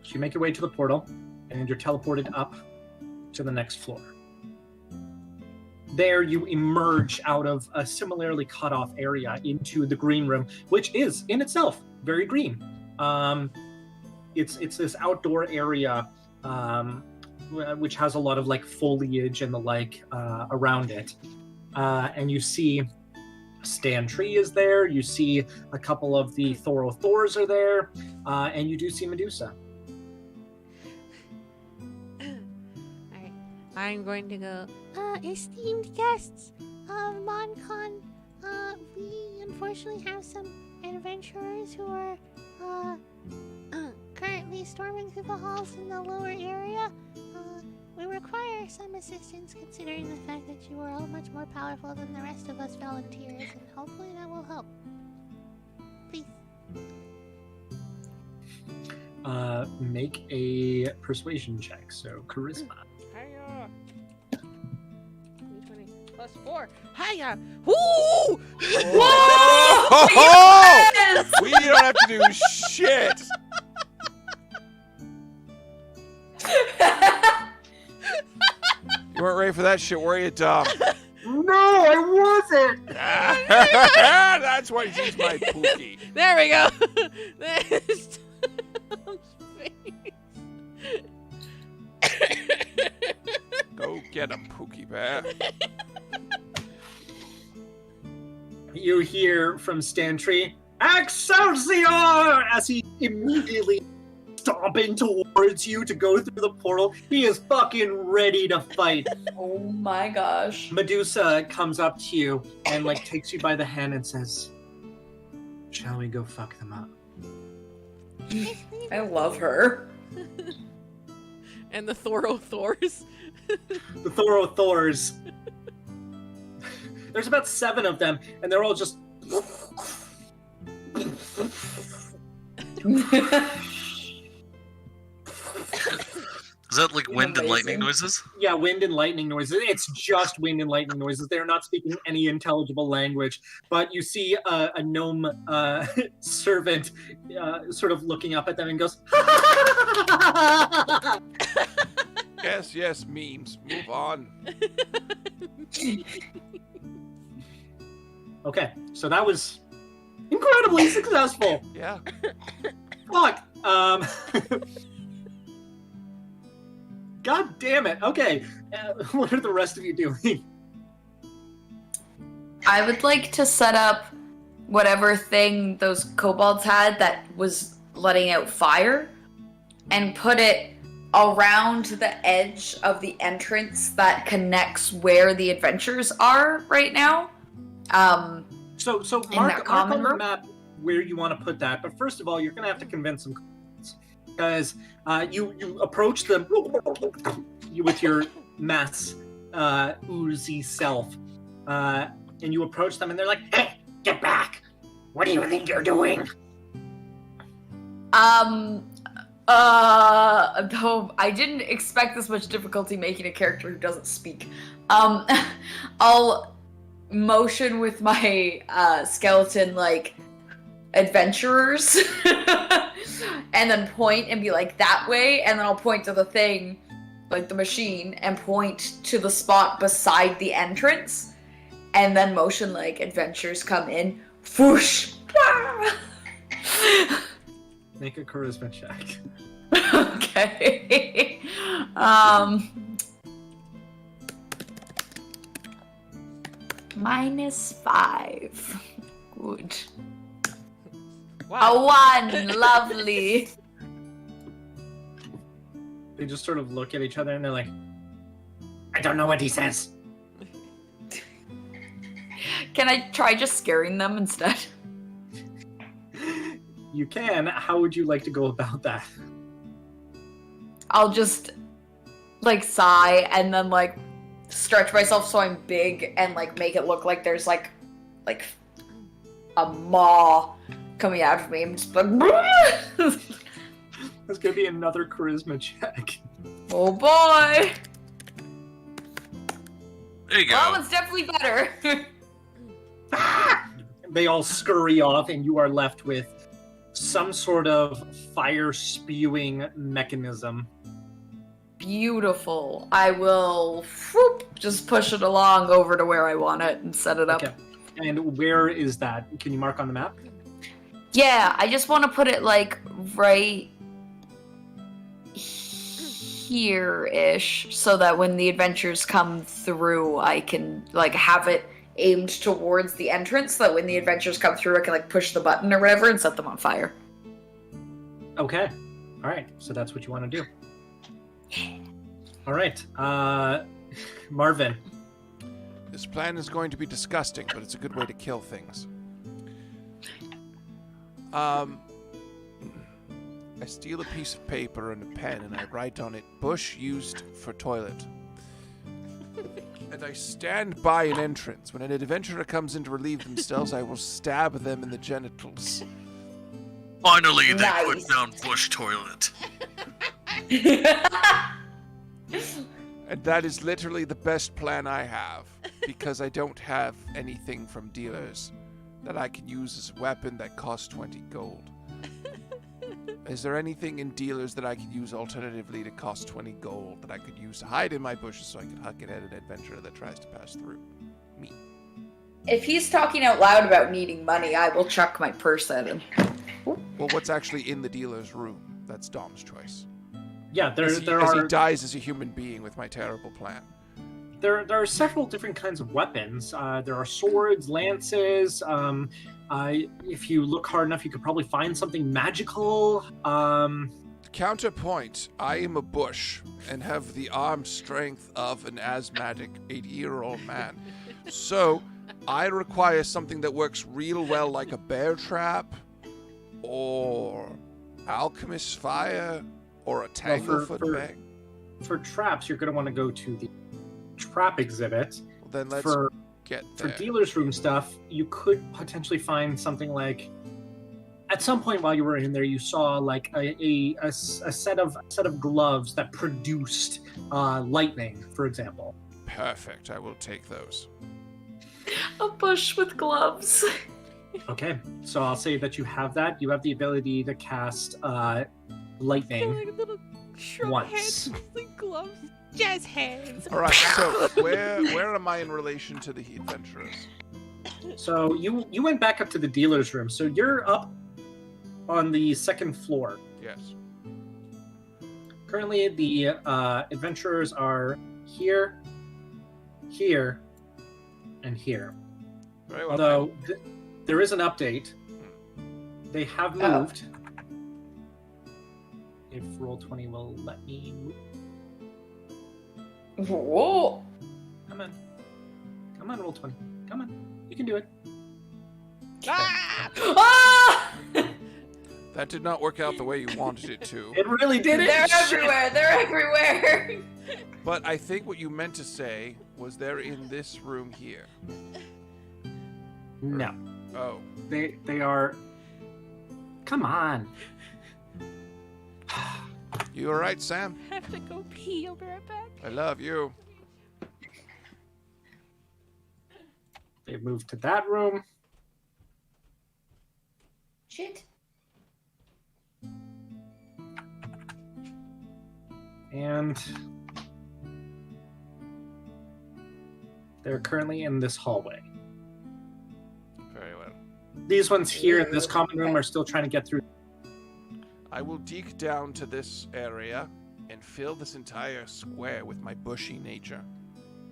Speaker 2: So you make your way to the portal, and you're teleported up to the next floor. There you emerge out of a similarly cut off area into the green room, which is in itself very green. It's this outdoor area which has a lot of like foliage and the like around it. And you see Stan Tree is there, you see a couple of the Thors are there, and you do see Medusa.
Speaker 1: Alright. I'm going to go.
Speaker 6: Esteemed guests of MonCon, we unfortunately have some adventurers who are currently storming through the halls in the lower area. We require some assistance considering the fact that you are all much more powerful than the rest of us volunteers, and hopefully that will help. Please.
Speaker 2: Make a persuasion check, so charisma.
Speaker 1: Hiya! D20 plus 4. Hiya! Woo!
Speaker 3: Whoa!
Speaker 5: Yes!
Speaker 3: We don't have to do shit. You weren't ready for that shit, were you, Tom?
Speaker 2: No, I wasn't!
Speaker 3: That's why he's my Pookie.
Speaker 1: There we go! There's Tom's face.
Speaker 3: Go get him, Pookie Bear.
Speaker 2: You hear from Stantry, Excelsior! As he immediately stomping towards you to go through the portal. He is fucking ready to fight.
Speaker 5: Oh my gosh.
Speaker 2: Medusa comes up to you and like takes you by the hand and says, "Shall we go fuck them up?"
Speaker 5: I love her.
Speaker 1: And the Thors.
Speaker 2: The Thors. There's about 7 of them, and they're all just.
Speaker 4: Is that like wind and lightning
Speaker 5: Amazing.
Speaker 4: noises?
Speaker 2: Yeah, wind and lightning noises. It's just wind and lightning noises. They're not speaking any intelligible language. But you see a gnome servant sort of looking up at them and goes,
Speaker 3: Yes, memes. Move on.
Speaker 2: Okay, so that was incredibly successful.
Speaker 3: Yeah.
Speaker 2: Fuck. God damn it. Okay, what are the rest of you doing?
Speaker 5: I would like to set up whatever thing those kobolds had that was letting out fire and put it around the edge of the entrance that connects where the adventurers are right now.
Speaker 2: So
Speaker 5: that
Speaker 2: mark
Speaker 5: common
Speaker 2: on the
Speaker 5: room?
Speaker 2: map where you want to put that. But first of all, you're gonna have to convince some because you approach them with your mass oozy self, and you approach them, and they're like, "Hey, get back! What do you think you're doing?"
Speaker 5: Though I didn't expect this much difficulty making a character who doesn't speak. I'll motion with my skeleton like adventurers and then point and be like that way, and then I'll point to the thing, like the machine, and point to the spot beside the entrance, and then motion like adventurers come in. Whoosh!
Speaker 2: Make a charisma check.
Speaker 5: Okay. -5. Good.
Speaker 1: Wow.
Speaker 5: A 1. Lovely.
Speaker 2: They just sort of look at each other and they're like, "I don't know what he says."
Speaker 5: Can I try just scaring them instead?
Speaker 2: You can. How would you like to go about that?
Speaker 5: I'll just like sigh and then like stretch myself so I'm big and like make it look like there's like a maw coming out of me. I'm just like,
Speaker 2: That's gonna be another charisma check.
Speaker 5: oh boy.
Speaker 4: There you go.
Speaker 5: Well, that one's definitely better.
Speaker 2: They all scurry off, and you are left with some sort of fire spewing mechanism.
Speaker 5: Beautiful. I will just push it along over to where I want it and set it up.
Speaker 2: Okay. And where is that? Can you mark on the map?
Speaker 5: Yeah, I just want to put it like right here-ish, so that when the adventures come through, I can like have it aimed towards the entrance, so that when the adventures come through, I can like push the button or whatever and set them on fire.
Speaker 2: Okay. All right. So that's what you want to do. All right. Marvin.
Speaker 3: This plan is going to be disgusting, but it's a good way to kill things. I steal a piece of paper and a pen, and I write on it, "Bush used for toilet." And I stand by an entrance. When an adventurer comes in to relieve themselves, I will stab them in the genitals.
Speaker 4: Finally, they
Speaker 5: Nice.
Speaker 4: put down bush toilet.
Speaker 3: And that is literally the best plan I have, because I don't have anything from dealers that I can use as a weapon that costs 20 gold. Is there anything in dealers that I could use alternatively to cost 20 gold that I could use to hide in my bushes so I could huck it at an adventurer that tries to pass through me?
Speaker 5: If he's talking out loud about needing money, I will chuck my purse at him.
Speaker 3: Well, what's actually in the dealer's room? That's Dom's choice.
Speaker 2: Yeah,
Speaker 3: As he
Speaker 2: there
Speaker 3: dies as a human being with my terrible plan.
Speaker 2: are several different kinds of weapons. There are swords, lances. If you look hard enough, you could probably find something magical.
Speaker 3: Counterpoint, I am a bush and have the arm strength of an asthmatic 80-year-old man. So, I require something that works real well, like a bear trap, or alchemist's fire, or a tanglefoot bag.
Speaker 2: For traps, you're going to want to go to the trap exhibit.
Speaker 3: Well, then let's get
Speaker 2: For
Speaker 3: there.
Speaker 2: dealer's room stuff, you could potentially find something like. At some point while you were in there, you saw like a set of gloves that produced lightning, for example.
Speaker 3: Perfect, I will take those.
Speaker 5: A bush with gloves.
Speaker 2: Okay, so I'll say that you have that. You have the ability to cast lightning
Speaker 1: Like a little shrub
Speaker 2: once.
Speaker 1: head, like gloves, jazz hands.
Speaker 3: All right, so where am I in relation to the adventurers?
Speaker 2: So you went back up to the dealer's room. So you're up on the second floor.
Speaker 3: Yes.
Speaker 2: Currently, the adventurers are here, here, and here.
Speaker 3: Very well.
Speaker 2: Although there is an update. They have moved if Roll20 will let me move.
Speaker 5: Whoa!
Speaker 2: Come on. Come on, Roll20. Come on. You can do it.
Speaker 1: Ah!
Speaker 5: Ah!
Speaker 3: That did not work out the way you wanted it to.
Speaker 2: It really did it.
Speaker 5: They're everywhere. They're everywhere.
Speaker 3: But I think what you meant to say was they're in this room here.
Speaker 2: No.
Speaker 3: Oh.
Speaker 2: They are. Come on.
Speaker 3: You alright, Sam?
Speaker 1: I have to go pee. I'll be right back.
Speaker 3: I love you.
Speaker 2: They moved to that room.
Speaker 5: Shit.
Speaker 2: And they're currently in this hallway.
Speaker 3: Very well.
Speaker 2: These ones here in this common room are still trying to get through.
Speaker 3: I will deke down to this area and fill this entire square with my bushy nature.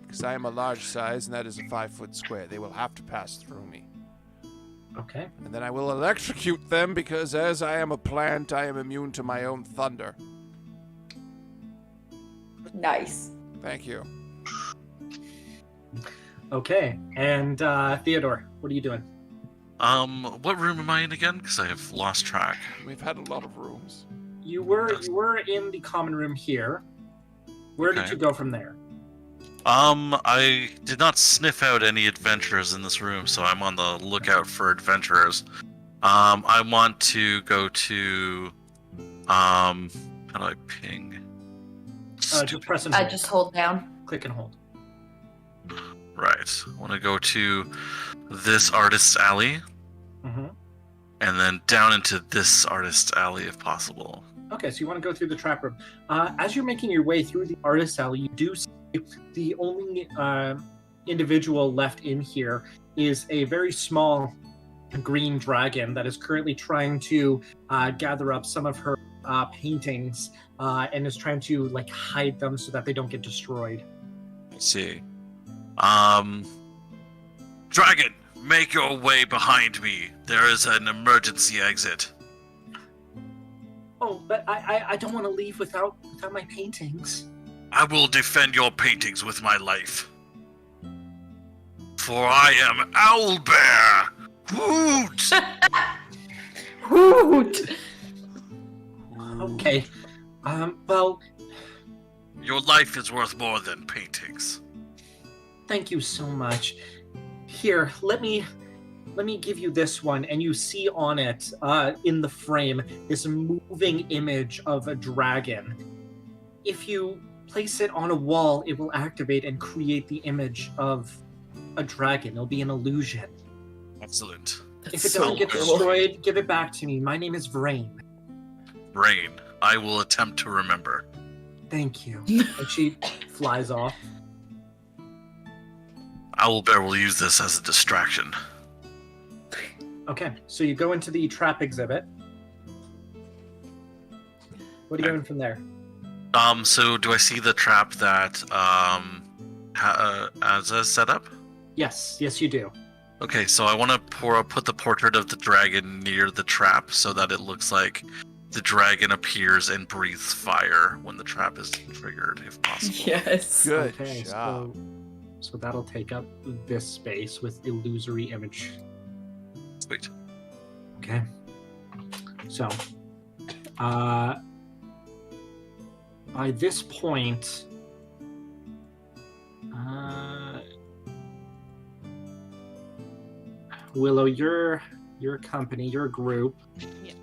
Speaker 3: Because I am a large size and that is a 5-foot square. They will have to pass through me.
Speaker 2: Okay.
Speaker 3: And then I will electrocute them because as I am a plant, I am immune to my own thunder.
Speaker 5: Nice.
Speaker 3: Thank you.
Speaker 2: Okay. And Theodore, what are you doing?
Speaker 4: What room am I in again? Because I have lost track.
Speaker 3: We've had a lot of rooms.
Speaker 2: You were in the common room here. Where did
Speaker 4: Okay.
Speaker 2: you go from there?
Speaker 4: I did not sniff out any adventurers in this room, so I'm on the lookout for adventurers. I want to go to, how do I ping?
Speaker 2: Just press and hold.
Speaker 5: Just hold down.
Speaker 2: Click and hold.
Speaker 4: Right. I want to go to this artist's alley,
Speaker 2: Mm-hmm.
Speaker 4: and then down into this artist's alley if possible.
Speaker 2: Okay, so you want to go through the trap room. As you're making your way through the artist alley, you do see the only individual left in here is a very small green dragon that is currently trying to gather up some of her paintings and is trying to like hide them so that they don't get destroyed.
Speaker 4: Let's see. Dragon, make your way behind me. There is an emergency exit.
Speaker 2: Oh, but I don't want to leave without my paintings.
Speaker 4: I will defend your paintings with my life. For I am Owlbear! Hoot!
Speaker 5: Hoot!
Speaker 2: Okay. Well,
Speaker 4: Your life is worth more than paintings.
Speaker 2: thank you so much. Here, let me give you this one, and you see on it, in the frame, this moving image of a dragon. If you place it on a wall, it will activate and create the image of a dragon. It'll be an illusion.
Speaker 4: Excellent.
Speaker 2: If it doesn't get destroyed, give it back to me. My name is Vrain.
Speaker 4: Rain, I will attempt to remember.
Speaker 2: Thank you. And she flies off.
Speaker 4: Owlbear will use this as a distraction.
Speaker 2: Okay, so you go into the trap exhibit. What are you doing from there?
Speaker 4: So do I see the trap that, as a setup?
Speaker 2: Yes, you do.
Speaker 4: Okay, so I want to put the portrait of the dragon near the trap so that it looks like the dragon appears and breathes fire when the trap is triggered, if possible.
Speaker 5: Yes.
Speaker 3: Good
Speaker 2: Okay,
Speaker 3: job.
Speaker 2: so that'll take up this space with illusory image.
Speaker 4: Sweet.
Speaker 2: Okay. So, by this point, Willow, your company, your group,
Speaker 1: Yeah.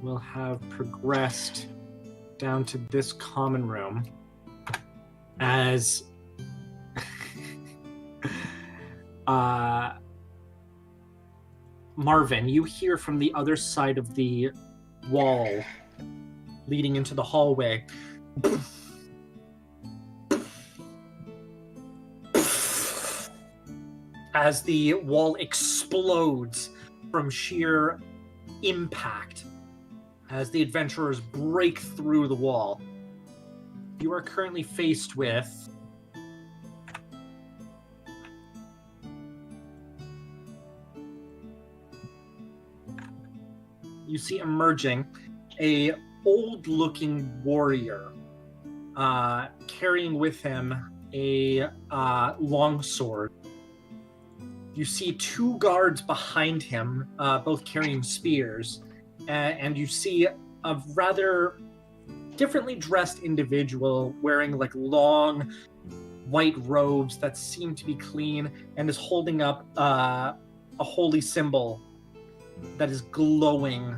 Speaker 2: will have progressed down to this common room as Marvin, you hear from the other side of the wall leading into the hallway. As the wall explodes from sheer impact, as the adventurers break through the wall. You are currently faced with you see emerging a old-looking warrior carrying with him a long sword. You see 2 guards behind him, both carrying spears, and you see a rather differently dressed individual wearing like long white robes that seem to be clean and is holding up a holy symbol that is glowing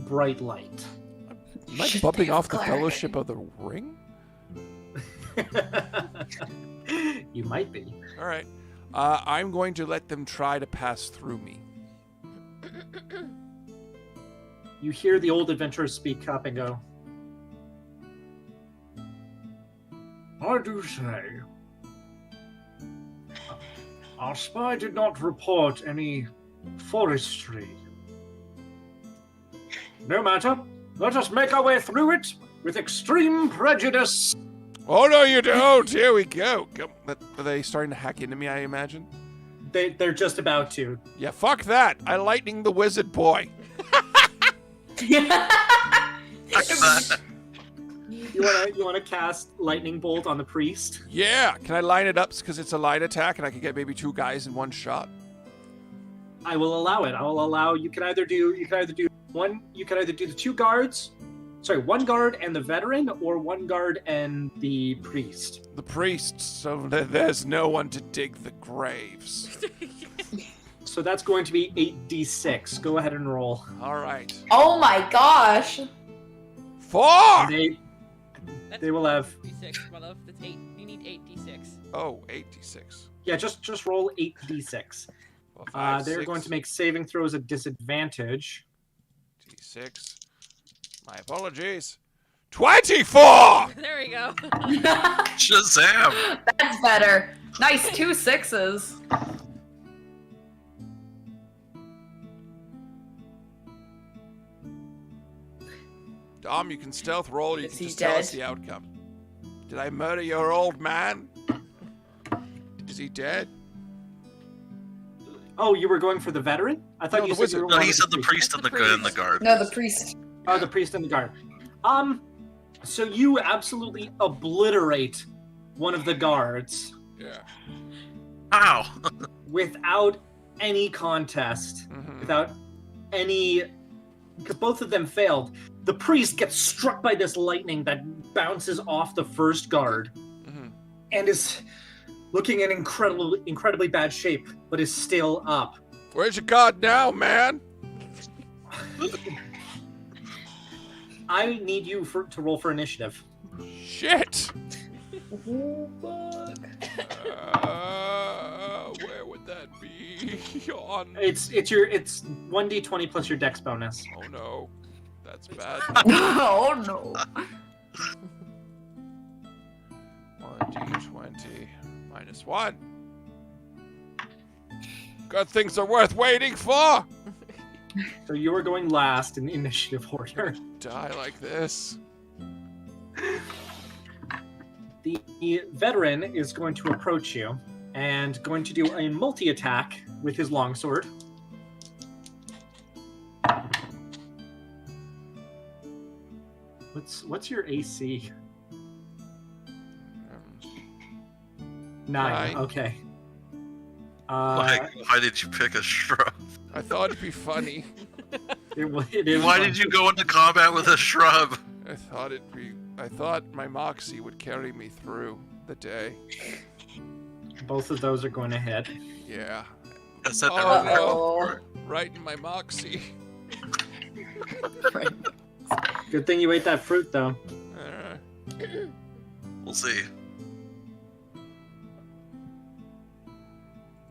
Speaker 2: bright light.
Speaker 3: Am I bumping off the Fellowship of the Ring?
Speaker 2: You might be.
Speaker 3: All right. I'm going to let them try to pass through me.
Speaker 2: You hear the old adventurer speak up and go, I do say, our spy did not report any forestry. No matter, let us make our way through it with extreme prejudice.
Speaker 3: Oh, no, you don't. Here we go. Are they starting to hack into me, I imagine?
Speaker 2: They're just about to.
Speaker 3: Yeah, fuck that. I lightning the wizard boy.
Speaker 2: You want to cast lightning bolt on the priest?
Speaker 3: Yeah. Can I line it up because it's a line attack and I can get maybe 2 guys in one shot?
Speaker 2: I will allow it. I will allow. You can either do one. You can either do the 2 guards. Sorry, 1 guard and the veteran, or 1 guard and the priest.
Speaker 3: The priest, so there's no one to dig the graves.
Speaker 2: So that's going to be 8d6. Go ahead and roll.
Speaker 3: All right.
Speaker 5: Oh my gosh!
Speaker 3: 4!
Speaker 2: They will have.
Speaker 1: D6, my love. That's 8. You need 8d6.
Speaker 3: Oh, 8d6.
Speaker 2: Yeah, just roll 8d6.
Speaker 3: Well, 5,
Speaker 2: They're
Speaker 3: 6,
Speaker 2: going to make saving throws at disadvantage.
Speaker 3: d6. My apologies. 24!
Speaker 1: There we go.
Speaker 4: Shazam!
Speaker 5: That's better. Nice 2 6s.
Speaker 3: Dom, you can stealth roll, or you
Speaker 5: Is
Speaker 3: can
Speaker 5: he
Speaker 3: just tell us
Speaker 5: dead?
Speaker 3: the outcome. Did I murder your old man? Is he dead?
Speaker 2: Oh, you were going for the veteran? I thought
Speaker 3: No,
Speaker 2: you
Speaker 3: the
Speaker 2: said you were
Speaker 4: No,
Speaker 2: going
Speaker 4: he
Speaker 2: for
Speaker 4: said the priest and the guard.
Speaker 5: No, the priest.
Speaker 2: Oh, the priest and the guard. So you absolutely obliterate one of the guards
Speaker 3: Yeah.
Speaker 4: Ow!
Speaker 2: without any contest,
Speaker 3: Mhm.
Speaker 2: without any, because both of them failed. The priest gets struck by this lightning that bounces off the first guard
Speaker 3: Mhm.
Speaker 2: and is looking in incredibly bad shape, but is still up.
Speaker 3: Where's your god now, man?
Speaker 2: I need you to roll for initiative.
Speaker 3: Shit!
Speaker 5: Oh, fuck.
Speaker 3: Where would that be? On.
Speaker 2: It's 1d20 plus your dex bonus.
Speaker 3: Oh no, that's bad.
Speaker 5: Oh no.
Speaker 3: 1d20 minus 1. Good things are worth waiting for.
Speaker 2: So you are going last in the initiative order.
Speaker 3: Die like this.
Speaker 2: The veteran is going to approach you and going to do a multi-attack with his longsword. What's your AC? 9.
Speaker 3: Nine.
Speaker 2: Okay.
Speaker 4: Why did you pick a shrub?
Speaker 3: I thought it'd be funny.
Speaker 2: It is.
Speaker 4: Why did you go into combat with a shrub?
Speaker 3: I thought my moxie would carry me through the day.
Speaker 2: Both of those are going to hit.
Speaker 3: Yeah.
Speaker 4: I said
Speaker 3: Oh,
Speaker 4: never
Speaker 5: no.
Speaker 3: Right in my moxie.
Speaker 2: Good thing you ate that fruit, though.
Speaker 4: We'll see.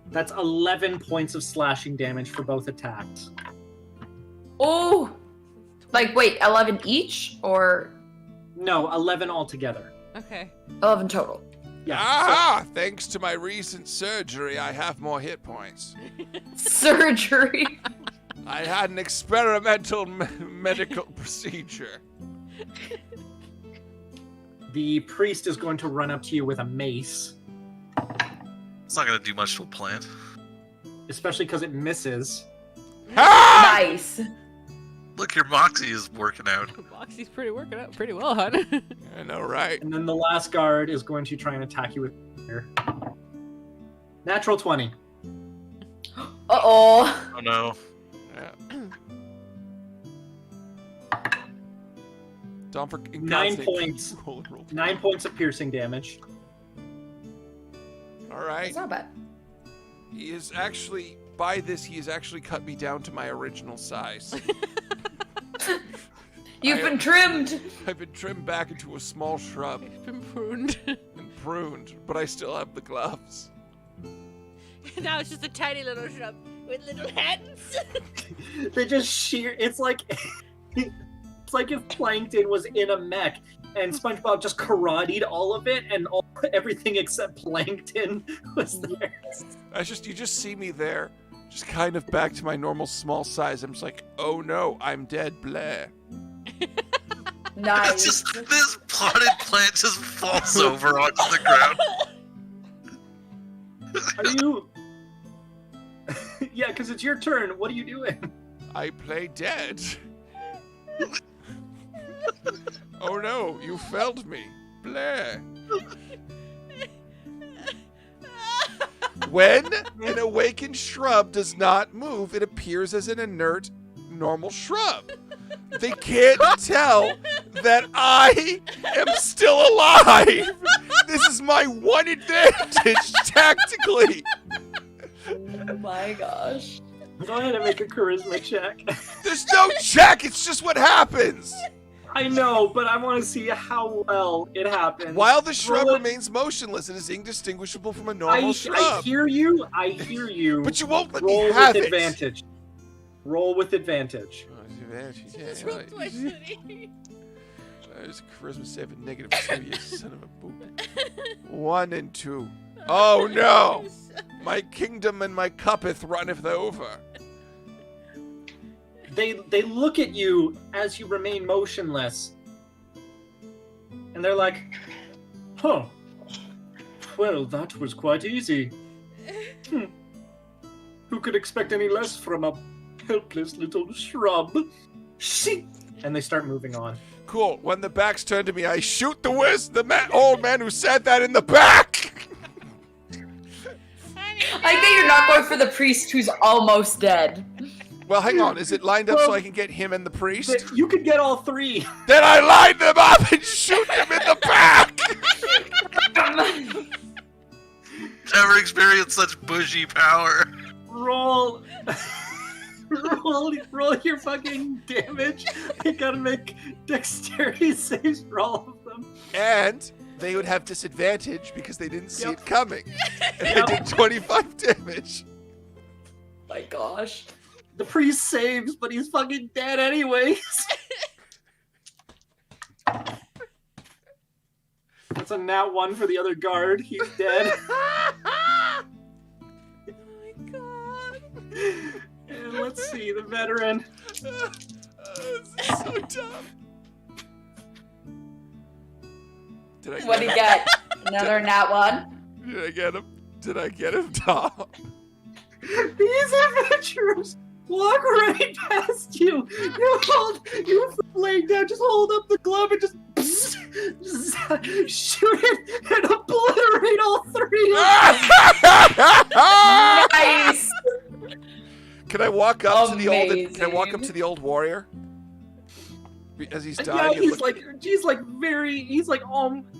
Speaker 2: That's 11 points of slashing damage for both attacks.
Speaker 5: Oh! Like, wait, 11 each? Or
Speaker 2: No, 11 altogether.
Speaker 1: Okay.
Speaker 5: 11 total?
Speaker 2: Yeah.
Speaker 3: Ah! Thanks to my recent surgery, I have more hit points.
Speaker 5: Surgery.
Speaker 3: I had an experimental medical procedure.
Speaker 2: The priest is going to run up to you with a mace,
Speaker 4: It's not gonna do much to a plant.
Speaker 2: especially because it misses.
Speaker 3: Ah!
Speaker 5: Nice.
Speaker 4: Look, your Moxie is working out.
Speaker 1: Moxie's working out pretty well, hon.
Speaker 3: I know, right?
Speaker 2: And then the last guard is going to try and attack you with here. Natural 20.
Speaker 5: Uh-oh.
Speaker 4: Oh no.
Speaker 3: Yeah. Don't forget.
Speaker 2: 9 points.
Speaker 3: Roll.
Speaker 2: 9 points of piercing damage.
Speaker 3: All right.
Speaker 5: It's not bad.
Speaker 3: He is actually, by this, he has actually cut me down to my original size.
Speaker 5: You've been trimmed.
Speaker 3: I've been trimmed back into a small shrub
Speaker 1: Been pruned.
Speaker 3: and pruned, but I still have the gloves.
Speaker 1: Now it's just a tiny little shrub with little hands.
Speaker 2: They just sheer. It's like it's like if Plankton was in a mech and SpongeBob just karate'd all of it, and everything except Plankton was there.
Speaker 3: You just see me there, just kind of back to my normal small size. I'm just like, oh no, I'm dead, blah.
Speaker 5: Nice.
Speaker 4: This potted plant just falls over onto the ground.
Speaker 2: Are you? Yeah, because it's your turn. What are you doing?
Speaker 3: I play dead. Oh no, you felled me, blah. When an awakened shrub does not move, it appears as an inert, normal shrub. They can't tell that I am still alive. This is my one advantage tactically.
Speaker 5: Oh my gosh.
Speaker 2: Go ahead and make a charisma check.
Speaker 3: There's no check. It's just what happens.
Speaker 2: I know, but I want to see how well it happens.
Speaker 3: While the shrub
Speaker 2: Roll it.
Speaker 3: remains motionless, it is indistinguishable from a normal shrub.
Speaker 2: I hear you. I hear you.
Speaker 3: But you won't let
Speaker 2: Roll
Speaker 3: me have
Speaker 2: with
Speaker 3: it.
Speaker 2: advantage. Roll with advantage.
Speaker 3: Oh, advantage, yeah,
Speaker 1: Just
Speaker 3: yeah,
Speaker 1: roll twice,
Speaker 3: yeah.
Speaker 1: honey.
Speaker 3: There's a charisma save of -2, you son of a boot. 1 and 2. Oh no! My kingdom and my cuppeth runneth over.
Speaker 2: They look at you as you remain motionless, and they're like, "Huh. Well, that was quite easy. Who could expect any less from a helpless little shrub?" And they start moving on.
Speaker 3: Cool. When the back's turned to me, I shoot the old man who said that in the back.
Speaker 5: I think you're not going for the priest who's almost dead.
Speaker 3: Well, hang on. Is it lined up so I can get him and the priest?
Speaker 2: You could get all three.
Speaker 3: Then I line them up and shoot them in the back.
Speaker 4: Never experienced such bushy power.
Speaker 2: Roll. roll your fucking damage. I gotta make dexterity saves for all of them.
Speaker 3: And they would have disadvantage because they didn't see
Speaker 2: Yep.
Speaker 3: it coming. And
Speaker 2: Yep.
Speaker 3: I did 25 damage.
Speaker 5: My gosh.
Speaker 2: The priest saves, but he's fucking dead anyways. That's a nat 1 for the other guard. He's dead.
Speaker 1: Oh my god.
Speaker 2: And let's see, the veteran.
Speaker 3: This is so dumb. Did I
Speaker 5: What do you get? Another nat 1?
Speaker 3: Did I get him? Did I get him, Tom?
Speaker 2: These adventurers walk right past you. You laying down, just hold up the glove and just shoot it and obliterate all three.
Speaker 5: Nice.
Speaker 3: Can I walk up to the old? Can I
Speaker 5: Amazing.
Speaker 3: walk up to the old warrior as he's dying?
Speaker 2: Yeah,
Speaker 3: and
Speaker 2: he's
Speaker 3: look-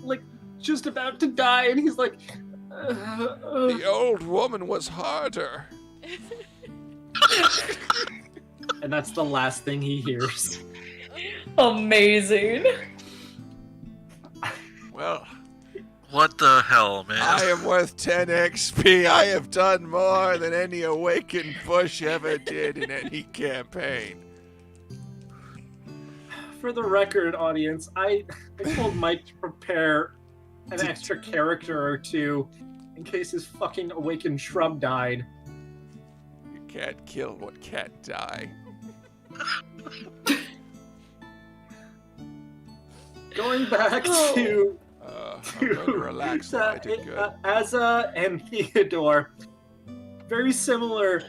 Speaker 2: like just about to die, and he's like,
Speaker 3: The old woman was harder.
Speaker 2: and that's the last thing he hears.
Speaker 5: Amazing.
Speaker 3: Well,
Speaker 4: What the hell, man?
Speaker 3: I am worth 10 XP. I have done more than any awakened bush ever did in any campaign.
Speaker 2: For the record, audience, I told Mike to prepare an extra character or two in case his fucking awakened shrub died.
Speaker 3: You can't kill what can't die.
Speaker 2: Going back to
Speaker 3: I'm going to relax now. I did good.
Speaker 2: Azza and Theodore, very similar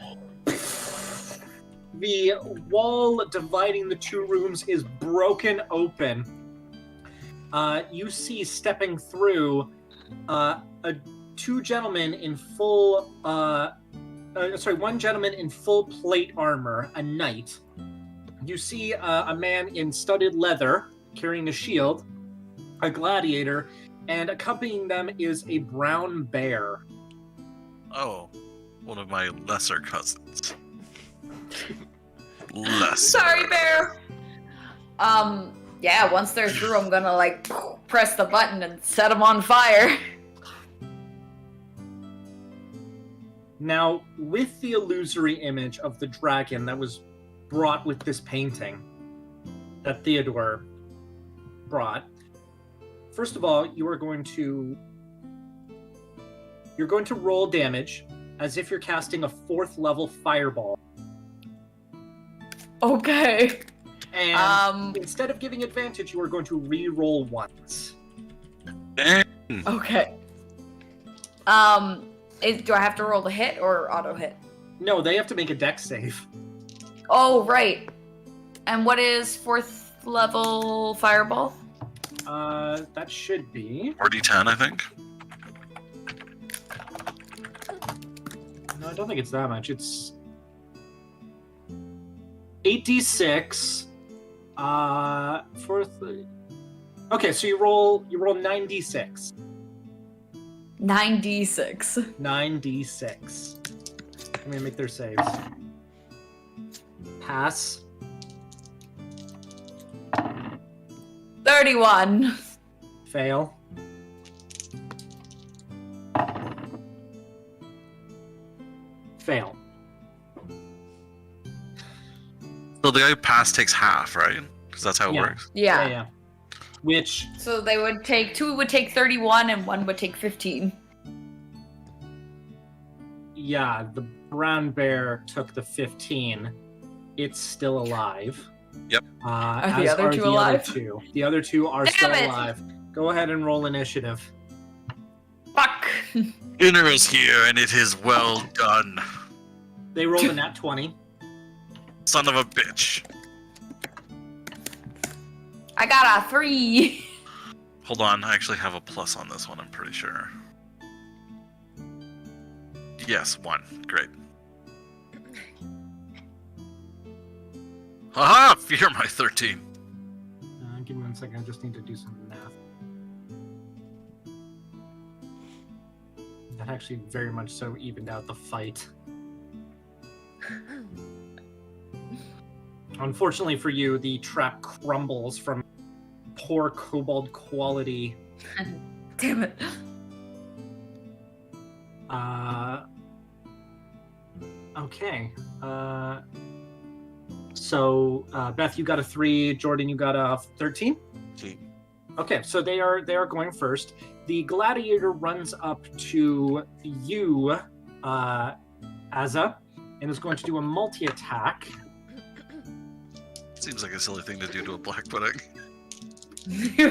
Speaker 2: The wall dividing the two rooms is broken open. You see stepping through two gentlemen in full. One gentleman in full plate armor, a knight. You see a man in studded leather carrying a shield, a gladiator, and accompanying them is a brown bear.
Speaker 4: Oh, one of my lesser cousins.
Speaker 5: Sorry, bear. Yeah, once they're through, I'm gonna like press the button and set them on fire.
Speaker 2: Now, with the illusory image of the dragon that was brought with this painting that Theodore brought, first of all, you're going to roll damage as if you're casting a 4th level fireball.
Speaker 5: Okay.
Speaker 2: And instead of giving advantage, you are going to re-roll once.
Speaker 5: Okay. Do I have to roll the hit or auto hit?
Speaker 2: No, they have to make a dex save.
Speaker 5: Oh, right. And what is 4th level fireball?
Speaker 2: That should be
Speaker 4: 4d10, I think.
Speaker 2: No, I don't think it's that much. It's 8d6. Okay, so you roll 9d6.
Speaker 5: 9d6.
Speaker 2: 9d6. I'm gonna make their saves. Pass.
Speaker 5: 31.
Speaker 2: Fail. Fail.
Speaker 4: So the guy who passed takes half, right? Because that's how it
Speaker 2: Yeah.
Speaker 4: works.
Speaker 5: Yeah.
Speaker 2: Which,
Speaker 5: So they would take 2 would take 31 and 1 would take 15.
Speaker 2: yeah, the brown bear took the 15. It's still alive.
Speaker 4: Yep.
Speaker 5: Are the
Speaker 2: As
Speaker 5: other two
Speaker 2: the
Speaker 5: alive?
Speaker 2: Other two. The other two are
Speaker 5: Damn
Speaker 2: still
Speaker 5: it!
Speaker 2: alive. Go ahead and roll initiative.
Speaker 5: Fuck.
Speaker 4: Dinner is here, and it is well done.
Speaker 2: They rolled a nat 20.
Speaker 4: Son of a bitch.
Speaker 5: I got a 3.
Speaker 4: Hold on, I actually have a plus on this one, I'm pretty sure. Yes, 1. Great. Haha! Fear my 13.
Speaker 2: Give me 1 second. I just need to do some math. That actually very much so evened out the fight. Unfortunately for you, the trap crumbles from poor kobold quality.
Speaker 5: Damn it.
Speaker 2: Okay. So Beth, you got a 3. Jordan, you got a 13.
Speaker 4: See.
Speaker 2: Okay, so they are going first. The gladiator runs up to you, Azza, and is going to do a multi-attack.
Speaker 4: Seems like a silly thing to do to a black pudding.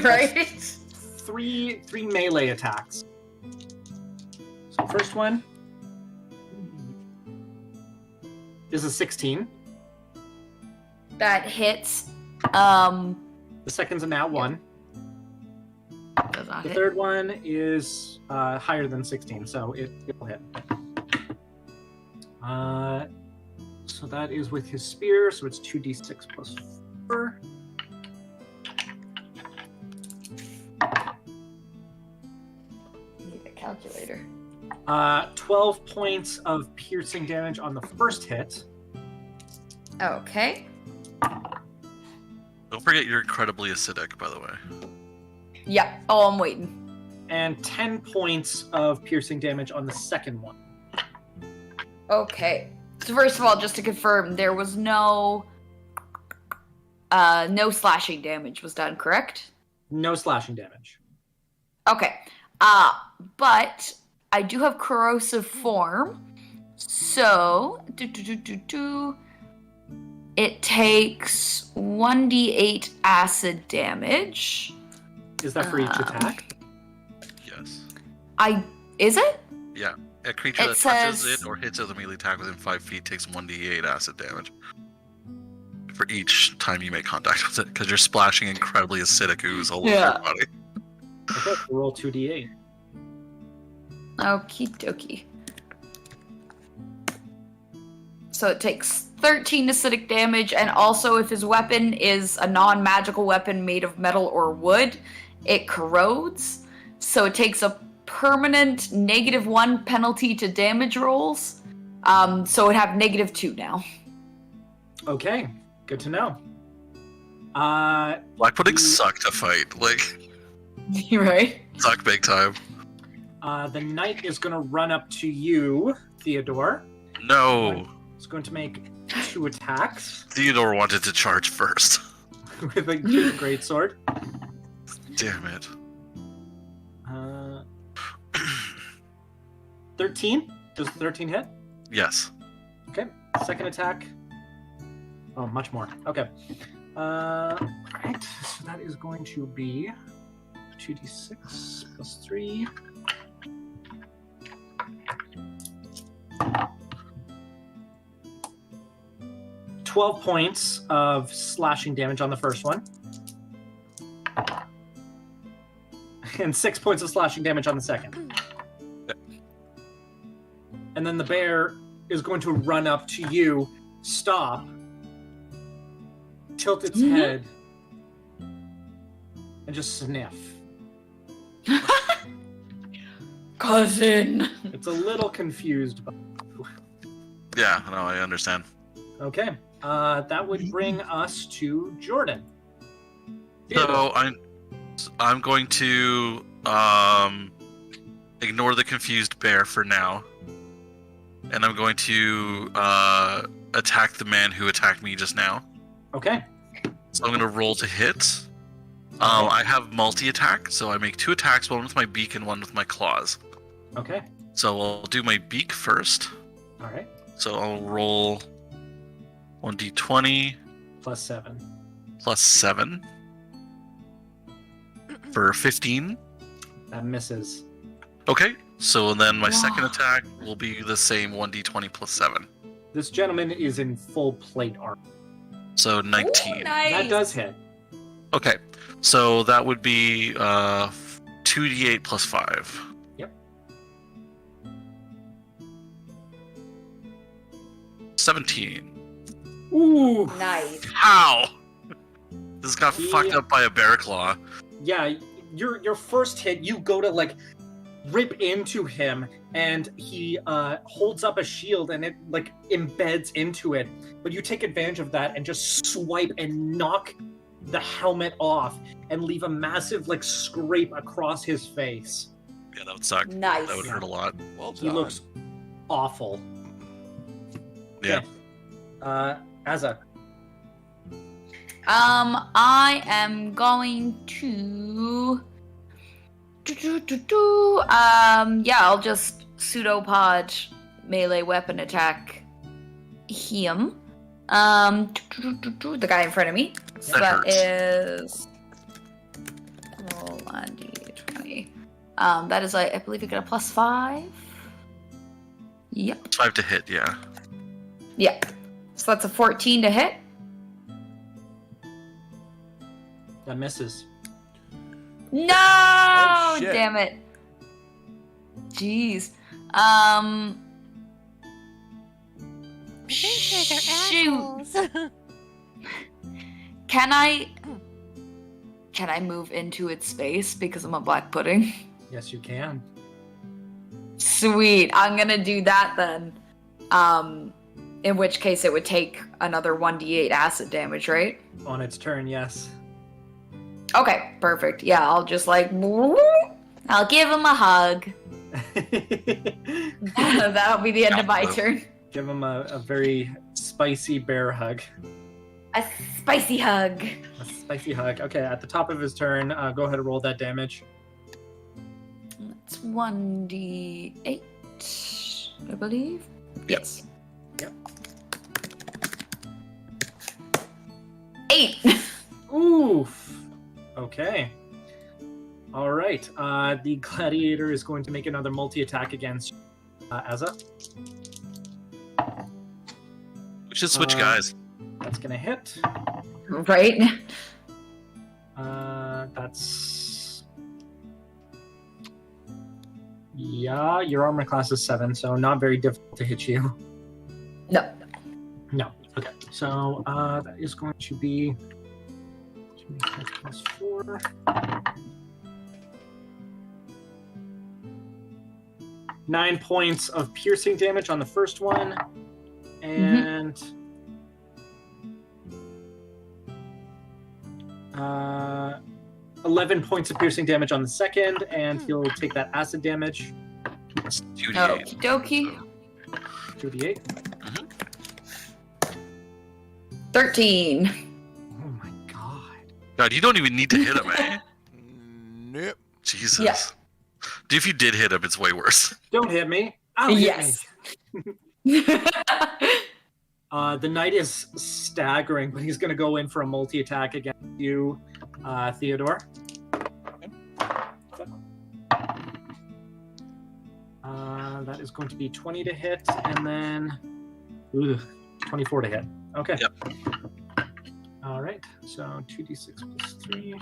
Speaker 5: Right?
Speaker 2: Three melee attacks. So first one is a 16.
Speaker 5: That hits.
Speaker 2: The second's a nat 1.
Speaker 5: Does not
Speaker 2: The
Speaker 5: hit.
Speaker 2: third one is higher than 16, so it will hit. So that is with his spear, so it's 2d6 plus 4.
Speaker 5: Need a calculator.
Speaker 2: 12 points of piercing damage on the first hit.
Speaker 5: Okay.
Speaker 4: Don't forget you're incredibly acidic, by the way.
Speaker 5: Yeah. Oh, I'm waiting.
Speaker 2: And 10 points of piercing damage on the second one.
Speaker 5: Okay. So first of all, just to confirm, there was no slashing damage was done, correct?
Speaker 2: No slashing damage.
Speaker 5: Okay. But I do have corrosive form. So it takes 1d8 acid damage.
Speaker 2: Is that for each attack?
Speaker 4: Yes.
Speaker 5: Is it?
Speaker 4: Yeah. A creature
Speaker 5: It
Speaker 4: that touches
Speaker 5: says-
Speaker 4: it or hits it with a melee attack within 5 feet takes 1d8 acid damage. for each time you make contact with it, because you're splashing incredibly acidic ooze all over your body.
Speaker 2: Okay, roll 2d8.
Speaker 5: Okie dokie. So it takes 13 acidic damage, and also if his weapon is a non-magical weapon made of metal or wood, it corrodes. So it takes a permanent -1 penalty to damage rolls. So it'd have -2 now.
Speaker 2: Okay, good to know.
Speaker 4: Black puddings suck to fight. Like,
Speaker 5: You're right.
Speaker 4: suck big time.
Speaker 2: The knight is going to run up to you, Theodore.
Speaker 4: No.
Speaker 2: It's going to make 2 attacks
Speaker 4: Theodore wanted to charge first.
Speaker 2: with a greatsword.
Speaker 4: Damn it.
Speaker 2: 13? Does 13 hit?
Speaker 4: Yes.
Speaker 2: Okay. Second attack. Oh, much more. Okay. Alright. So that is going to be 2d6 plus 3. $12 points of slashing damage on the first one. And 6 points of slashing damage on the second. And then the bear is going to run up to you, stop, tilt its head, and just sniff.
Speaker 5: Cousin.
Speaker 2: It's a little confused.
Speaker 4: Yeah, no, I understand.
Speaker 2: Okay. That would bring us to Jordan.
Speaker 4: So I'm going to ignore the confused bear for now, and I'm going to attack the man who attacked me just now.
Speaker 2: Okay.
Speaker 4: So I'm going to roll to hit. I have multi-attack, so I make 2 attacks, one with my beak and one with my claws.
Speaker 2: Okay.
Speaker 4: So I'll do my beak first.
Speaker 2: All right.
Speaker 4: So I'll roll 1d20
Speaker 2: Plus 7.
Speaker 4: plus 7 for 15.
Speaker 2: That misses.
Speaker 4: Okay, so then my
Speaker 5: Wow.
Speaker 4: second attack will be the same 1d20 plus 7.
Speaker 2: This gentleman is in full plate armor.
Speaker 4: So 19.
Speaker 5: Ooh, nice.
Speaker 2: That does hit.
Speaker 4: Okay, so that would be 2d8 plus 5.
Speaker 2: Yep.
Speaker 4: 17.
Speaker 2: Ooh.
Speaker 5: Nice.
Speaker 4: How? This got
Speaker 2: He-
Speaker 4: fucked up by a bear claw.
Speaker 2: Yeah, your first hit, you go to like rip into him, and he holds up a shield, and it like embeds into it. But you take advantage of that and just swipe and knock the helmet off, and leave a massive like scrape across his face.
Speaker 4: Yeah, that would suck.
Speaker 5: Nice.
Speaker 4: That would hurt a lot.
Speaker 3: Well done.
Speaker 2: He looks awful.
Speaker 4: Yeah.
Speaker 2: Asa.
Speaker 5: I am going to. Yeah, I'll just pseudopod melee weapon attack him. The guy in front of me. So
Speaker 4: That
Speaker 5: that
Speaker 4: hurts.
Speaker 5: is. Roll on D20. That is, I believe you get a +5. Yep.
Speaker 4: 5 to hit, yeah.
Speaker 5: Yep. So that's a 14 to hit.
Speaker 2: That misses.
Speaker 5: No!
Speaker 3: Oh, shit.
Speaker 5: Damn it. Jeez.
Speaker 6: I think
Speaker 5: Shoot.
Speaker 6: they're assholes.
Speaker 5: Can I move into its space because I'm a black pudding?
Speaker 2: Yes, you can.
Speaker 5: Sweet. I'm gonna do that then. In which case it would take another 1d8 acid damage, right?
Speaker 2: On its turn, yes.
Speaker 5: Okay, perfect. Yeah, I'll just like I'll give him a hug. That'll be the end of my turn.
Speaker 2: Give him a very spicy bear hug.
Speaker 5: A spicy hug.
Speaker 2: A spicy hug. Okay, at the top of his turn, go ahead and roll that damage.
Speaker 5: It's 1d8, I believe. Yes.
Speaker 2: Yep.
Speaker 5: 8.
Speaker 2: Oof. Okay. All right. The gladiator is going to make another multi-attack against Asa.
Speaker 4: We should switch guys.
Speaker 2: That's gonna hit.
Speaker 5: Right?
Speaker 2: That's... Yeah, your armor class is 7, so not very difficult to hit you.
Speaker 5: No.
Speaker 2: No. Okay. So that is going to be 2d6 plus 4. Nine points of piercing damage on the first one, and 11 points of piercing damage on the second, and he'll take that acid damage.
Speaker 4: 2d8.
Speaker 5: Okie dokie.
Speaker 2: 2d8.
Speaker 5: 13.
Speaker 2: Oh my god.
Speaker 4: God, you don't even need to hit him, eh?
Speaker 3: Nope.
Speaker 4: Jesus.
Speaker 5: Yeah.
Speaker 4: If you did hit him, it's way worse.
Speaker 2: Don't hit me. Ow, hit
Speaker 5: Yes.
Speaker 2: me. The knight is staggering, but he's going to go in for a multi-attack against you, Theodore. That is going to be 20 to hit, and then 24 to hit. Okay.
Speaker 4: Yep.
Speaker 2: All right. So 2d6 plus 3.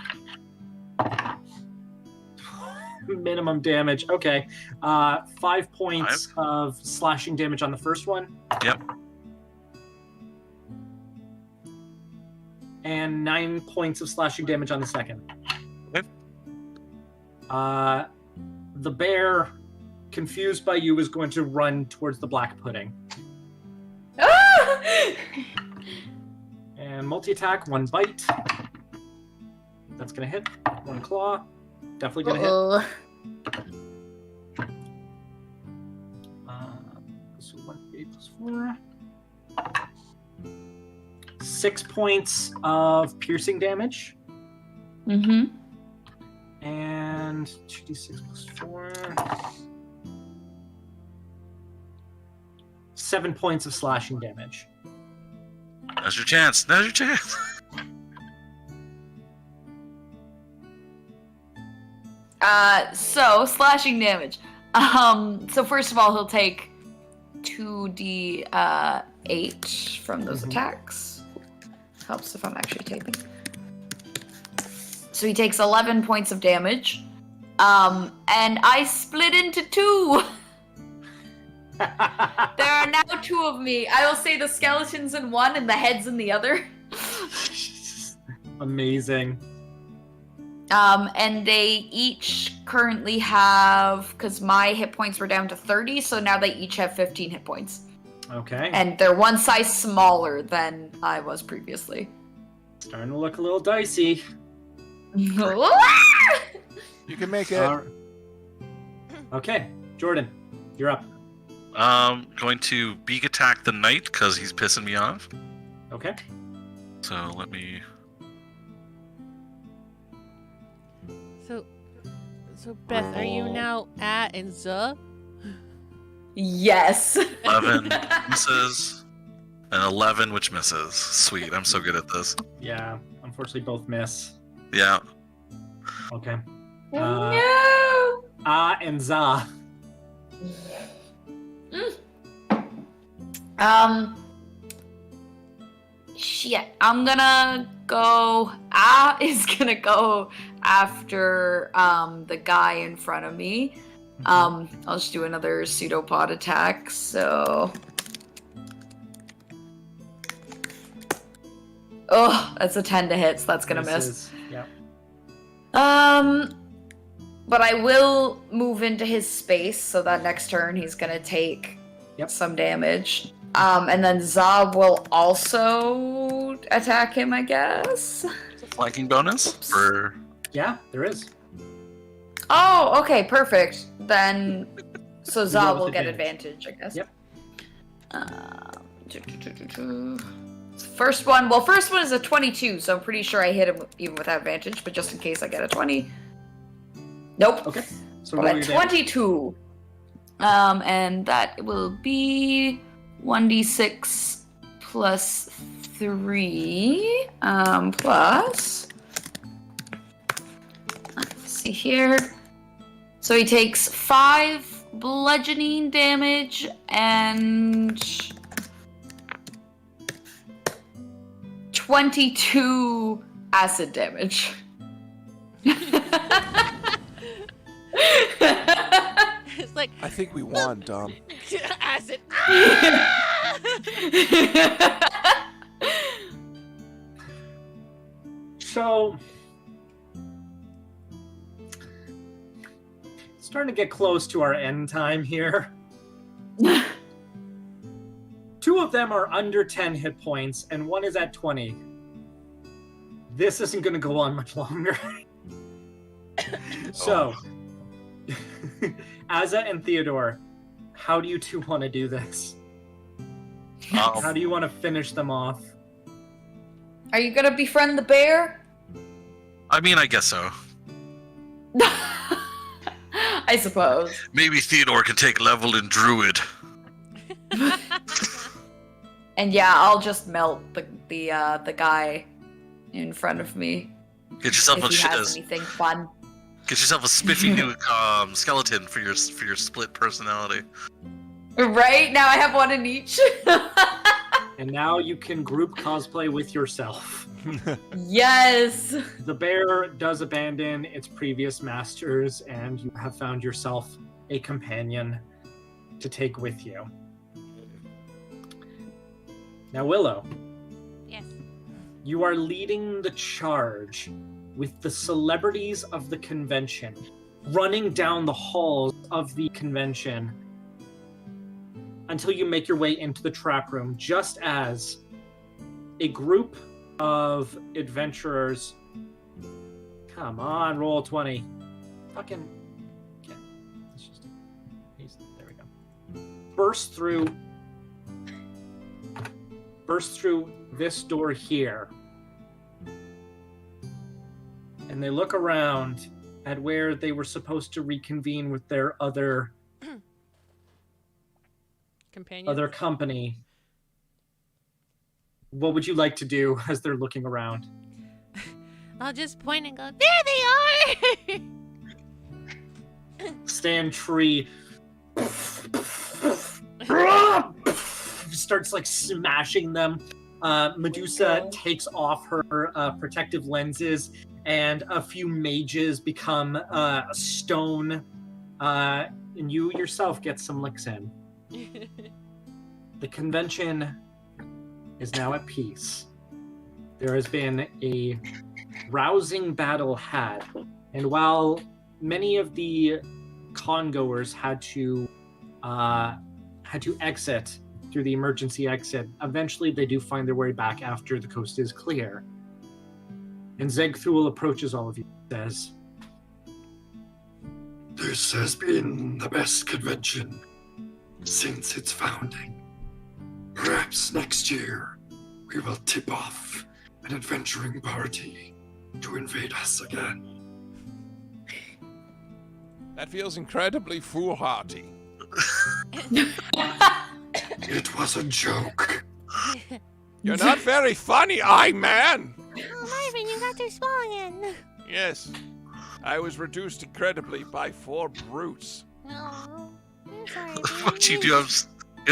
Speaker 2: Minimum damage. Okay. 5 points of slashing damage on the first one.
Speaker 4: Yep.
Speaker 2: And 9 points of slashing damage on the second.
Speaker 4: Okay.
Speaker 2: The bear, confused by you, is going to run towards the black pudding.
Speaker 5: Ah!
Speaker 2: And multi-attack, 1 bite. That's going to hit. 1 claw. Definitely going to hit. So 1d8 plus 4. 6 points of piercing damage.
Speaker 5: Mm-hmm.
Speaker 2: And 2d6 plus 4. 7 points of slashing damage.
Speaker 4: Now's your chance. Now's your chance.
Speaker 5: So slashing damage. So first of all, he'll take 2d8 from those attacks. Helps if I'm actually taping. So he takes 11 points of damage. And I split into 2. There are now 2 of me. I will say the skeleton's in one and the head's in the other.
Speaker 2: Amazing.
Speaker 5: And they each currently have, because my hit points were down to 30, so now they each have 15 hit points.
Speaker 2: Okay.
Speaker 5: And they're one size smaller than I was previously.
Speaker 2: Starting to look a little dicey.
Speaker 3: You can make it.
Speaker 2: Okay, Jordan, you're up.
Speaker 4: Going to beak attack the knight because he's pissing me off.
Speaker 2: Okay.
Speaker 4: So let me.
Speaker 1: So Beth, are you now at and Z?
Speaker 5: Yes.
Speaker 4: 11 misses, and 11 which misses. Sweet, I'm so good at this.
Speaker 2: Yeah, unfortunately both miss.
Speaker 4: Yeah.
Speaker 2: Okay.
Speaker 5: No.
Speaker 2: And Za.
Speaker 5: Shit. I'm gonna go. Is gonna go after the guy in front of me. I'll just do another pseudopod attack. So. Oh, that's a 10 to hit, so that's gonna miss.
Speaker 2: Yep.
Speaker 5: But I will move into his space, so that next turn he's gonna take some damage. And then Za will also attack him, I guess.
Speaker 4: Flanking bonus for.
Speaker 2: Yeah, there is.
Speaker 5: Oh, okay, perfect. Then, so Za
Speaker 2: roll with
Speaker 5: will get
Speaker 2: advantage.
Speaker 5: advantage, I guess.
Speaker 2: Yep.
Speaker 5: First one is a 22, so I'm pretty sure I hit him even without advantage, but just in case I get a 20. Nope.
Speaker 2: Okay. So
Speaker 5: But
Speaker 2: roll
Speaker 5: a
Speaker 2: your damage.
Speaker 5: 22. And that will be 1d6 plus 3, plus... Let's see here. So he takes 5 bludgeoning damage and 22 acid damage.
Speaker 1: It's like
Speaker 3: I think we won, Dom.
Speaker 1: acid.
Speaker 2: So, starting to get close to our end time here. 2 of them are under 10 hit points, and 1 is at 20. This isn't going to go on much longer. So, Azza and Theodore, how do you 2 want to do this? How do you want to finish them off?
Speaker 5: Are you gonna befriend the bear?
Speaker 4: I mean, I guess so.
Speaker 5: I suppose.
Speaker 4: Maybe Theodore can take level in Druid.
Speaker 5: And yeah, I'll just melt the guy in front of me.
Speaker 4: Get yourself
Speaker 5: if he has anything fun.
Speaker 4: Get yourself a spiffy new skeleton for your split personality.
Speaker 5: Right? Now I have one in each.
Speaker 2: And now you can group cosplay with yourself.
Speaker 5: Yes.
Speaker 2: The bear does abandon its previous masters, and you have found yourself a companion to take with you. Now, Willow,
Speaker 6: Yes.
Speaker 2: you are leading the charge with the celebrities of the convention, running down the halls of the convention until you make your way into the trap room, just as a group of adventurers... Come on, roll 20. Fucking... Okay. Let's just... There we go. Burst through this door here. And they look around at where they were supposed to reconvene with their other company. What would you like to do as they're looking around?
Speaker 6: I'll just point and go, there they are!
Speaker 2: Stand tree starts like smashing them. Medusa takes off her protective lenses, and a few mages become stone, and you yourself get some licks in. The convention is now at peace. There has been a rousing battle had, and while many of the congoers had to exit through the emergency exit, eventually they do find their way back after the coast is clear. And Zegthul approaches all of you and says,
Speaker 7: This has been the best convention since its founding. Perhaps next year we will tip off an adventuring party to invade us again.
Speaker 3: That feels incredibly foolhardy.
Speaker 7: It was a joke.
Speaker 3: You're not very funny, eye man!
Speaker 6: Oh, Marvin, you got too small again.
Speaker 3: Yes. I was reduced incredibly by 4 brutes.
Speaker 6: Oh, I'm sorry.
Speaker 4: What you do? You have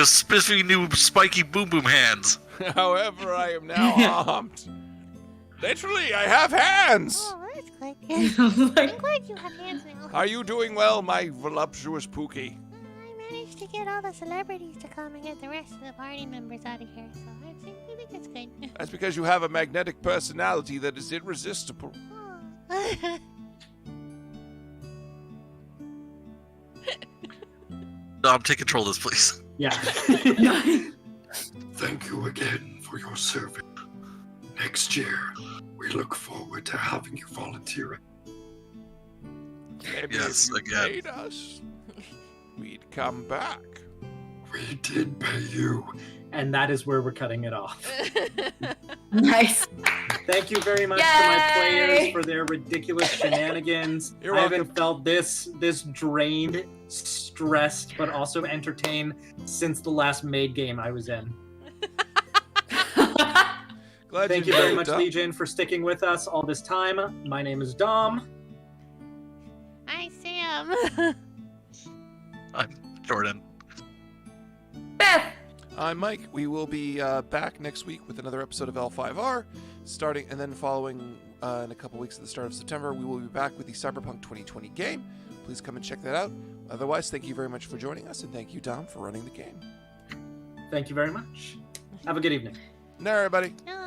Speaker 4: spiffy new spiky boom boom hands.
Speaker 3: However, I am now armed. Literally, I have hands!
Speaker 6: Oh, that's good. I'm glad you have hands now.
Speaker 3: Are you doing well, my voluptuous Pookie?
Speaker 6: I managed to get all the celebrities to come and get the rest of the party members out of here, so I think that's good.
Speaker 3: That's because you have a magnetic personality that is irresistible.
Speaker 6: Oh.
Speaker 4: Dom, take control of this, please.
Speaker 2: yeah.
Speaker 7: Thank you again for your service. Next year, we look forward to having you volunteer.
Speaker 3: Maybe
Speaker 4: Yes,
Speaker 3: if you
Speaker 4: again.
Speaker 3: paid us, we'd come back.
Speaker 7: We did pay you.
Speaker 2: And that is where we're cutting it off.
Speaker 5: Nice.
Speaker 2: Thank you very much to my players for their ridiculous shenanigans.
Speaker 3: You're
Speaker 2: I
Speaker 3: welcome.
Speaker 2: haven't felt this drained, stressed, but also entertained since the last Maid game I was in.
Speaker 3: Glad
Speaker 2: Thank you very
Speaker 3: enjoyed
Speaker 2: much,
Speaker 3: it, Dom.
Speaker 2: Legion, for sticking with us all this time. My name is Dom.
Speaker 6: Hi, Sam.
Speaker 4: I'm Jordan.
Speaker 5: Beth.
Speaker 3: I'm Mike. We will be back next week with another episode of L5R. starting, and then following in a couple weeks at the start of September, we will be back with the Cyberpunk 2020 game. Please come and check that out. Otherwise, thank you very much for joining us, and thank you, Dom, for running the game.
Speaker 2: Thank you very much. Have a good evening.
Speaker 3: Night, everybody.
Speaker 6: No,